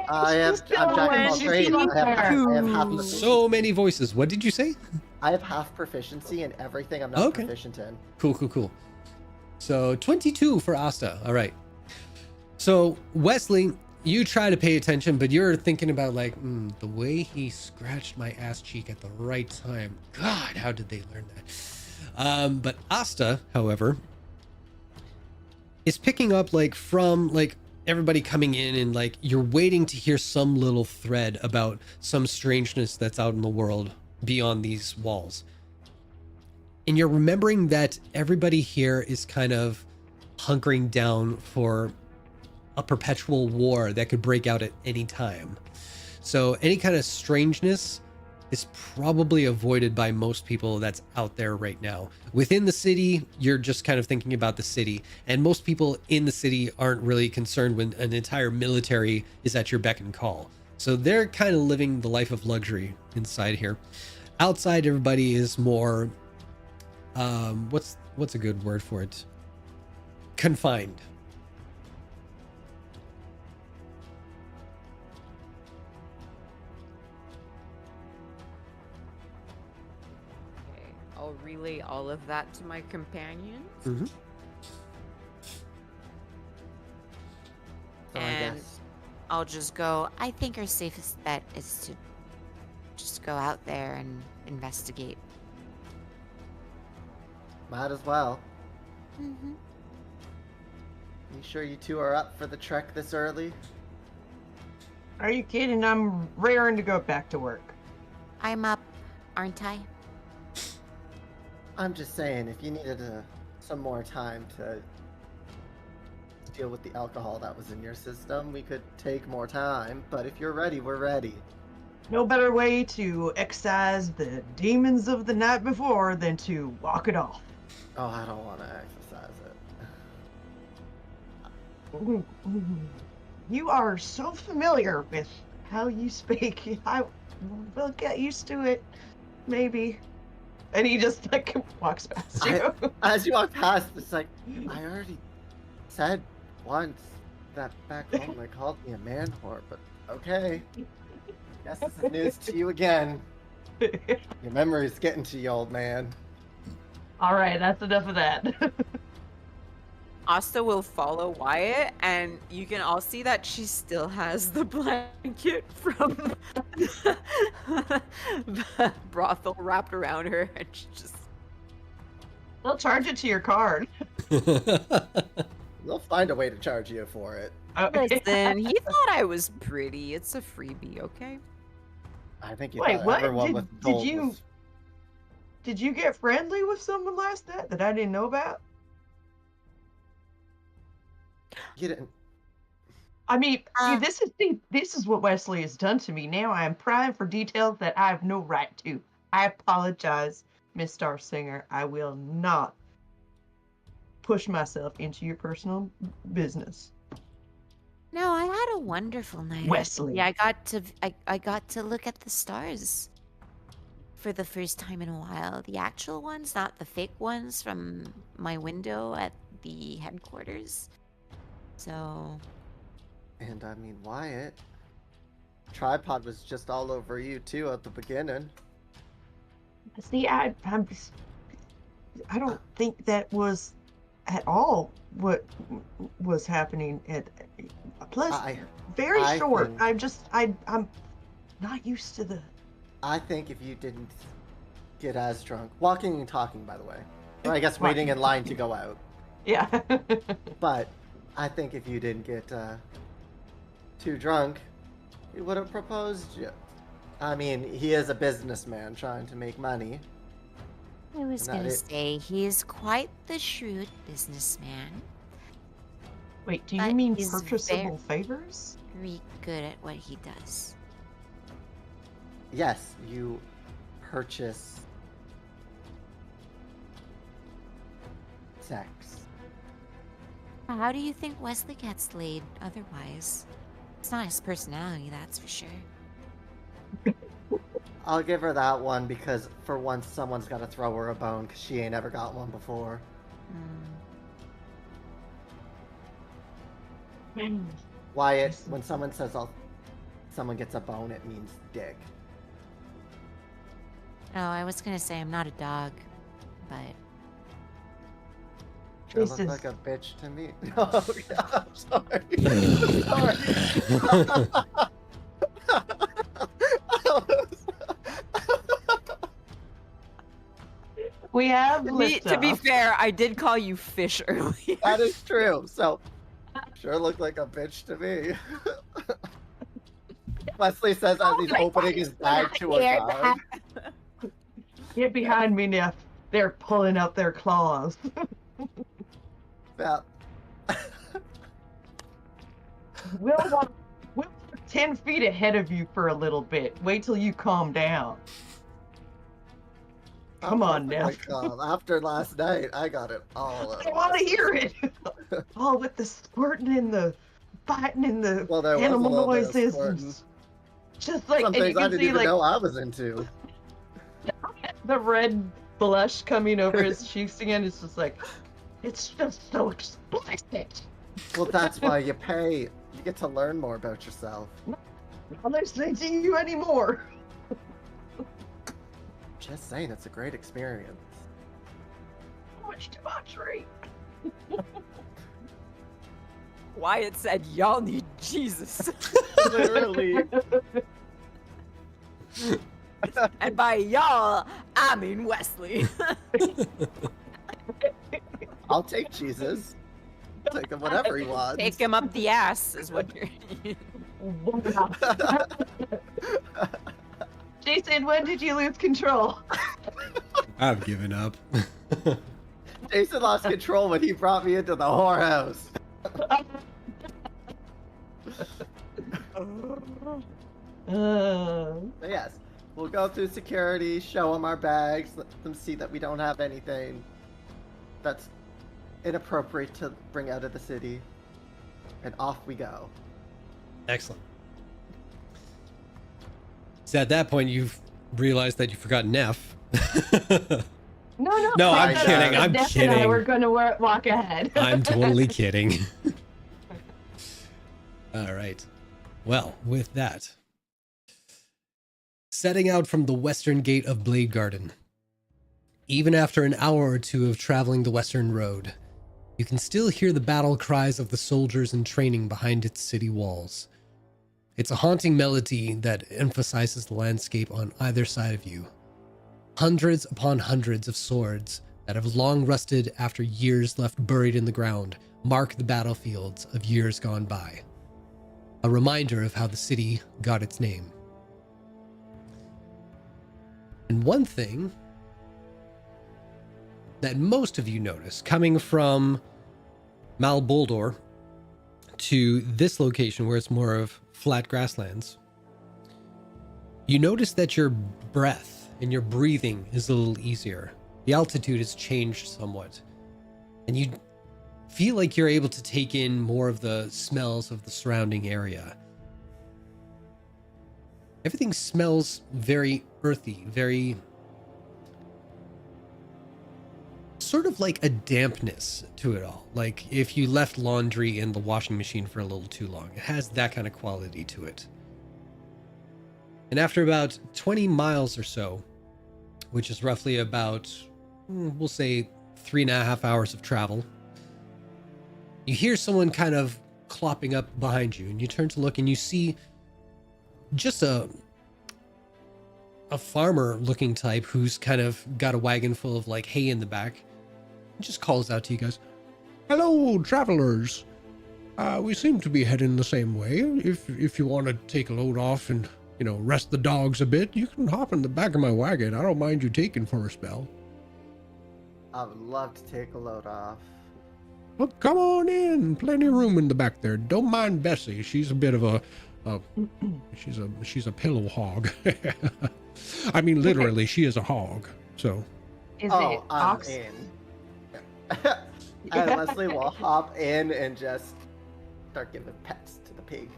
I'm jack of all trades. I have half So many voices. What did you say? I have half proficiency in everything I'm not Okay. proficient in. Cool. So 22 for Asta. All right. So Wesley, you try to pay attention, but you're thinking about like, the way he scratched my ass cheek at the right time. God, how did they learn that? But Asta, however, is picking up like from like everybody coming in and like you're waiting to hear some little thread about some strangeness that's out in the world beyond these walls. And you're remembering that everybody here is kind of hunkering down for a perpetual war that could break out at any time. So any kind of strangeness is probably avoided by most people that's out there right now. Within the city, you're just kind of thinking about the city, and most people in the city aren't really concerned when an entire military is at your beck and call. So they're kind of living the life of luxury inside here. Outside, everybody is more, what's a good word for it? Confined. Okay, I'll relay all of that to my companions. Mm-hmm. So I And guess I'll just go. I think our safest bet is to just go out there and investigate. might as well. Mm-hmm. You sure you two are up for the trek this early? Are you kidding? I'm raring to go back to work. I'm up, aren't I? I'm just saying, if you needed some more time to deal with the alcohol that was in your system, we could take more time. But if you're ready, we're ready. No better way to excise the demons of the night before than to walk it off. Oh, I don't want to exercise it. You are so familiar with how you speak. I will get used to it, maybe. And he just like walks past you. As you walk past, it's like, I already said once that back home they called me a man whore, but okay. Guess this is news to you again. Your memory's getting to you, old man. All right, that's enough of that. Asta will follow Wyatt, and you can all see that she still has the blanket from the brothel wrapped around her, and she just They'll charge it to your card. They'll find a way to charge you for it. listen. He thought I was pretty. It's a freebie, okay? I think you Wait, thought what? everyone with gold was... Did you get friendly with someone last night that I didn't know about? You didn't... I mean, Uh, this is what Wesley has done to me. Now I am prying for details that I have no right to. I apologize, Miss Starsinger. I will not push myself into your personal business. No, I had a wonderful night. Wesley. Yeah, I got to look at the stars for the first time in a while. The actual ones, not the fake ones from my window at the headquarters. So, And I mean, Wyatt, tripod was just all over you too at the beginning. See, I don't think that was at all what was happening. Plus, very I short. think- I'm not used to the. I think if you didn't get as drunk, walking and talking, by the way, or I guess waiting in line to go out. Yeah. But I think if you didn't get too drunk, he would have proposed you. I mean, he is a businessman trying to make money. I was Not gonna it. say he is quite the shrewd businessman. Wait, do you But mean he's purchasable favors? Very good at what he does. Yes, you purchase sex. How do you think Wesley gets laid otherwise? It's not his personality, that's for sure. I'll give her that one because for once someone's got to throw her a bone because she ain't ever got one before. Wyatt, when someone says someone gets a bone, it means dick. Oh, I was gonna say I'm not a dog, but Sure This look is- like a bitch to me. Oh, yeah, I'm sorry. We have To be liftoff. fair, I did call you fish earlier. That is true. So, sure looked like a bitch to me. Wesley says as he's opening his bag to a dog. Get behind me now. They're pulling out their claws. Yeah. We'll walk 10 feet ahead of you for a little bit. Wait till you calm down. Come on now. After last night, I got it all. I want to hear it. All with the squirting and the fighting and the Well, there was a animal little bit of noises. squirting. And just like, Some and you things I can didn't see even like know I was into. the red blush coming over his cheeks again. It's just like, it's just so explicit. Well, that's why you pay. You get to learn more about yourself. I'm not listening to you anymore. Just saying, it's a great experience. So much debauchery. Wyatt said, y'all need Jesus. Literally. And by y'all, I mean Wesley. I'll take Jesus. Take him whatever he wants. Take him up the ass is what you're. Jason, when did you lose control? I've given up. Jason lost control when he brought me into the whorehouse. But yes, we'll go through security, show them our bags, let them see that we don't have anything that's inappropriate to bring out of the city, and off we go. Excellent. So at that point, you've realized that you forgot Neff. No, No, I'm Right, kidding. yeah. I'm Neff and I kidding. were gonna walk ahead. I'm totally kidding. All right. Well, with that, setting out from the western gate of Blade Garden, even after an hour or two of traveling the western road, you can still hear the battle cries of the soldiers in training behind its city walls. It's a haunting melody that emphasizes the landscape on either side of you. Hundreds upon hundreds of swords that have long rusted after years left buried in the ground mark the battlefields of years gone by. A reminder of how the city got its name. And one thing that most of you notice coming from Malboldor to this location where it's more of flat grasslands, you notice that your breath and your breathing is a little easier. The altitude has changed somewhat, and you feel like you're able to take in more of the smells of the surrounding area. Everything smells very earthy, very sort of like a dampness to it all. Like if you left laundry in the washing machine for a little too long, it has that kind of quality to it. And after about 20 miles or so, which is roughly about, we'll say 3.5 hours of travel, you hear someone kind of clopping up behind you, and you turn to look and you see just a farmer looking type who's kind of got a wagon full of like hay in the back. He just calls out to you guys. Hello, travelers. We seem to be heading the same way. If you want to take a load off and, you know, rest the dogs a bit, you can hop in the back of my wagon. I don't mind you taking for a spell. I would love to take a load off. Well, come on in. Plenty of room in the back there. Don't mind Bessie. She's a bit of a she's a pillow hog. I mean, literally, she is a hog. So. Is it I'm ox? in. And Leslie will hop in and just start giving pets to the pig.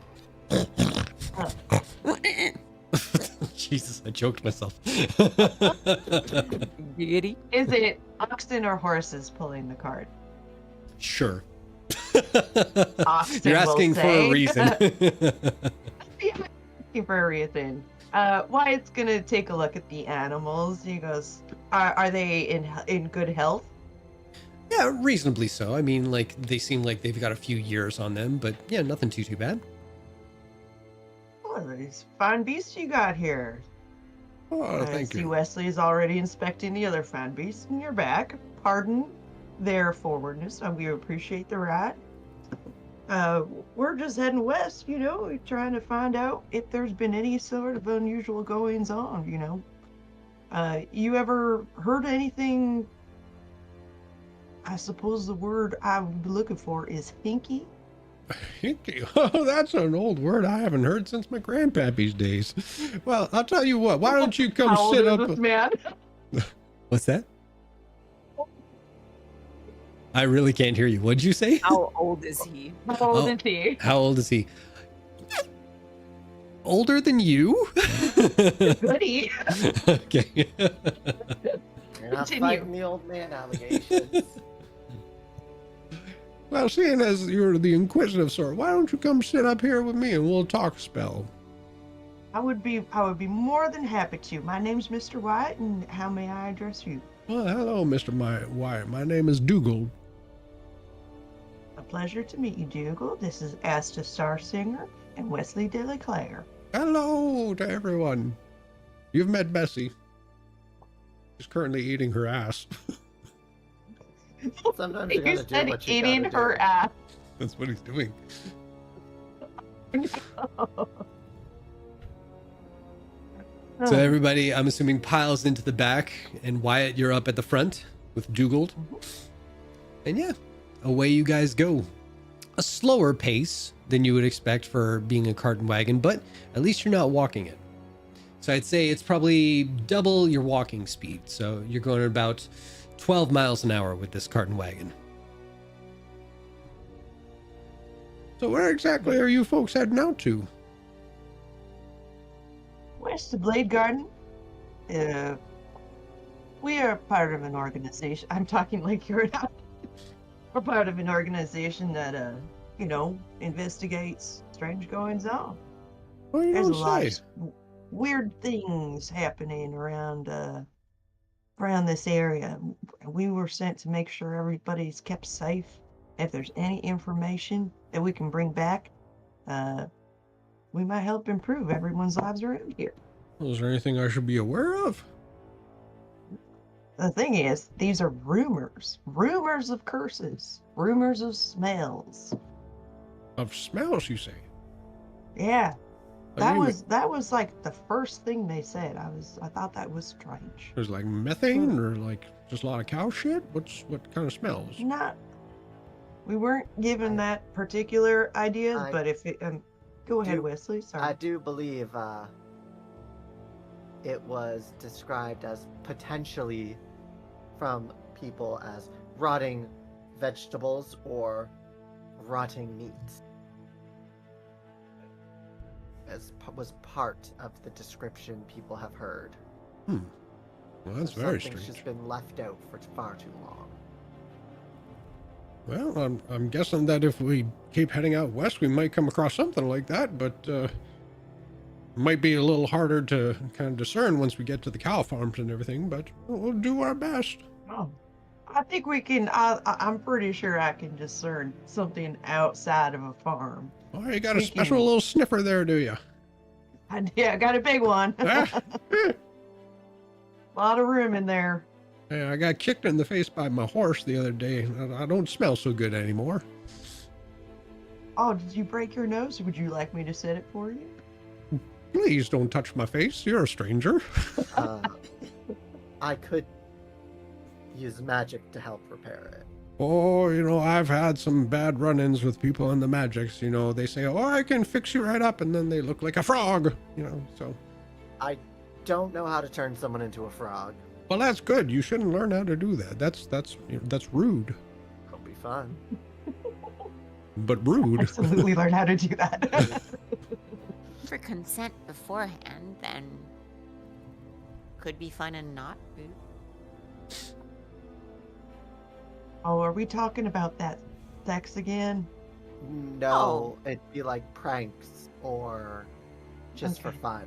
Jesus, I choked myself. Giggity. Is it oxen or horses pulling the cart? Sure. Oxen You're will asking for say. a reason. Yeah, asking for a reason. Wyatt's gonna take a look at the animals. He goes, "Are they in good health?" Yeah, reasonably so. I mean, like, they seem like they've got a few years on them, but yeah, nothing too bad. Oh, these fine beasts you got here. Oh, I thank see you. Wesley's already inspecting the other fine beasts in your back. Pardon their forwardness. We appreciate the ride. We're just heading west, you know, we're trying to find out if there's been any sort of unusual goings on, you know. You ever heard anything? I suppose the word I would be looking for is hinky. Hinky. Oh, that's an old word I haven't heard since my grandpappy's days. Well, I'll tell you what. Why don't you come How old sit is up? this man? What's that? I really can't hear you. What'd you say? How old is he? How old Oh. is he? How old is he? Older than you? Goody. Okay. You're not Continue. fighting the old man allegations. Well, seeing as you're the inquisitive sort, why don't you come sit up here with me and we'll talk a spell? I would be more than happy to. My name's Mr. White, and how may I address you? Well, hello, Mr. Wyatt. My name is Dougal. A pleasure to meet you, Dougal. This is Asta Starsinger and Wesley DeLeclaire. Hello to everyone. You've met Bessie. She's currently eating her ass. Sometimes you You gotta do said what you eating gotta her do. ass. That's what he's doing. So everybody, I'm assuming, piles into the back, and Wyatt, you're up at the front with Dougal. And yeah, away you guys go. A slower pace than you would expect for being a cart and wagon, but at least you're not walking it. So I'd say it's probably double your walking speed. So you're going at about 12 miles an hour with this cart and wagon. So where exactly are you folks heading out to? West of Blade Garden. We are part of an organization. I'm talking like you're not. We're part of an organization that, you know, investigates strange goings on. Well, you There's a don't lot say. of weird things happening around this area. We were sent to make sure everybody's kept safe. If there's any information that we can bring back, we might help improve everyone's lives around here. Well, is there anything I should be aware of? The thing is, these are rumors. Rumors of curses. Rumors of smells. Of smells, you say? Yeah. I mean, That was like the first thing they said. I thought that was strange. There's like methane or like just a lot of cow shit? What kind of smells? We weren't given that particular idea, I but if it, go ahead, do- Wesley. Sorry. I do believe it was described as potentially from people as rotting vegetables or rotting meats. Was part of the description people have heard. Well, that's very Something's strange. just been left out for far too long. Well, I'm guessing that if we keep heading out west, we might come across something like that, but might be a little harder to kind of discern once we get to the cow farms and everything, but we'll do our best. Oh, I think we can. I'm pretty sure I can discern something outside of a farm. Oh, you got a We special can- little sniffer there, do you? Yeah, I got a big one. Ah, A lot of room in there. yeah, I got kicked in the face by my horse the other day. I don't smell so good anymore. Oh, did you break your nose? Would you like me to set it for you? Please don't touch my face. You're a stranger. I could use magic to help repair it. Oh, I've had some bad run-ins with people in the magics. They say, oh, I can fix you right up, and then they look like a frog, so. I don't know how to turn someone into a frog. Well, that's good. You shouldn't learn how to do that. That's rude, It'll be fun. but rude. Absolutely learn how to do that. For consent beforehand, then could be fun and not rude. Oh, are we talking about that sex again? No, it'd be like pranks or just for Okay. fun.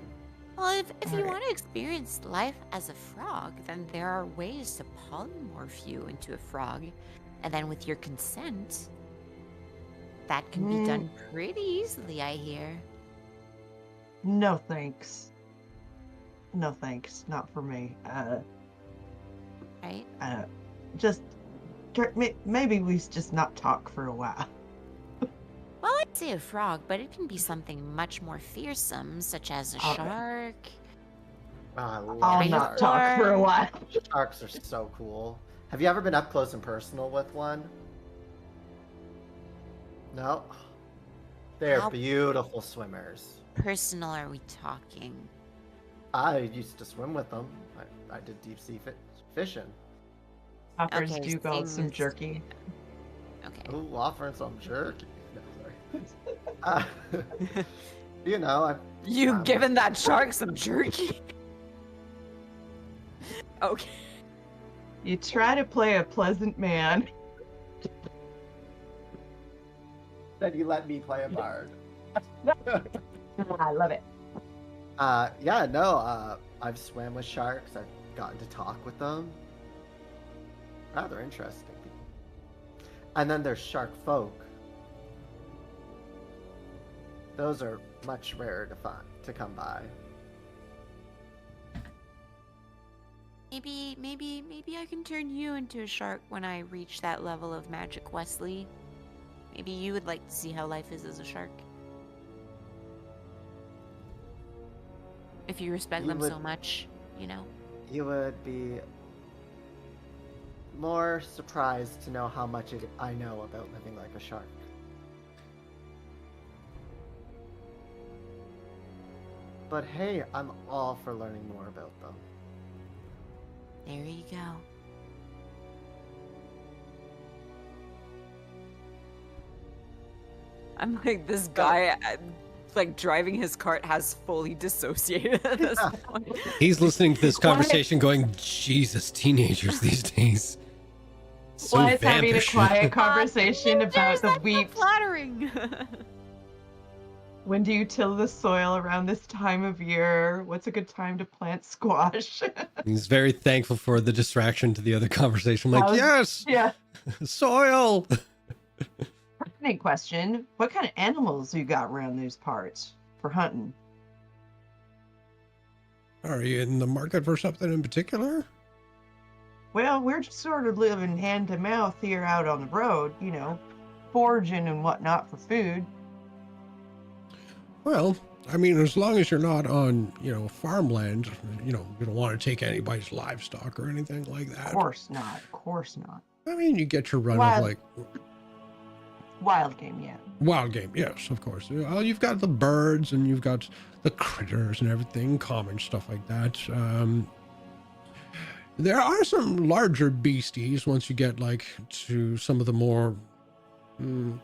Well, if you Alright. want to experience life as a frog, then there are ways to polymorph you into a frog. And then with your consent, that can be done pretty easily, I hear. No thanks. No thanks, not for me. Right? Just maybe we just not talk for a while. Well, I'd say a frog, but it can be something much more fearsome, such as a Okay. shark. I love I'll Dinosaur. not talk for a while. Sharks are so cool. Have you ever been up close and personal with one? No? They're How- beautiful swimmers. Personal are we talking? I used to swim with them. I did deep sea fishing. Offers Okay, do go some seems- jerky. Okay. Ooh, offering some jerky. No, sorry. I've You've Um, given that shark some jerky. Okay. You try to play a pleasant man. then you let me play a bard. I love it. I've swam with sharks. I've gotten to talk with them. Rather interesting. And then there's shark folk. Those are much rarer to come by. Maybe I can turn you into a shark when I reach that level of magic, Wesley. Maybe you would like to see how life is as a shark. If you respect You them so would- much, You would be more surprised to know how much I know about living like a shark. But hey, I'm all for learning more about them. There you go. I'm like, this guy, like, driving his cart has fully dissociated at this point. He's listening to this conversation going, Jesus, teenagers these days. So Why is having a vampish. quiet conversation about the weep? Flattering. When do you till the soil around this time of year? What's a good time to plant squash? He's very thankful for the distraction to the other conversation. I'm like, yes, Yeah. soil. Pertinent question. What kind of animals you got around these parts for hunting? Are you in the market for something in particular? Well, we're just sort of living hand to mouth here out on the road, foraging and whatnot for food. Well, I mean, as long as you're not on, farmland, you don't want to take anybody's livestock or anything like Of that. course not. Of course not. I mean, you get your run Well- of like, Wild game, yeah. Wild game, yes, of course. You've got the birds and you've got the critters and everything, common stuff like that. There are some larger beasties once you get like to some of the more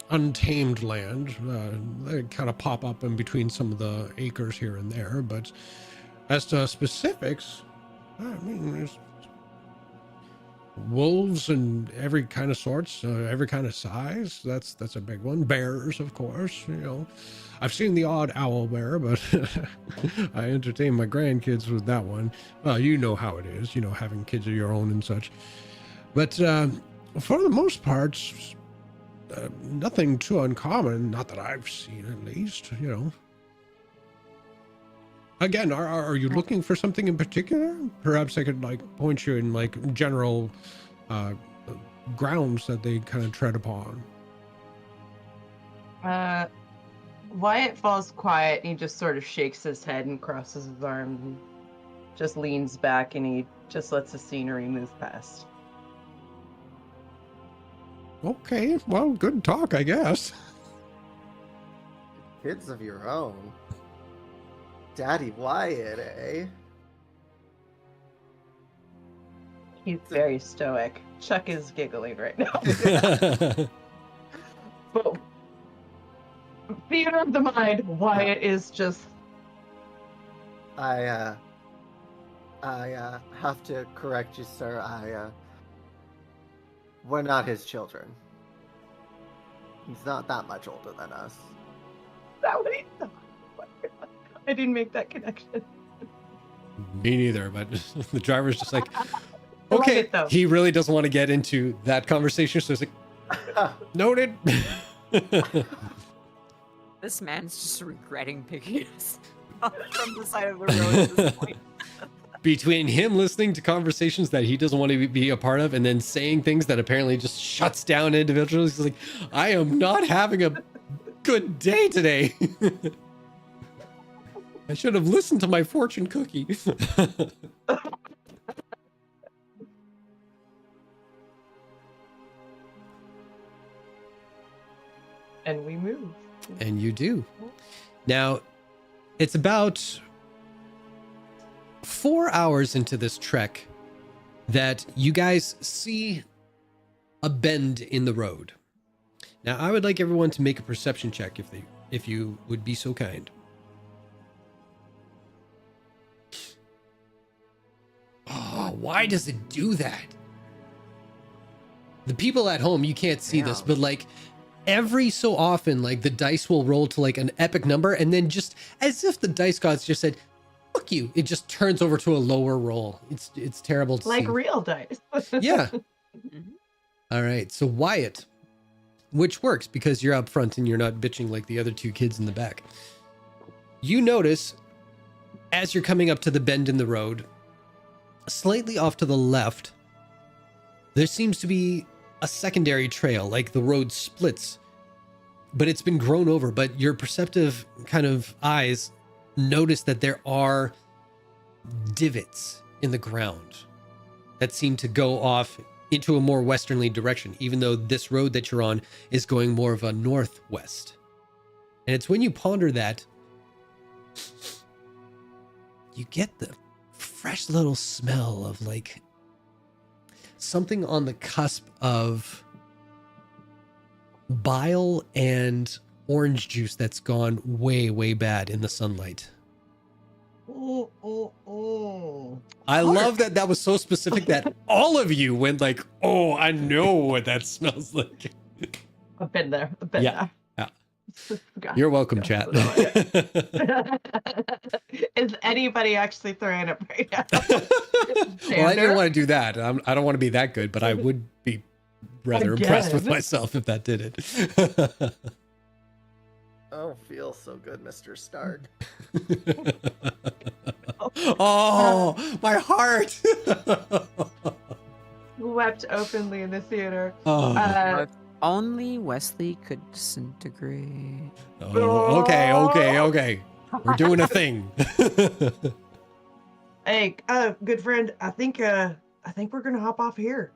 untamed land. They kind of pop up in between some of the acres here and there. But as to specifics, I mean, there's wolves and every kind of sorts, every kind of size. That's a big one. Bears, of course. You know, I've seen the odd owl bear, but I entertain my grandkids with that one. Well, you know how it is, you know, having kids of your own and such. But for the most part, nothing too uncommon, not that I've seen at least, you know. Again, are you looking for something in particular? Perhaps I could like point you in like general grounds that they kind of tread upon. Wyatt falls quiet and he just sort of shakes his head and crosses his arms and just leans back and he just lets the scenery move past. Okay, well, good talk, I guess. Kids of your own. Daddy Wyatt, eh? He's very stoic. Chuck is giggling right now. But theater of the mind, Wyatt is just... I have to correct you, sir. We're not his children. He's not that much older than us. Is that what he thought? I didn't make that connection. Me neither, but the driver's just like, I like okay, it, though. he really doesn't want to get into that conversation, so it's like, noted. This man's just regretting picking us up from the side of the road at this point. Between him listening to conversations that he doesn't want to be a part of and then saying things that apparently just shuts down individuals, he's like, I am not having a good day today. I should have listened to my fortune cookie. And we move. And you do. Now, it's about 4 hours into this trek that you guys see a bend in the road. Now, I would like everyone to make a perception check if you would be so kind. Oh, why does it do that? The people at home, you can't see this, but like every so often, like the dice will roll to like an epic number, and then just as if the dice gods just said, fuck you, it just turns over to a lower roll. It's terrible to Like see. real dice. Yeah. All right. So Wyatt, which works because you're up front and you're not bitching like the other two kids in the back. You notice as you're coming up to the bend in the road, slightly off to the left, there seems to be a secondary trail, like the road splits, but it's been grown over. But your perceptive kind of eyes notice that there are divots in the ground that seem to go off into a more westerly direction, even though this road that you're on is going more of a northwest. And it's when you ponder that, you get the fresh little smell of like something on the cusp of bile and orange juice that's gone way, way bad in the sunlight. I love that that was so specific that all of you went like, oh, I know what that smells like. I've been there. I've been there. Yeah. God. You're welcome, chat. Is anybody actually throwing up right now? Well, I didn't want to do that. I don't want to be that good, but I would be rather impressed with Again. myself if that did it. Oh, feels so good, Mr. Stark. Oh, my heart. Wept openly in the theater. Oh. If only Wesley could disintegrate. Oh, okay. We're doing a thing. Hey, good friend, I think we're gonna hop off here.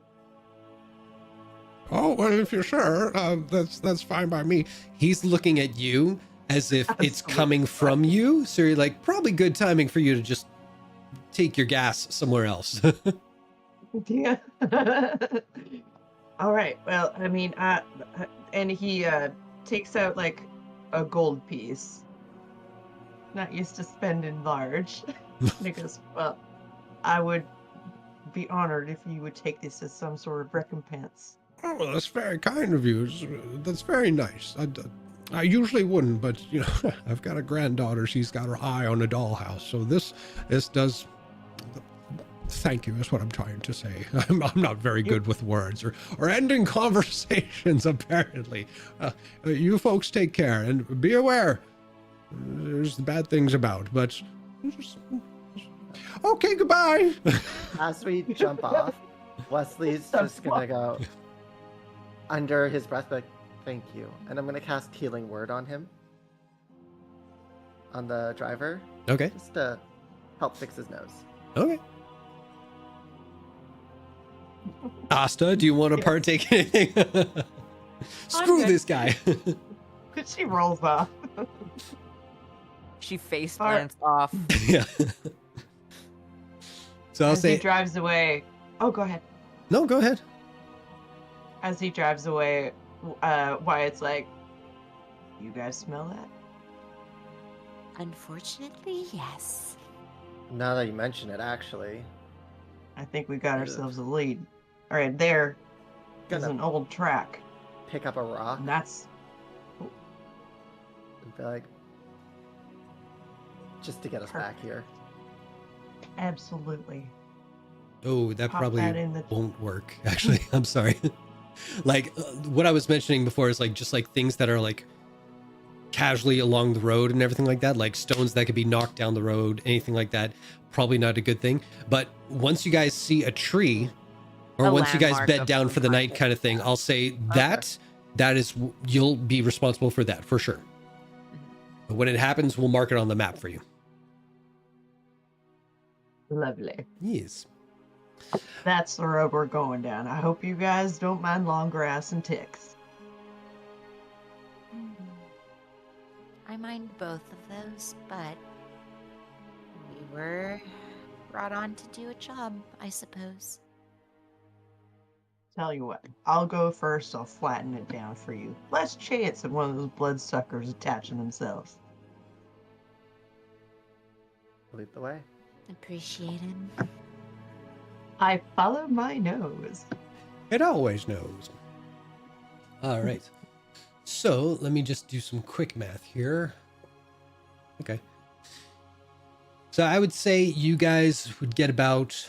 Oh, well, if you're sure, that's fine by me. He's looking at you as if it's Absolutely. coming from you. So you're like, probably good timing for you to just take your gas somewhere else. Yeah. All right. Well, I mean, and he takes out like a gold piece. Not used to spending large. And he goes, well, I would be honored if you would take this as some sort of recompense. Oh, well, that's very kind of you. That's very nice. I usually wouldn't, but you know, I've got a granddaughter. She's got her eye on a dollhouse, so this does. Thank you. Is what I'm trying to say. I'm not very good with words or ending conversations. Apparently, you folks take care and be aware. There's the bad things about, but okay. Goodbye. As we jump off, Wesley's just gonna go under his breath, like, thank you. And I'm gonna cast Healing Word on him. On the driver, Okay. just to help fix his nose. Okay. Asta, do you want to partake in anything? Screw good. this guy. She rolls off. She face All right. plants off. Yeah. So I'll As he say, drives away. Oh, go ahead. no, go ahead. As he drives away, Wyatt's like, you guys smell that? Unfortunately, yes. Now that you mention it, actually, I think we got ourselves a lead. All right, there is Gonna- an old track. pick up a rock And that's and be like, just to get us back here. absolutely. Oh, that Pop probably that in the- won't work. Actually, I'm sorry. Like what I was mentioning before is like just like things that are like casually along the road and everything like that, like stones that could be knocked down the road, anything like that. Probably not a good thing. But once you guys see a tree, or A once you guys landmark bed of down some for the night, kind. kind of thing, I'll say that is you'll be responsible for that for sure. But when it happens, we'll mark it on the map for you. Lovely. Yes. That's the road we're going down. I hope you guys don't mind long grass and ticks. I mind both of those, but we were brought on to do a job, I suppose. Tell you what, I'll go first. I'll flatten it down for you. Less chance of one of those bloodsuckers attaching themselves. Lead the way. Appreciated. I follow my nose. It always knows. All right. So let me just do some quick math here. Okay. So I would say you guys would get about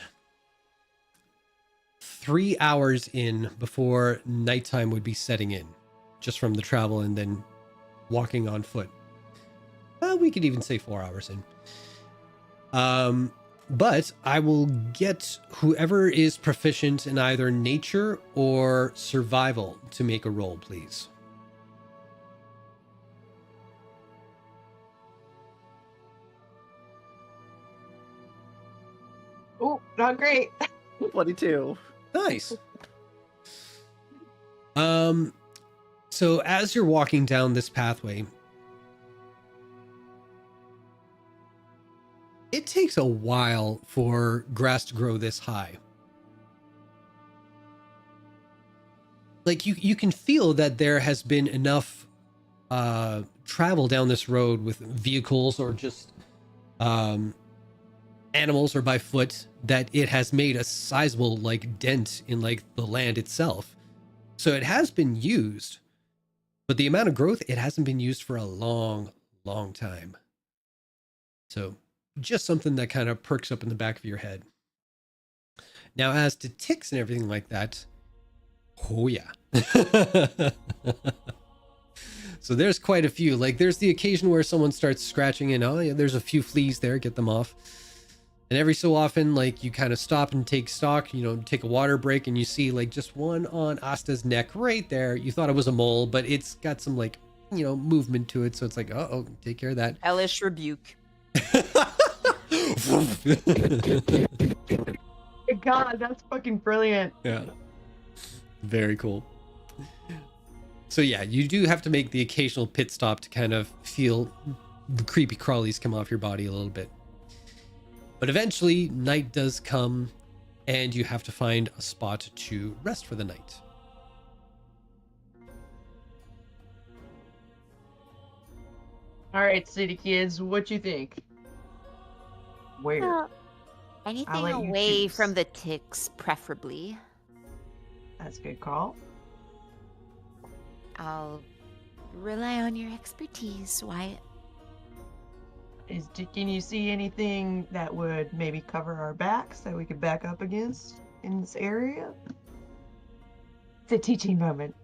3 hours in before nighttime would be setting in, just from the travel and then walking on foot. Well, we could even say 4 hours in. But I will get whoever is proficient in either nature or survival to make a roll, please. Oh, not great. 22. Nice. So as you're walking down this pathway, it takes a while for grass to grow this high. Like you can feel that there has been enough travel down this road with vehicles or just animals or by foot that it has made a sizable like dent in like the land itself. So it has been used, but the amount of growth, it hasn't been used for a long, long time. So just something that kind of perks up in the back of your head. Now, as to ticks and everything like that, oh yeah. So there's quite a few. Like there's the occasion where someone starts scratching and oh yeah, there's a few fleas there, get them off. And every so often, like you kind of stop and take stock, you know, take a water break and you see like just one on Asta's neck right there. You thought it was a mole, but it's got some like, you know, movement to it. So it's like, oh, take care of that. Hellish rebuke. God, that's fucking brilliant. Yeah. Very cool. So yeah, you do have to make the occasional pit stop to kind of feel the creepy crawlies come off your body a little bit. But eventually, night does come, and you have to find a spot to rest for the night. All right, city kids, what you think? Where? Well, anything let you away choose. from the ticks, preferably. That's a good call. I'll rely on your expertise, Wyatt. Can you see anything that would maybe cover our backs that we could back up against in this area? It's a teaching moment.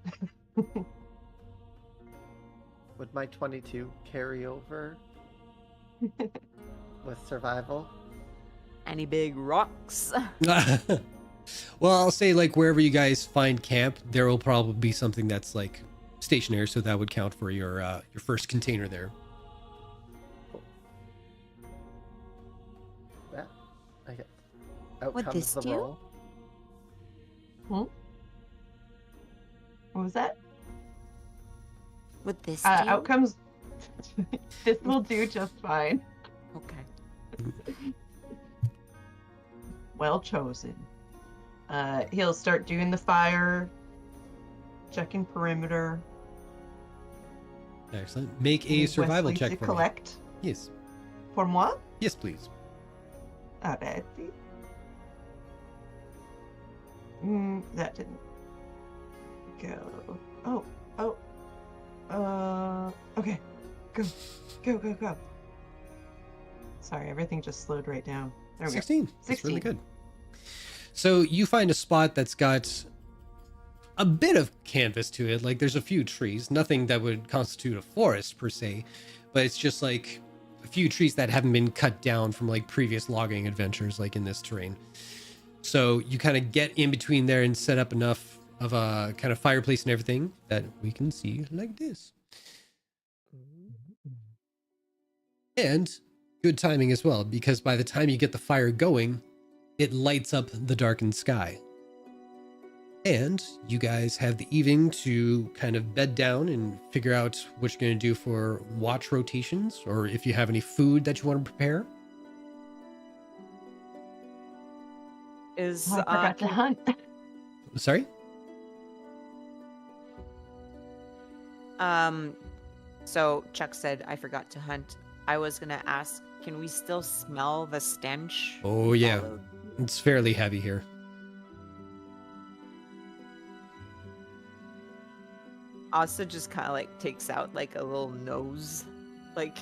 Would my 22 carry over with survival? Any big rocks? Well, I'll say like wherever you guys find camp, there will probably be something that's like stationary, so that would count for your first container there. Yeah. I get. Out Would comes this the do? roll. What was that? Would this do? Out comes. This will do just fine. Okay. Well chosen. He'll start doing the fire, checking perimeter. Excellent. Make a Need survival Wesley check to for collect. me. Yes. For moi? Yes, please. Ah, bad. That didn't go. Okay. Go. Sorry, everything just slowed right down. There we 16. go. That's really 16. good. So you find a spot that's got a bit of canvas to it. Like there's a few trees, nothing that would constitute a forest per se, but it's just like a few trees that haven't been cut down from like previous logging adventures, like in this terrain. So you kind of get in between there and set up enough of a kind of fireplace and everything that we can see like this. And good timing as well, because by the time you get the fire going, it lights up the darkened sky. And you guys have the evening to kind of bed down and figure out what you're going to do for watch rotations, or if you have any food that you want to prepare. Is Oh, I forgot to hunt. Sorry? So Chuck said I forgot to hunt. I was gonna ask, can we still smell the stench? Oh, yeah. It's fairly heavy here. Asa just kind of like takes out like a little nose, like.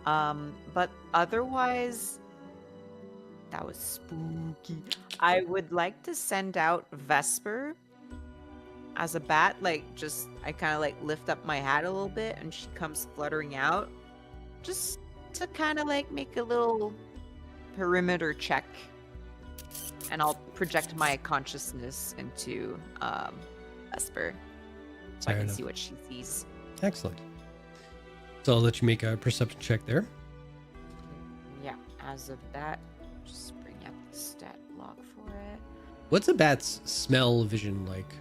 But otherwise, that was spooky. I would like to send out Vesper as a bat. Like, just I kind of like lift up my hat a little bit, and she comes fluttering out, just to kind of like make a little perimeter check. And I'll project my consciousness into Vesper, so I Fair can enough. see what she sees. Excellent. So I'll let you make a perception check there. Yeah, as of that, just bring up the stat block for it. What's a bat's smell vision like?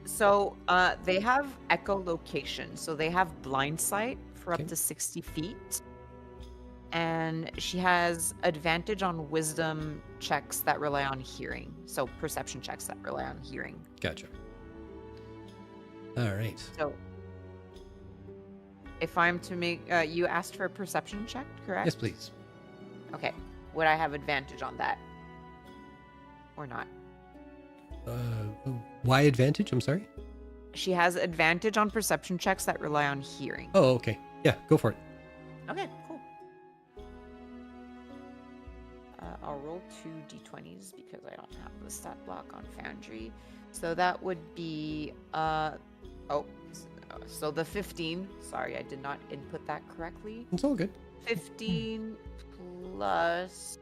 So they have echolocation, so they have blind sight for Okay. up to 60 feet. And she has advantage on wisdom checks that rely on hearing. So perception checks that rely on hearing. Gotcha. All right. So if I'm to make, you asked for a perception check, correct? Yes, please. Okay. Would I have advantage on that? Or not? Why advantage? I'm sorry. She has advantage on perception checks that rely on hearing. Oh, okay. Yeah, go for it. Okay, cool. I'll roll 2 d20s because I don't have the stat block on Foundry. So that would be, so the 15. Sorry, I did not input that correctly. It's all good. 15 plus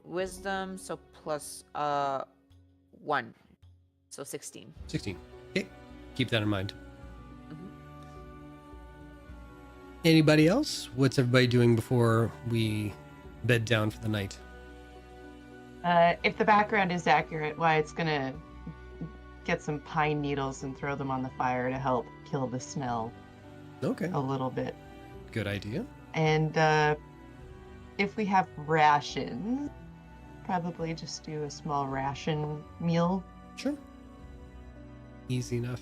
wisdom, so plus 1. So 16. 16. Okay. Keep that in mind. Mhm. Anybody else? What's everybody doing before we bed down for the night? If the background is accurate, why it's gonna get some pine needles and throw them on the fire to help kill the smell Okay, a little bit. good idea. And if we have rations, probably just do a small ration meal. Sure. Easy enough.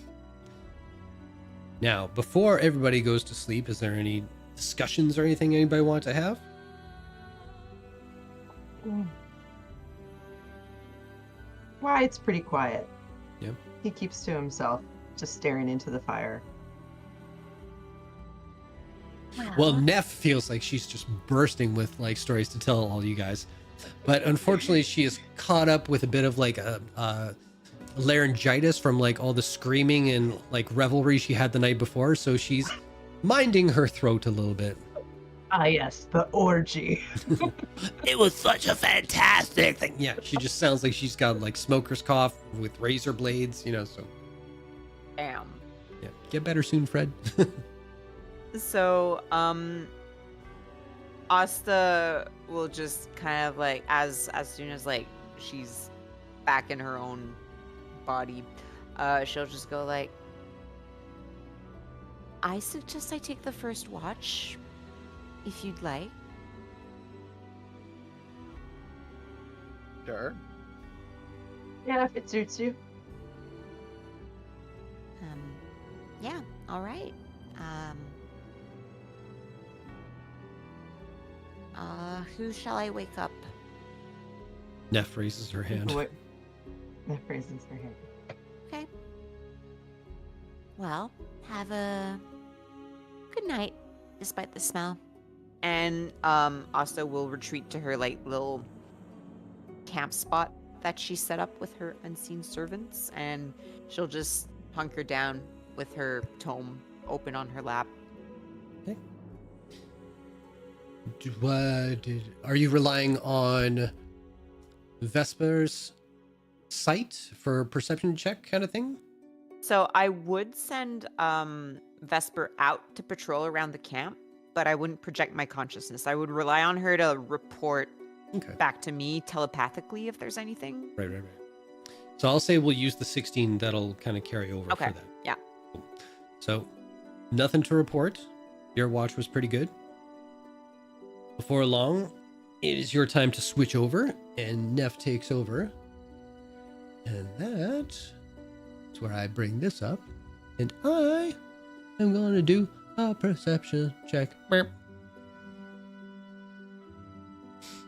Now, before everybody goes to sleep, is there any discussions or anything anybody want to have? Why, it's pretty quiet. Yep. He keeps to himself, just staring into the fire. Well, Neff feels like she's just bursting with like stories to tell all you guys, but unfortunately, she is caught up with a bit of like a laryngitis from like all the screaming and like revelry she had the night before, so she's minding her throat a little bit. Ah, yes, the orgy. It was such a fantastic thing. Yeah, she just sounds like she's got like smoker's cough with razor blades, you know. So Damn. yeah, get better soon, Fred. So, Asta will just kind of like, as soon as like she's back in her own body, she'll just go like, I suggest I take the first watch, if you'd like. Sure. Yeah, if it suits you. Yeah, all right. Who shall I wake up? Neff raises her hand. What? That raises her hand. Okay. Well, have a good night, despite the smell. and Asta will retreat to her like little camp spot that she set up with her unseen servants, and she'll just hunker down with her tome open on her lap. Are you relying on Vesper's sight for perception check kind of thing? So I would send Vesper out to patrol around the camp, but I wouldn't project my consciousness. I would rely on her to report back to me telepathically if there's anything. Right. So I'll say we'll use the 16. That'll kind of carry over Okay. for that. Yeah. Cool. So nothing to report. Your watch was pretty good. Before long, it is your time to switch over, and Neff takes over. And that's where I bring this up. And I am going to do a perception check. Burp.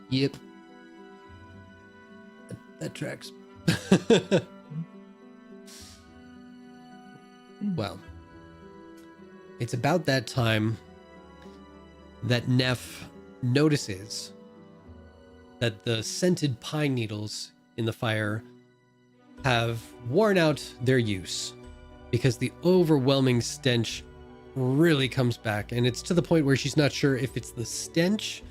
Yep. That tracks. Well, it's about that time that Neff notices that the scented pine needles in the fire have worn out their use, because the overwhelming stench really comes back, and it's to the point where she's not sure if it's the stench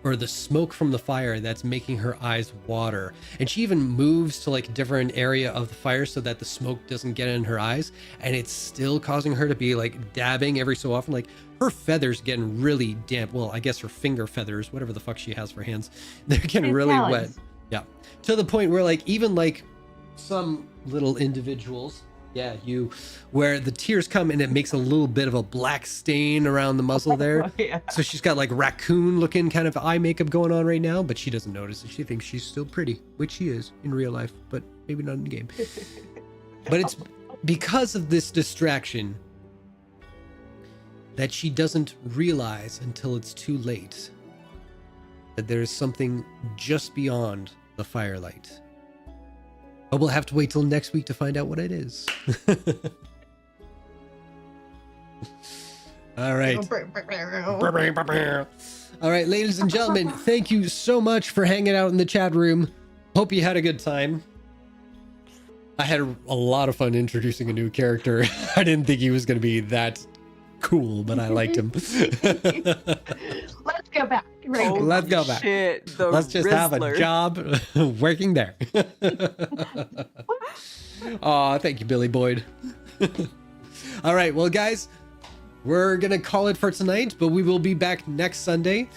or the smoke from the fire that's making her eyes water. And she even moves to like a different area of the fire so that the smoke doesn't get in her eyes, and it's still causing her to be like dabbing every so often. Like her feathers getting really damp. Well, I guess her finger feathers, whatever the fuck she has for hands, they're getting really wet. Yeah, to the point where like even like some little individuals, where the tears come and it makes a little bit of a black stain around the muzzle there. Oh, yeah. So she's got like raccoon looking kind of eye makeup going on right now, but she doesn't notice it. She thinks she's still pretty, which she is in real life, but maybe not in the game. But it's because of this distraction that she doesn't realize until it's too late that there's something just beyond the firelight. But we'll have to wait till next week to find out what it is. All right. All right, ladies and gentlemen, thank you so much for hanging out in the chat room. Hope you had a good time. I had a lot of fun introducing a new character. I didn't think he was going to be that cool, but I liked him. Let's go back. Right. Let's go back. Shit, the Let's just have a Rizzler. job working there. Aw, thank you, Billy Boyd. All right, well, guys, we're going to call it for tonight, but we will be back next Sunday.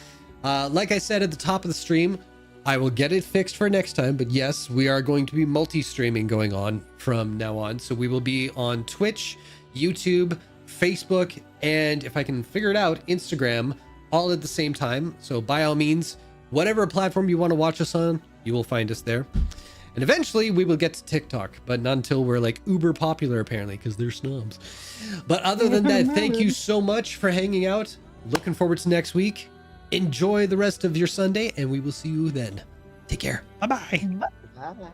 Like I said at the top of the stream, I will get it fixed for next time, but yes, we are going to be multi-streaming going on from now on. So we will be on Twitch, YouTube, Facebook, and if I can figure it out, Instagram, all at the same time. So by all means, whatever platform you want to watch us on, you will find us there. And eventually we will get to TikTok, but not until we're like uber popular apparently, because they're snobs. But other than that, thank you so much for hanging out. Looking forward to next week. Enjoy the rest of your Sunday, and we will see you then. Take care. Bye-bye. Bye-bye.